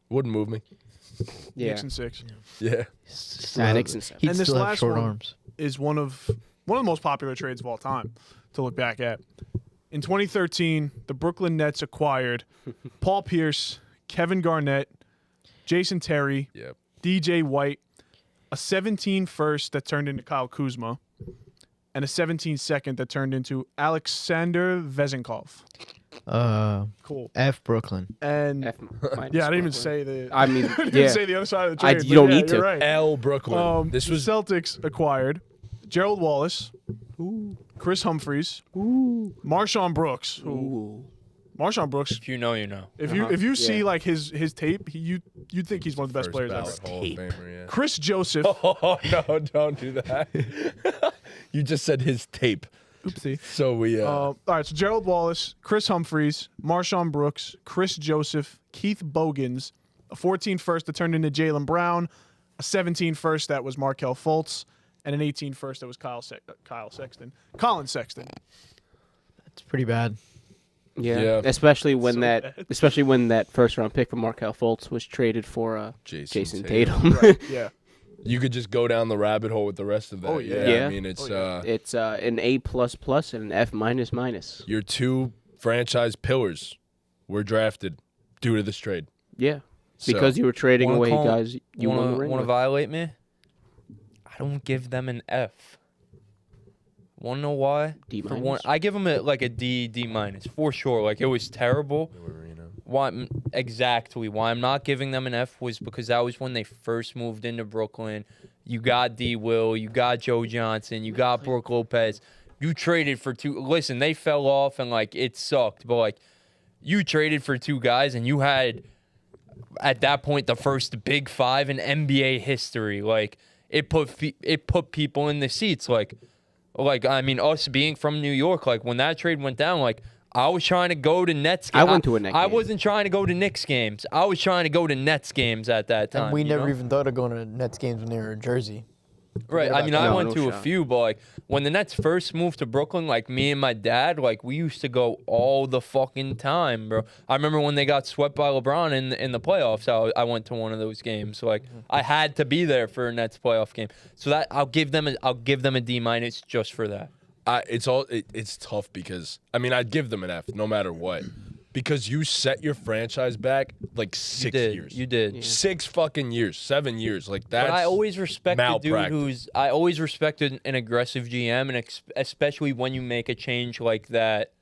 Wouldn't move me. Yeah. Knicks and 6. Yeah. Knicks and 7. He'd And this still have last short one- arms. Is one of the most popular trades of all time to look back at. In 2013, the Brooklyn Nets acquired Paul Pierce, Kevin Garnett, Jason Terry, Yep. DJ White, a 17 first that turned into Kyle Kuzma, and a 17 second that turned into Alexander Vezenkov. Cool. F Brooklyn. And F minus yeah, I didn't even Brooklyn. say the. I mean, I didn't yeah. say the other side of the I- trade. you but don't yeah, need you're to. Right. L Brooklyn. This was Celtics acquired Gerald Wallace, Chris Humphries, Marshawn Brooks. Who Marshawn Brooks? If you know, you know. If you see like his tape, you'd think he's one of the best First players ballot ever. Hall of Famer, yeah. Chris Joseph. Oh no! Don't do that. You just said his tape. Oopsie. So we. All right, so Gerald Wallace, Chris Humphries, Marshawn Brooks, Chris Joseph, Keith Bogans, a 14 first that turned into Jaylen Brown, a 17 first that was Markelle Fultz, and an 18 first that was Colin Sexton. That's pretty bad. Yeah. Yeah. Especially when So that bad. especially when that first round pick for Markelle Fultz was traded for Jason Tatum. Yeah. You could just go down the rabbit hole with the rest of that. Oh, yeah. Yeah. I mean, it's It's an A plus plus and an F minus minus. your two franchise pillars were drafted due to this trade. Yeah. So- Because you were trading Wanna away call- guys you won the ring Want to with. violate me? I don't give them an F. Want to know why? D For one, minus? I give them like a D minus for sure. Like it was terrible. Why exactly? Why I'm not giving them an F was because that was when they first moved into Brooklyn. You got D. Will, you got Joe Johnson, you got Brook Lopez. You traded for two. Listen, they fell off and like it sucked, but like you traded for two guys and you had at that point the first big five in NBA history. Like it put people in the seats. Like I mean, us being from New York, like when that trade went down, like I was trying to go to Nets games. I went to a Nets I game. wasn't trying to go to Knicks games. I was trying to go to Nets games at that time. And we you never know? even thought of going to Nets games when they were in Jersey. Right. I about mean, that. I No, went no to a shot. few, but like when the Nets first moved to Brooklyn, like me and my dad, like we used to go all the fucking time, bro. I remember when they got swept by LeBron in the playoffs. I went to one of those games. So like I had to be there for a Nets playoff game. So that I'll give them a D minus just for that. It's tough because I mean I'd give them an F no matter what because you set your franchise back like 6 years. You did. Yeah. 6 fucking years, 7 years. Like that's. But I always respect the dude malpractice. I always respected an aggressive GM, and especially when you make a change like that,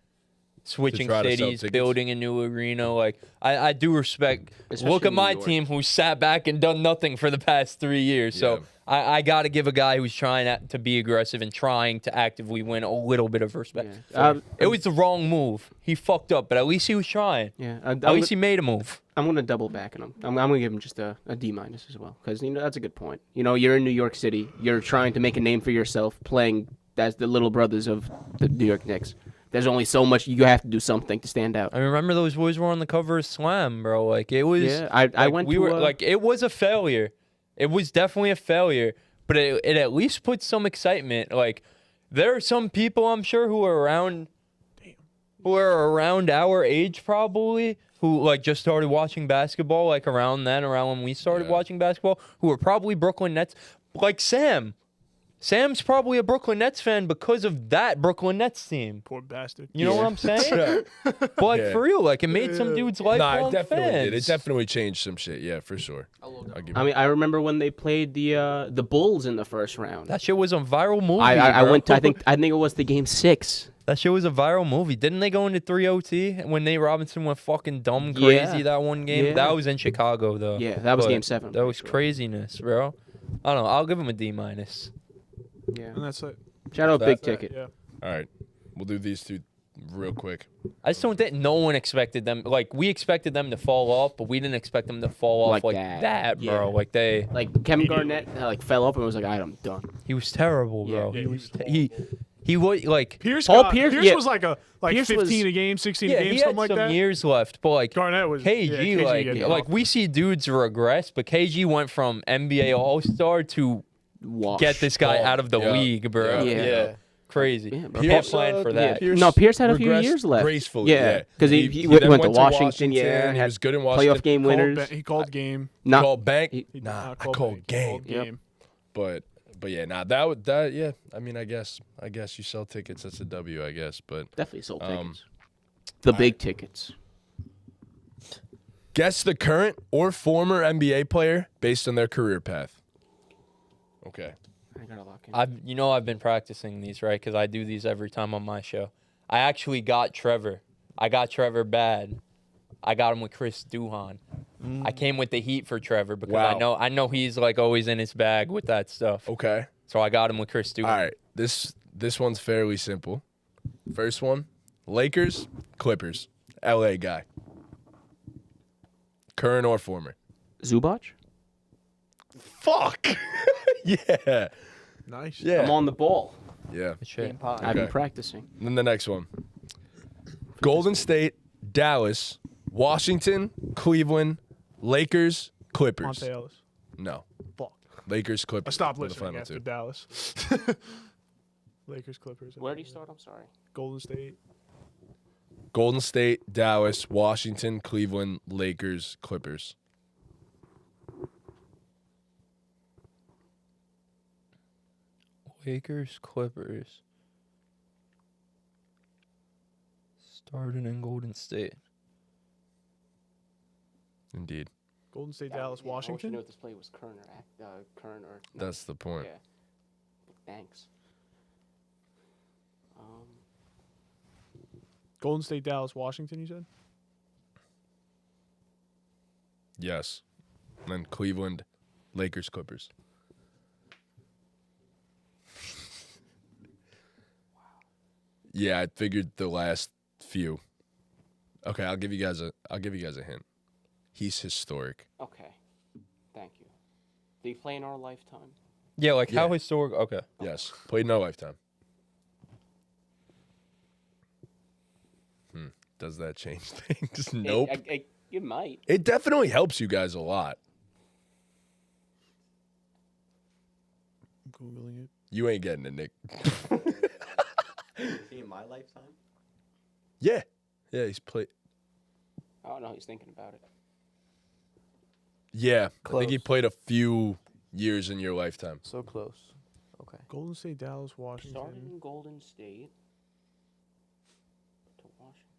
switching try to sell cities, tickets. building a new arena. Like I do respect. Especially Look at in my New York. team, who sat back and done nothing for the past 3 years. So Yeah. I got to give a guy who's trying to be aggressive and trying to actively win a little bit of respect. Yeah. It was the wrong move. He fucked up, but at least he was trying. Yeah. At least he made a move. I'm gonna double back on him. I'm gonna give him just a D minus as well because that's a good point. You're in New York City. You're trying to make a name for yourself, playing as the little brothers of the New York Knicks. There's only so much you have to do something to stand out. I remember those boys were on the cover of Slam, bro. Like it was. Yeah, I went We to were a- like it was a failure. It was definitely a failure, but it at least put some excitement. Like there are some people I'm sure who are around our age probably who like just started watching basketball like around when we started watching basketball, who are probably Brooklyn Nets, like Sam. Sam's probably a Brooklyn Nets fan because of that Brooklyn Nets team. Poor bastard. You know what I'm saying? But like Yeah. for real, like it made some dudes Nah, lifelong it definitely fans. did. It definitely changed some shit. Yeah, for sure. I'll give I mean, I remember when they played the Bulls in the first round. That shit was a viral movie. I bro. went to I think it was the game 6. That shit was a viral movie. Didn't they go into 3 OT when Nate Robinson went fucking dumb crazy Yeah. that one game? Yeah. That was in Chicago though. Yeah, that was But game 7. That was craziness, bro. I don't know. I'll give him a D-. Yeah. And that's it. Shout out That's Big Ticket. Yeah. All right, we'll do these two real quick. I just don't think no one expected them. Like we expected them to fall off, but we didn't expect them to fall off Like like that. that, Yeah. bro. Like they, Like Kevin Garnett fell up and was like, "Alright, I'm done." he was terrible, bro. Yeah, he he was. was He was like. Pierce, Paul got, Pierce- Pierce yeah. was like Pierce 15 was- a game, 16 Yeah, a game, he something had like some that. years left, but like Garnett was KG, yeah, KG getting like off. we see dudes regress, but KG went from NBA All Star to Wash. get this guy Ball. out of the Yeah. league, bro. Yeah. Yeah. Crazy. Yeah, bro. Can't plan for that. No, Pierce had a few regressed years left. gracefully. Yeah, because he then went to Washington. Yeah, he had was good in Washington. playoff game winners. He called game. Not Called bank. he- Nah, I called called game. game. But yeah, nah, yeah. I mean, I guess you sell tickets. That's a W, I guess. But definitely sold Um, tickets. The big tickets. guess the current or former NBA player based on their career path. Okay. I gotta lock in. I've been practicing these, right? Because I do these every time on my show. I actually got Trevor. I got Trevor bad. I got him with Chris Duhon. I came with the heat for Trevor because Wow. I know he's like always in his bag with that stuff. Okay. So I got him with Chris Duhon. All right. This one's fairly simple. First one, Lakers, Clippers, LA guy. Current or former? Zubac. Fuck. Yeah. Nice. Yeah. I'm on the ball. Yeah. Good shit. I've been Okay. practicing. Then the next one. Golden State, Dallas, Washington, Cleveland, Lakers, Clippers. Monte Ellis. No. Fuck. Lakers, I Clippers. stopped for the listening final after two. Dallas. Lakers, Clippers. Where do you start? I'm sorry. Golden State. Golden State, Dallas, Washington, Cleveland, Lakers, Clippers. Lakers, Clippers. Starting in Golden State. Indeed. Golden State, Yeah, Dallas, yeah, I want you to Washington. know if this play was current or no. That's the point. Yeah. Thanks. Golden State, Dallas, Washington. You said. Yes. And then Cleveland, Lakers, Clippers. Yeah, I figured the last few. Okay, I'll give you guys a hint. He's historic. Okay. Thank you. Did he play in our lifetime? Yeah, like how Yeah. historic. Okay. Yes. Played in our lifetime. Does that change things? Nope. It might. It definitely helps you guys a lot. I'm googling it. You ain't getting it, Nick. Is he in my lifetime? Yeah. Yeah, he's played. I don't know. He's thinking about it. Yeah. I think he Close. played a few years in your lifetime. So close. Okay. Golden State, Dallas, Washington. Started in Golden State to Washington.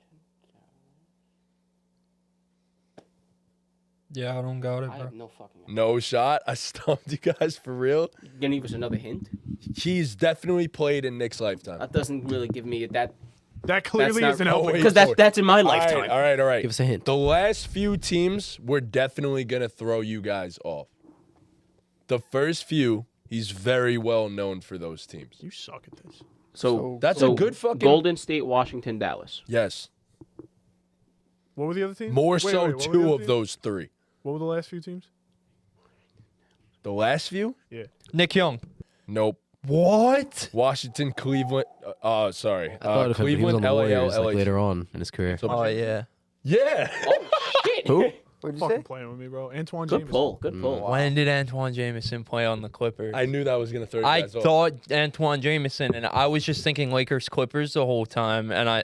Yeah, I don't got it, I bro. have no fucking idea. No shot. I stumped you guys for real. You gonna give us another hint? He's definitely played in Nick's lifetime. That doesn't really give me that That clearly not- isn't Oh, helping. wait. because that's in my lifetime. All right. Give us a hint. The last few teams were definitely going to throw you guys off. The first few, he's very well known for those teams. You suck at this. So That's so a good fucking... Golden State, Washington, Dallas. Yes. What were the other teams? More Wait, so wait, what were the two other of teams? those three. What were the last few teams? The last few? Yeah. Nick Young. Nope. What? Washington, Cleveland. Sorry. I thought if he was on Cleveland, the LAL, Warriors like LA. later on in his career. So- Oh yeah. Yeah. Oh shit! Who? What'd you Fucking say? playing with me, bro. Antoine Good Jameson. pull. Good pull. When did Antoine Jameson play on the Clippers? I knew that was going to throw you I guys off. thought Antoine Jameson, and I was just thinking Lakers Clippers the whole time, and I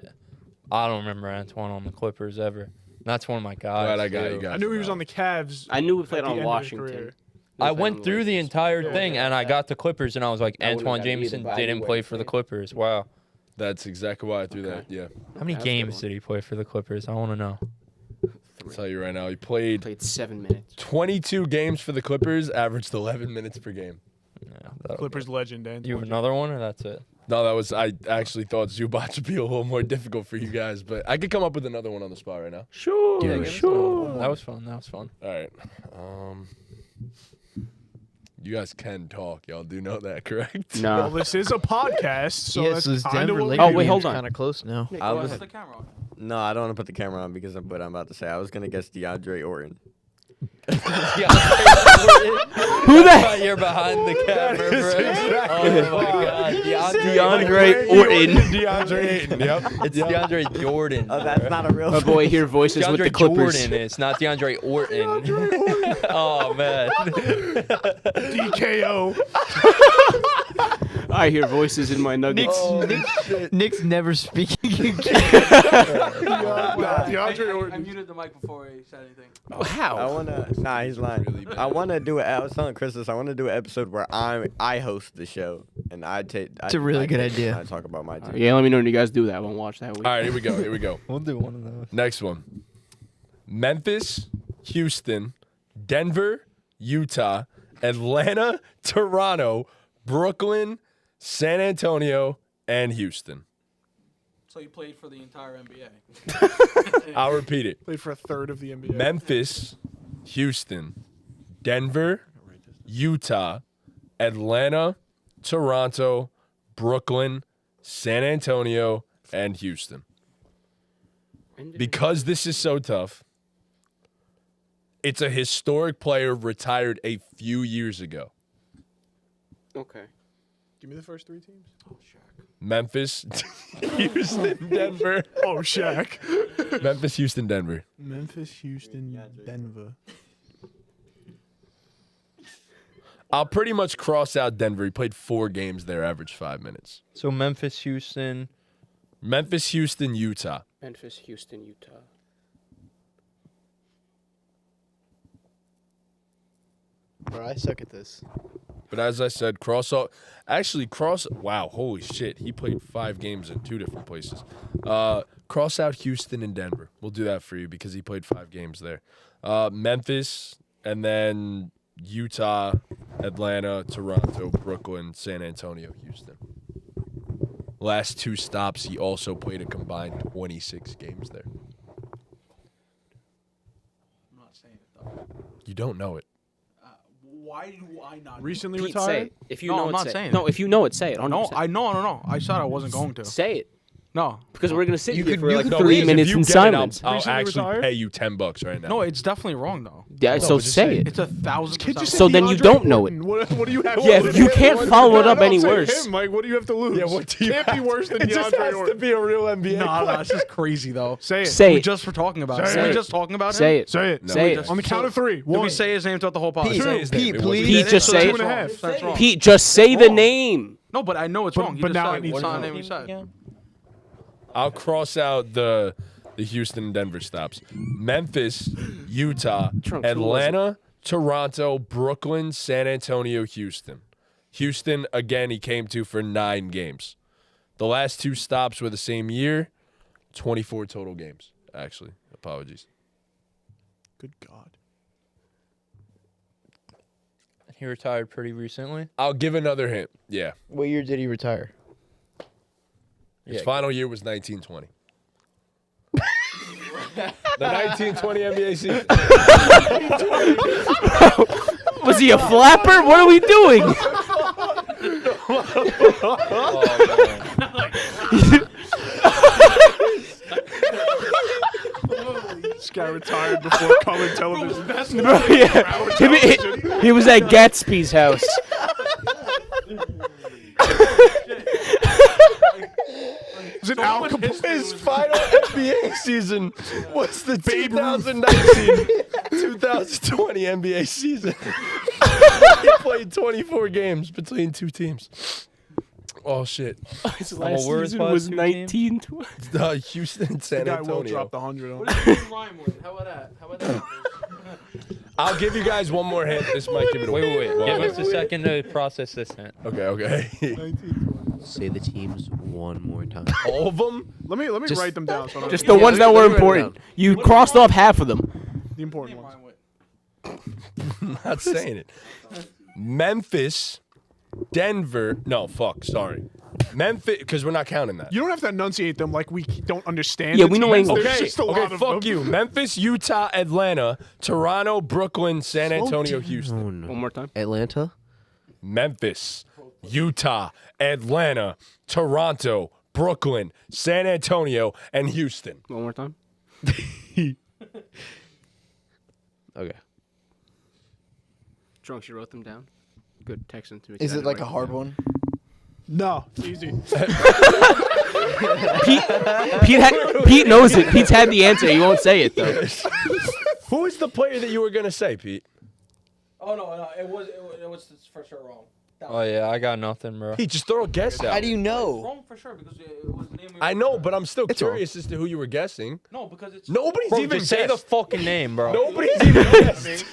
don't remember Antoine on the Clippers ever. That's one of my guys. Glad I got too. you guys. I knew for he was that on the Cavs. I knew we played at the on end of his Washington. career. I went through the entire Yeah. thing, and I got the Clippers, and I was like, I wouldn't Antoine have got it either, Jameson but I didn't knew where play he for the played. Clippers. Wow. That's exactly why I threw that. Yeah. How many That's a good games one. did he play for the Clippers? I want to know. I'll tell you right now. He played Played 7 minutes. 22 games for the Clippers, averaged 11 minutes per game. Clippers legend, Dan. You have another one, or that's it? No, I actually thought Zubac would be a little more difficult for you guys, but I could come up with another one on the spot right now. Sure. Yeah, sure. That was fun. All right. You guys can talk. Y'all do know that, correct? No. Well, this is a podcast, so Yes, that's this kind of Denver what we Lakers Oh, wait, hold on. Kind of close now. Nick, I go was- ahead. Put the camera on. No, I don't want to put the camera on because of what I'm about to say. I was gonna guess DeAndre Orton. Who Who the? You're behind the camera, bro. Oh my God, DeAndre Orton. DeAndre Ayton. Yep. It's DeAndre Jordan. Oh, that's not a real. My boy here voices with the DeAndre Clippers. Jordan is not DeAndre Orton. Oh man. DKO. I hear voices in my nuggets. Nick's never speaking again. DeAndre I Orton. muted the mic before he said anything. I How? wanna. Nah, he's lying. Really bad. I wanna do it. I was telling Chris this. I wanna do an episode where I host the show and I take. It's a really good idea. I talk about my team. Yeah, let me know when you guys do that. I won't watch that week. All right, here we go. Here we go. We'll do one of those. Next one. Memphis, Houston, Denver, Utah, Atlanta, Toronto, Brooklyn, San Antonio, and Houston. So you played for the entire NBA. I'll repeat it. Played for a third of the NBA. Memphis, Houston, Denver, Utah, Atlanta, Toronto, Brooklyn, San Antonio, and Houston. Because this is so tough, it's a historic player retired a few years ago. Okay. Give me the first 3 teams. Memphis, Houston, Denver. Oh, Shaq. Memphis, Houston, Denver. Memphis, Houston, Denver. I'll pretty much cross out Denver. He played 4 games there, averaged 5 minutes. So Memphis, Houston. Memphis, Houston, Utah. Memphis, Houston, Utah. Bro, I suck at this. But as I said, wow, holy shit. He played 5 games in 2 different places. Cross out Houston and Denver. We'll do that for you because he played 5 games there. Memphis, and then Utah, Atlanta, Toronto, Brooklyn, San Antonio, Houston. Last 2 stops, he also played a combined 26 games there. I'm not saying it though. You don't know it. Why do I not? Recently Pete, say retired? it. If you No, know I'm it, not say saying it. it. No, if you know it, say it. 100%. No, no. I said I wasn't going to. Say it. No, Because we're going to sit You here could- for you like could- 3 If minutes you in get it, I'll- silence. I'll Recently actually retired? pay you $10 right now. no, it's definitely wrong though. Yeah, so but just say say it. It's 1,000%. Kid just said So then you DeAndre don't know Orton. What do you have? Yeah, to if you lose? can't What- follow it no, up no, any say worse. Him, Mike, what do you have to lose? Yeah, what do you Can't be have? worse than It just DeAndre has to Orton. be a real NBA No, player. it's just crazy though. Say it. Say We it. just were talking about Say it. Were we it. just talking about Say him? it. Say it. No. Say it. On the count of 3. Did 1. we say his name throughout the whole podcast? Pete, Say his name. Pete, It wasn't please. Pete, just So say that's it. and a wrong. half. That's wrong. Pete, just say the Wrong. name. No, but I know it's But- wrong. He but just now said it needs it's to not know. the name he said. I'll cross out the Houston and Denver stops. Memphis, Utah, Trunks, who was Atlanta, Toronto, Brooklyn, San Antonio, Houston. Houston, again, he came to for 9 games. The last 2 stops were the same year, 24 total games, actually. Apologies. Good God. He retired pretty recently. I'll give another hint. Yeah. What year did he retire? His Yeah. final year was 1920. The 1920 NBA season. Was he a flapper? What are we doing? This guy retired before color television. Bro, yeah. He was at Gatsby's house. Is it Al Capone? His final NBA season was the 2019-2020 NBA season. He played 24 games between 2 teams. Oh, shit. His last where is season last was 2 1920. Houston and The San guy will Antonio. drop the 100 on. What does it rhyme with? How about that? How about that? I'll give you guys one more hint. This might give it away. Wait. Give us a second to process this hint. Okay. Say the teams one more time. All of them? Let me Just- write them down. So I don't Just forget. the ones that were let me write it important. You crossed off half of them. The important Name ones. rhyme with. I'm not saying it. Memphis, Denver. No, fuck. Sorry. Memphis, because we're not counting that. You don't have to enunciate them like we don't understand. Yeah, the we know teams. English. There's Okay, just a lot of fuck them. you. Memphis, Utah, Atlanta, Toronto, Brooklyn, San Antonio, Houston. One more time. Atlanta. Memphis, Utah, Atlanta, Toronto, Brooklyn, San Antonio, and Houston. One more time. Okay. Drunk, you wrote them down. Good, text them to me. Is it like a hard one? No, it's easy. Pete knows it. Pete's had the answer. He won't say it though. Who is the player that you were going to say, Pete? Oh no, it was for sure wrong. Oh yeah, I got nothing, bro. Pete, just throw a guess out. How do you know? Wrong for sure because it was the name. I know, but I'm still It's wrong. curious as to who you were guessing. No, because it's Nobody's Bro, even just say the guessed. fucking name, bro. Nobody's even guessed.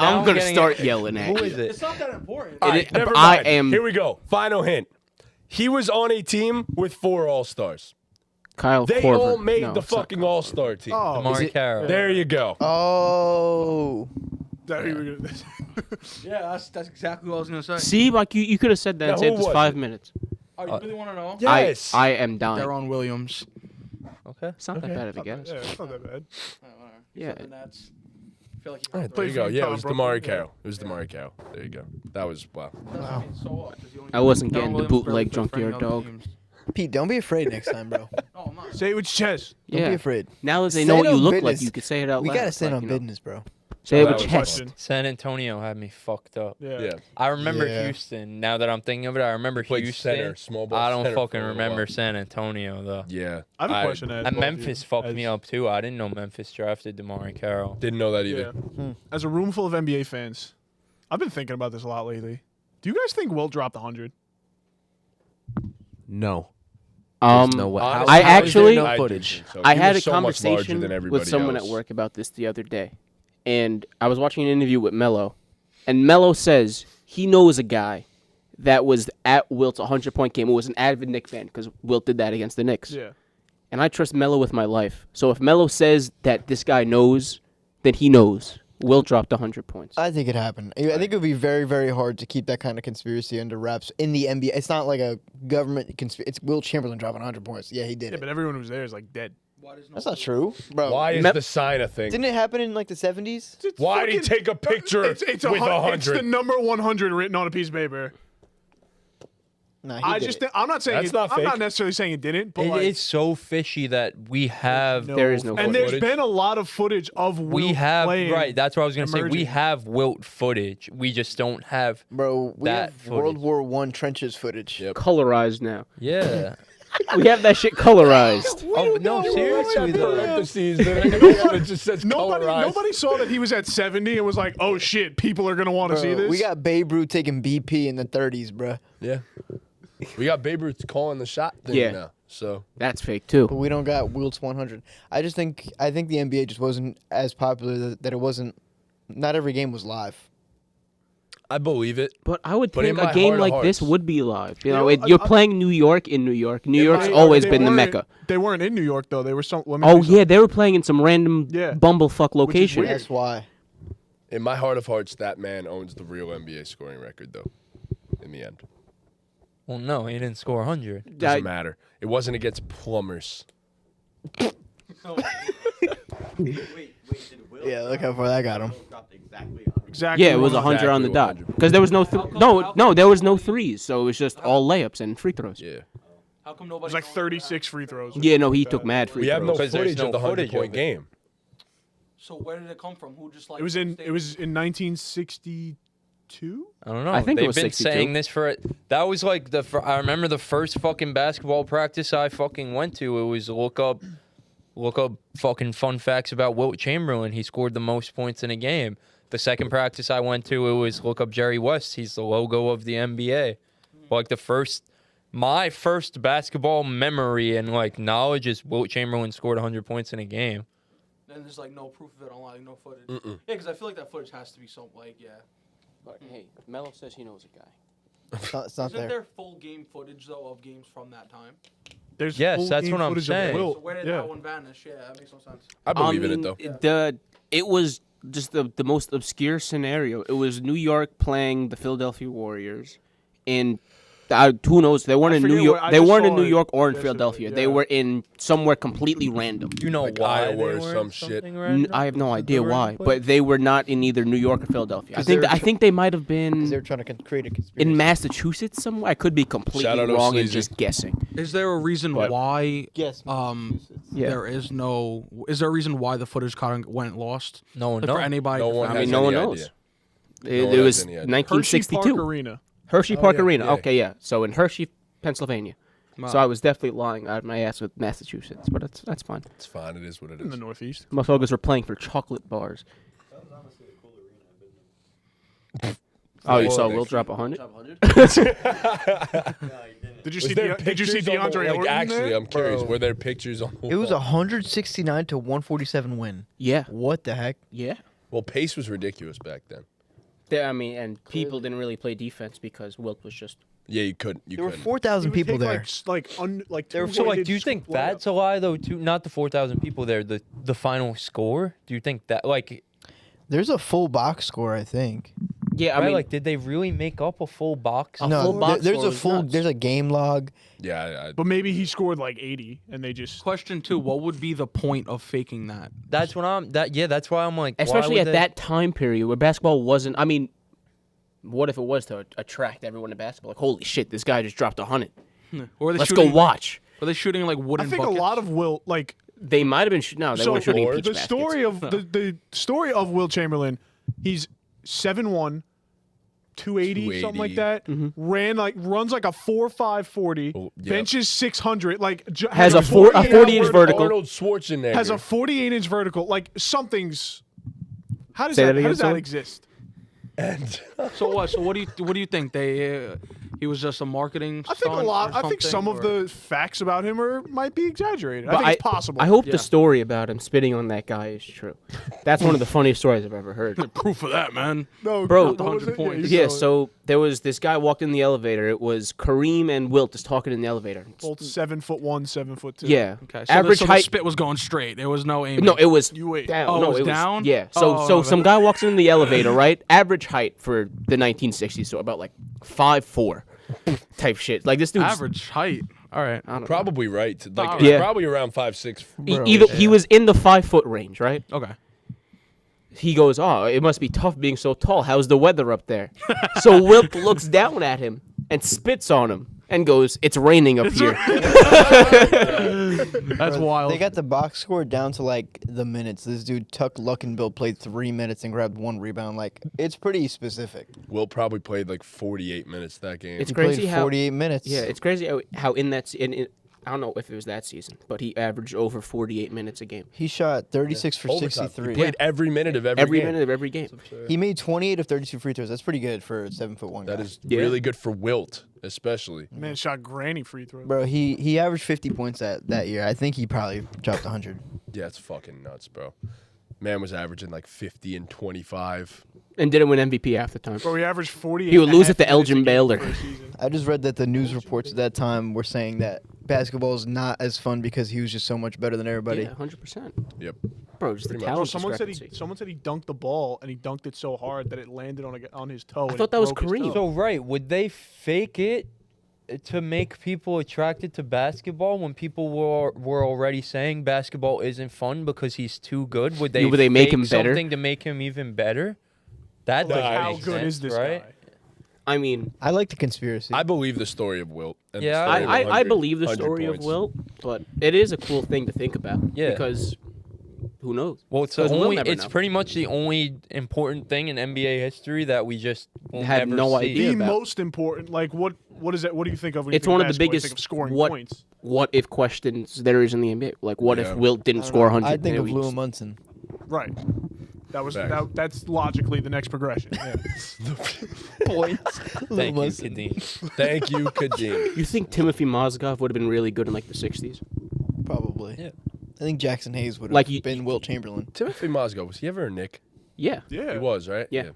I'm I'm gonna getting start it. yelling at Who you. is it? It's not that important. All right, It- never I mind. am- Here we go. Final hint. He was on a team with 4 All-Stars. Kyle They Korver. all made No, the it's not fucking Kyle. All-Star team. Oh, Amari Carroll. There you go. Oh. that we were gonna- Yeah, that's exactly what I was gonna say. See, like you could have said that Now, and saved who us was 5 it? minutes. Oh, you really want to know? Yes. I am dying. Deron Williams. Okay. It's not that bad of a guess. yeah, it's not that bad. Yeah. That's. I feel like All right, there Played you for go. Yeah, it Utah, was Brooklyn, Damari yeah. Carroll. It was Damari Carroll. There you go. That was, wow. I wasn't getting the bootleg junkyard dog. Pete, don't be afraid next time, bro. Oh, I'm not. Say it with your chest. Don't Yeah. be afraid. Now that they Say know it what you on look business. like, you could say it out We loud. gotta stand like, on you know. business, bro. Say it That with was chest. Question. San Antonio had me fucked up. Yeah. I remember Yeah. Houston. Now that I'm thinking of it, I remember Played Houston. center, small ball I don't center fucking for a remember while. San Antonio though. Yeah. I have a question. And Memphis fucked me up too. I didn't know Memphis drafted Damari Carroll. Didn't know that either. Yeah. As a room full of NBA fans, I've been thinking about this a lot lately. Do you guys think Wilt dropped 100? No. Um, There's no way. Honestly, I how is there actually- no I footage. So I he had was a so much larger conversation than with everybody someone else. at work about this the other day, and I was watching an interview with Melo, and Melo says he knows a guy that was at Wilt's 100-point game. Who was an avid Knicks fan because Wilt did that against the Knicks. Yeah. And I trust Melo with my life. So if Melo says that this guy knows, then he knows. Wilt dropped 100 points. I think it happened. I think it would be very, very hard to keep that kind of conspiracy under wraps in the NBA. It's not like a government conspiracy. It's Wilt Chamberlain dropping 100 points. Yeah, he did Yeah, it. but everyone who's there is like dead. That's not true, bro. Why is Me- the sign a thing? Didn't it happen in like the 70s? It's Why did he fucking- take a picture It's with 100. It's the 100? number 100 written on a piece of paper. Nah, he I did just it. think, I'm not saying That's it, not I'm fake. not necessarily saying it didn't, but It like, is so fishy that we have There is no and there's footage. been a lot of footage of Wilt we have playing. right. That's what I was gonna say. We emerging. have Wilt footage. We just don't have. Bro, we that have World footage. War One trenches footage. Yep. Colorized now. Yeah. We have that shit colorized. Oh no, seriously though. Parentheses, it just says Nobody, colorized. nobody saw that he was at 70 and was like, "Oh shit, people are gonna want to see Bro, this." we got Babe Ruth taking BP in the 30s, bro. Yeah. We got Babe Ruth calling the shot thing Yeah. now. So That's fake too. But we don't got Wilt's 100. I think the NBA just wasn't as popular that it wasn't. Not every game was live. I believe it. But I would But in think my a game heart of like this hearts- would be live. You You know, know, you're I- playing New York in New York. New In York's my- always They been the weren't- mecca. They weren't in New York though. They were some. let me Oh tell you something. yeah, they were playing in some random Yeah. bumblefuck location. weird. That's why. In my heart of hearts, that man owns the real NBA scoring record, though. In the end, Well, no, he didn't score 100. doesn't matter. It wasn't against plumbers. Yeah, look how far that got him. Exactly. Yeah, it was 100. 100 on the Exactly dot 100. because there was no there was no threes, so it was just all layups and free throws. Yeah. How come It nobody? was like 36 free throws. Yeah, no, he took mad free We have no throws. Because there's footage no of the footage 100-point of it. game. So where did it come from? Who just like? It was in 1962. I don't know. I think it they've was been 62. saying this for. That was like I remember the first fucking basketball practice I fucking went to. It was look up fucking fun facts about Wilt Chamberlain. He scored the most points in a game. The second practice I went to, it was look up Jerry West. He's the logo of the NBA. Like my first basketball memory and like knowledge is Wilt Chamberlain scored 100 points in a game. And there's like no proof of it online, no footage. Mm-mm. Yeah, because I feel like that footage has to be some like But hey, Melo says he knows a guy. It's not Isn't there. there full game footage though of games from that time? There's Yes, full that's game what I'm footage of saying. Wilt. So where did Yeah. that one vanish? Yeah, that makes no sense. I believe in it though. It was just the most obscure scenario. It was New York playing the Philadelphia Warriors in who knows? They weren't I in New forget York. what- I They just weren't in saw New it York or in yesterday, Philadelphia. They yeah. were in somewhere completely random. Do you know Like why Iowa they or were some in shit. something random? I have no Did idea they why, randomly? but they were not in either New York or Philadelphia. I 'Cause think they were I think they might have been They're trying to create a conspiracy. in Massachusetts somewhere. I could be completely Shout out to wrong and Sleazy. just guessing. Is there a reason But- why? Yes. Yeah. There is no. Is there a reason why the footage caught went lost? No one Like knows. for anybody. No one I has mean, no any one idea. knows. No It one has was any idea. Hershey 1962. Park Arena. Hershey Park yeah, Arena. yeah. Okay, yeah. So in Hershey, Pennsylvania. Wow. So I was definitely lying out of my ass with Massachusetts, but that's fine. It's fine. It is what it In the is. Northeast. Motherfuckers were playing for chocolate bars. Oh, you saw Will drop 100? Did you Was see? there Did you see pictures on the- DeAndre like, Orton actually, there? I'm curious. Bro. Were there pictures on the It was wall? 169 to 147 win. Yeah, What the heck? yeah. Well, pace was ridiculous back then. I mean, and people didn't really play defense because Wilt was just. Yeah, you couldn't. You There were couldn't. 4,000 He would people take, there. There So, like, do you think that's a lie though? Too, not the 4,000 people there. The final score. Do you think that like? There's a full box score, I think. Yeah, I right, mean, like, did they really make up a full box? A No, full box there's score a was full. nuts. There's a game log. Yeah, But maybe he scored like 80, and they just. Question 2: what would be the point of faking that? That's what I'm. That's why I'm like. why especially would at they- that time period where basketball wasn't. I mean, what if it was to attract everyone to basketball? Like, holy shit, this guy just dropped 100. Or were they Let's shooting, go watch. Were they shooting like I wooden think buckets? a lot of Wilt, like They might have been. No, they weren't shooting peach the baskets. story of the story of Will Chamberlain. He's 7'1", 280, something like 280. that. Runs like a 4.5 40. Oh, yeah. Benches 600. Like Has a 48 40-inch hour- vertical. Arnold Schwarzenegger. Has a 48-inch vertical. Like something's. How does Say that? that How again, does that sorry? exist? And So what? So what do you think? He was just a marketing. I think a stunt lot. or I think some of something, or- the facts about him might be exaggerated. I But think it's possible. I hope Yeah. the story about him spitting on that guy is true. That's one of the funniest stories I've ever heard. proof of that, man. no, Bro, what was 100 it? points. you Yeah, saw it. so there was this guy walked in the elevator. It was Kareem and Wilt just talking in the elevator. both 7'1", 7'2". Yeah. Okay. So Average the height. spit was going straight. There was no aiming. No, it was You wait. down. Oh, no, it was down? Yeah. So Oh, so my some bad. guy walks in the elevator, right? Average height for the 1960s, so about like 5'4" type shit. Like this dude's average height. All right. I don't know. probably right. Like Yeah. probably around 5'6". He was in the 5 foot range, right? Okay. He goes, "Oh, it must be tough being so tall. How's the weather up there?" So Wilt looks down at him and spits on him and goes, "It's raining up here." That's wild. They got the box score down to like the minutes. This dude Tuck Luckenbill played 3 minutes and grabbed 1 rebound. Like it's pretty specific. Will probably played like 48 minutes that game. It's He crazy played how 48 minutes. Yeah, it's crazy how in that I don't know if it was that season, but he averaged over 48 minutes a game. He shot 36 for Overtime. 63. He played every minute of every game. Every minute of every game. He made 28 of 32 free throws. That's pretty good for a 7'1" guy. That is Yeah. really good for Wilt, especially. Man shot granny free throws. Bro, he averaged 50 points that year. I think he probably dropped 100. Yeah, it's fucking nuts, bro. Man was averaging like 50 and 25. And didn't win MVP half the time. Bro, he averaged 48. He would and a lose half it to minutes a Elgin game Baylor. for a season. I just read that the news reports at that time were saying that basketball is not as fun because he was just so much better than everybody. Yeah, 100%. Yep. Bro, just the Pretty much. Bro, talent someone said discrepancy. he dunked the ball and he dunked it so hard that it landed on his toe. I and thought it that was broke his Kareem. toe. So right, would they fake it to make people attracted to basketball when people were already saying basketball isn't fun because he's too good? Would they? Yeah, would they make fake him better? Something to make him even better? That Like, doesn't How make good sense, is this right? guy? I mean, I like the conspiracy. I believe the story of Wilt. And the Yeah, story of I 100 believe the 100 story points. of Wilt, but it is a cool thing to think about. Yeah. Because who knows? Well, it's the Because we'll only. never It's know. pretty much the only important thing in NBA history that we just will Had never no see. idea. The about. most important, like what is that? What do you think of when you It's think one of the basketball? You biggest. think of scoring what points. what if questions there is in the NBA? Like, what Yeah. if Wilt didn't I don't score know. 100? I think and of we Lou just- Munson. Right. Facts. That's logically the next progression. Yeah. Points. Thank you, Kadeem. Thank you, Kadeem. You think Timothy Mozgov would have been really good in like the 60s? Probably. Yeah. I think Jackson Hayes would have Like you- been Wilt Chamberlain. Timothy Mozgov, was he ever a Nick? Yeah. Yeah. He was, right? Yeah.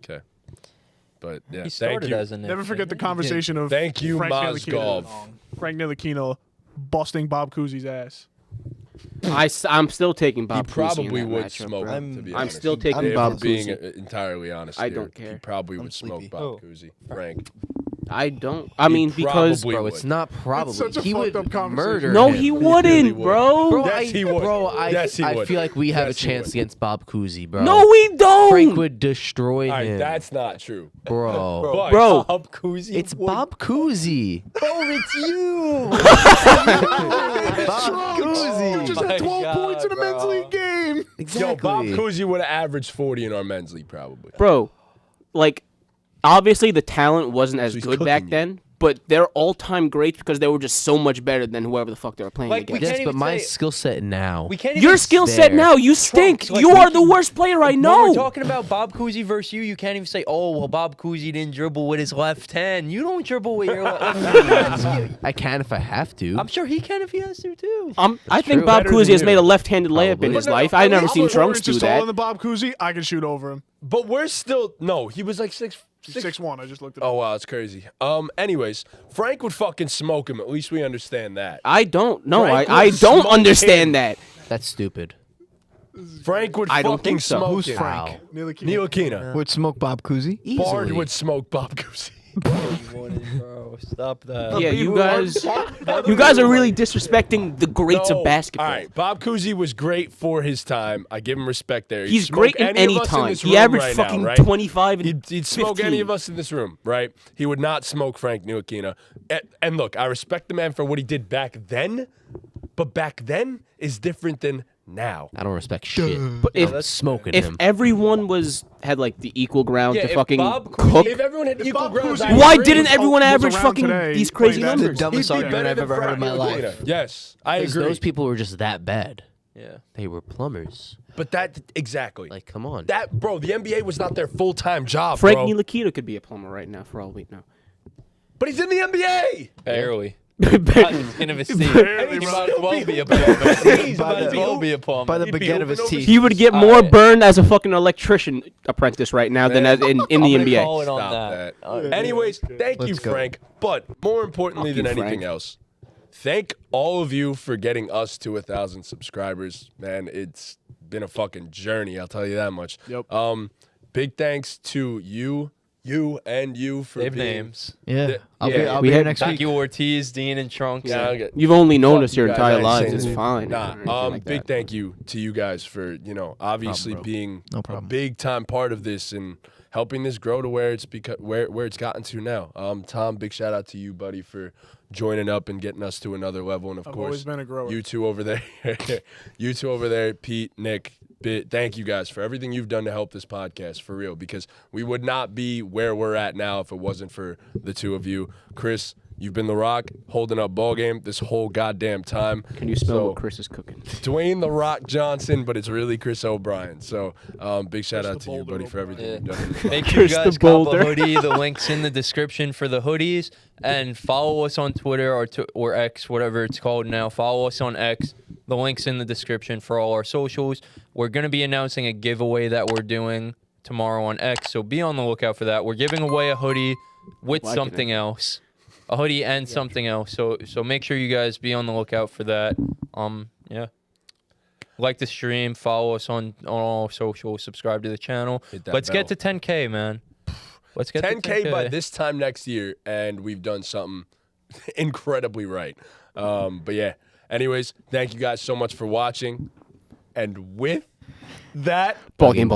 Okay. But yeah, He thank started you. as a Knick, Never forget the didn't he? conversation of Thank you, Frank Mozgov. Ntilikina busting Bob Cousy's ass. I'm still taking Bob He Cousy in probably that would matchup, smoke bro. him, to be I'm honest. still taking If Bob we're being Cousy. entirely honest I here, don't care. He probably I'm would sleepy. smoke Bob Cousy. Frank. I don't. I mean, because probably Bro, would. it's not probably. such a he fucked would up conversation. murder no, him. he really wouldn't, would. bro. Bro, Yes, he would. Yes, he I would. feel like we have Yes, a he chance would. against Bob Cousy, bro. No, we don't. Frank would destroy All right, him, that's not true. bro. But Bro, Bob Cousy. It's Bob Cousy. Oh, it's you. Bob Cousy. Just my had 12 God, points in a men's bro. league game. Exactly. Yo, Bob Cousy would have averaged 40 in our men's league, probably. bro, like, obviously the talent wasn't as So he's good back cooking you. then, but they're all-time greats because they were just so much better than whoever the fuck they were playing Like, we against. can't Yes, but even my say- skill set now. We can't even Your skill set there. now, you stink. like, You we are the can- worst player I When know. we're talking about Bob Cousy versus you can't even say, oh, well, Bob Cousy didn't dribble with his left hand. You don't dribble with your left hand. I can if I have to. I'm sure he can if he has to, too. I think true. Bob Better Cousy than has you. made a left-handed layup in Probably. his But no, life. at I've never least seen I'm Trunks Orange do is taller that. than Bob Cousy. I can shoot over him. But we're still no. He was like 6'1". 6'1". I just looked at Oh wow, it's crazy. Anyways, Frank would fucking smoke him. At least we understand that. I don't. No, Frank I would don't smoke understand him. that. That's stupid. Frank would I don't fucking think so. smoke Who's him. Frank? Wow. Neil Aquina. Would smoke Bob Cousy? Bard Easily. would smoke Bob Cousy. Bro, stop that. Yeah, you guys are really disrespecting the greats No. of basketball. All right, Bob Cousy was great for his time. I give him respect there. He'd He's smoke great in any any of us in time. this He room averaged right now, fucking right? 25 and He'd smoke 15. any of us in this room, right? He would not smoke Frank Ntilikina. And look, I respect the man for what he did back then, but back then is different than now. I don't respect shit. But if I'm smoking if him. everyone had like the equal ground Yeah, to if fucking Bob cook, If everyone had equal Bob ground, Cousy I why agree. didn't everyone was average around fucking today these crazy playing The numbers? dumbest He'd be argument better I've than ever heard in Frank my life. Ntilikina. Yes, I Because agree. those people were just that bad. Yeah. They were plumbers. But that exactly. Like, come on. That bro, the NBA was not their full-time job, Frank bro. Ntilikina could be a plumber right now, for all we know. But he's in the NBA. Barely. Not the skin of his teeth. He might as well be a plumber. He might as well be a plumber. By the He'd be baguette of his hooping over teeth. He would get more burned as a fucking electrician apprentice right now than as in the I'm gonna NBA. call it on Stop that. that. Anyways, thank you, Let's go. Frank. But more importantly Fuck than you, anything Frank. else, thank all of you for getting us to 1,000 subscribers. Man, it's been a fucking journey. I'll tell you that much. Yep. Big thanks to you for Save being. names. Yeah. I'll Yeah, be we here had- next Thank week. you, Ortiz, Dean, and Trunks. Yeah, I'll get- You've only known Fuck us you your guys, I entire ain't lives. saying It's anything. fine. Nah, or anything like big that. thank you to you guys for obviously bro. being No a problem. big time part of this and helping this grow to where it's where it's gotten to now. Tom, big shout out to you, buddy, for joining up and getting us to another level. And of I've course, always been a grower. you two over there, Pete, Nick. Thank you guys for everything you've done to help this podcast, for real, because we would not be where we're at now if it wasn't for the two of you. Chris, you've been the rock holding up BallGame this whole goddamn time. Can you smell So, what Chris is cooking? Dwayne the Rock Johnson, but it's really Chris O'Brien. So big shout out the to you, Boulder buddy, for everything Yeah. you've done. in this Make podcast. sure you Chris the guys cop a Boulder. hoodie. The link's in the description for the hoodies. And follow us on Twitter or X, whatever it's called now. Follow us on X. The link's in the description for all our socials. We're going to be announcing a giveaway that we're doing tomorrow on X, so be on the lookout for that. We're giving away a hoodie with Liking something else. A hoodie and something else. So make sure you guys be on the lookout for that. Yeah. Like the stream, follow us on all socials, subscribe to the channel. Hit that Let's get to bell. 10K, man. Let's get 10K to 10K by this time next year, and we've done something incredibly right. But yeah, anyways, thank you guys so much for watching. And with that, Ball game.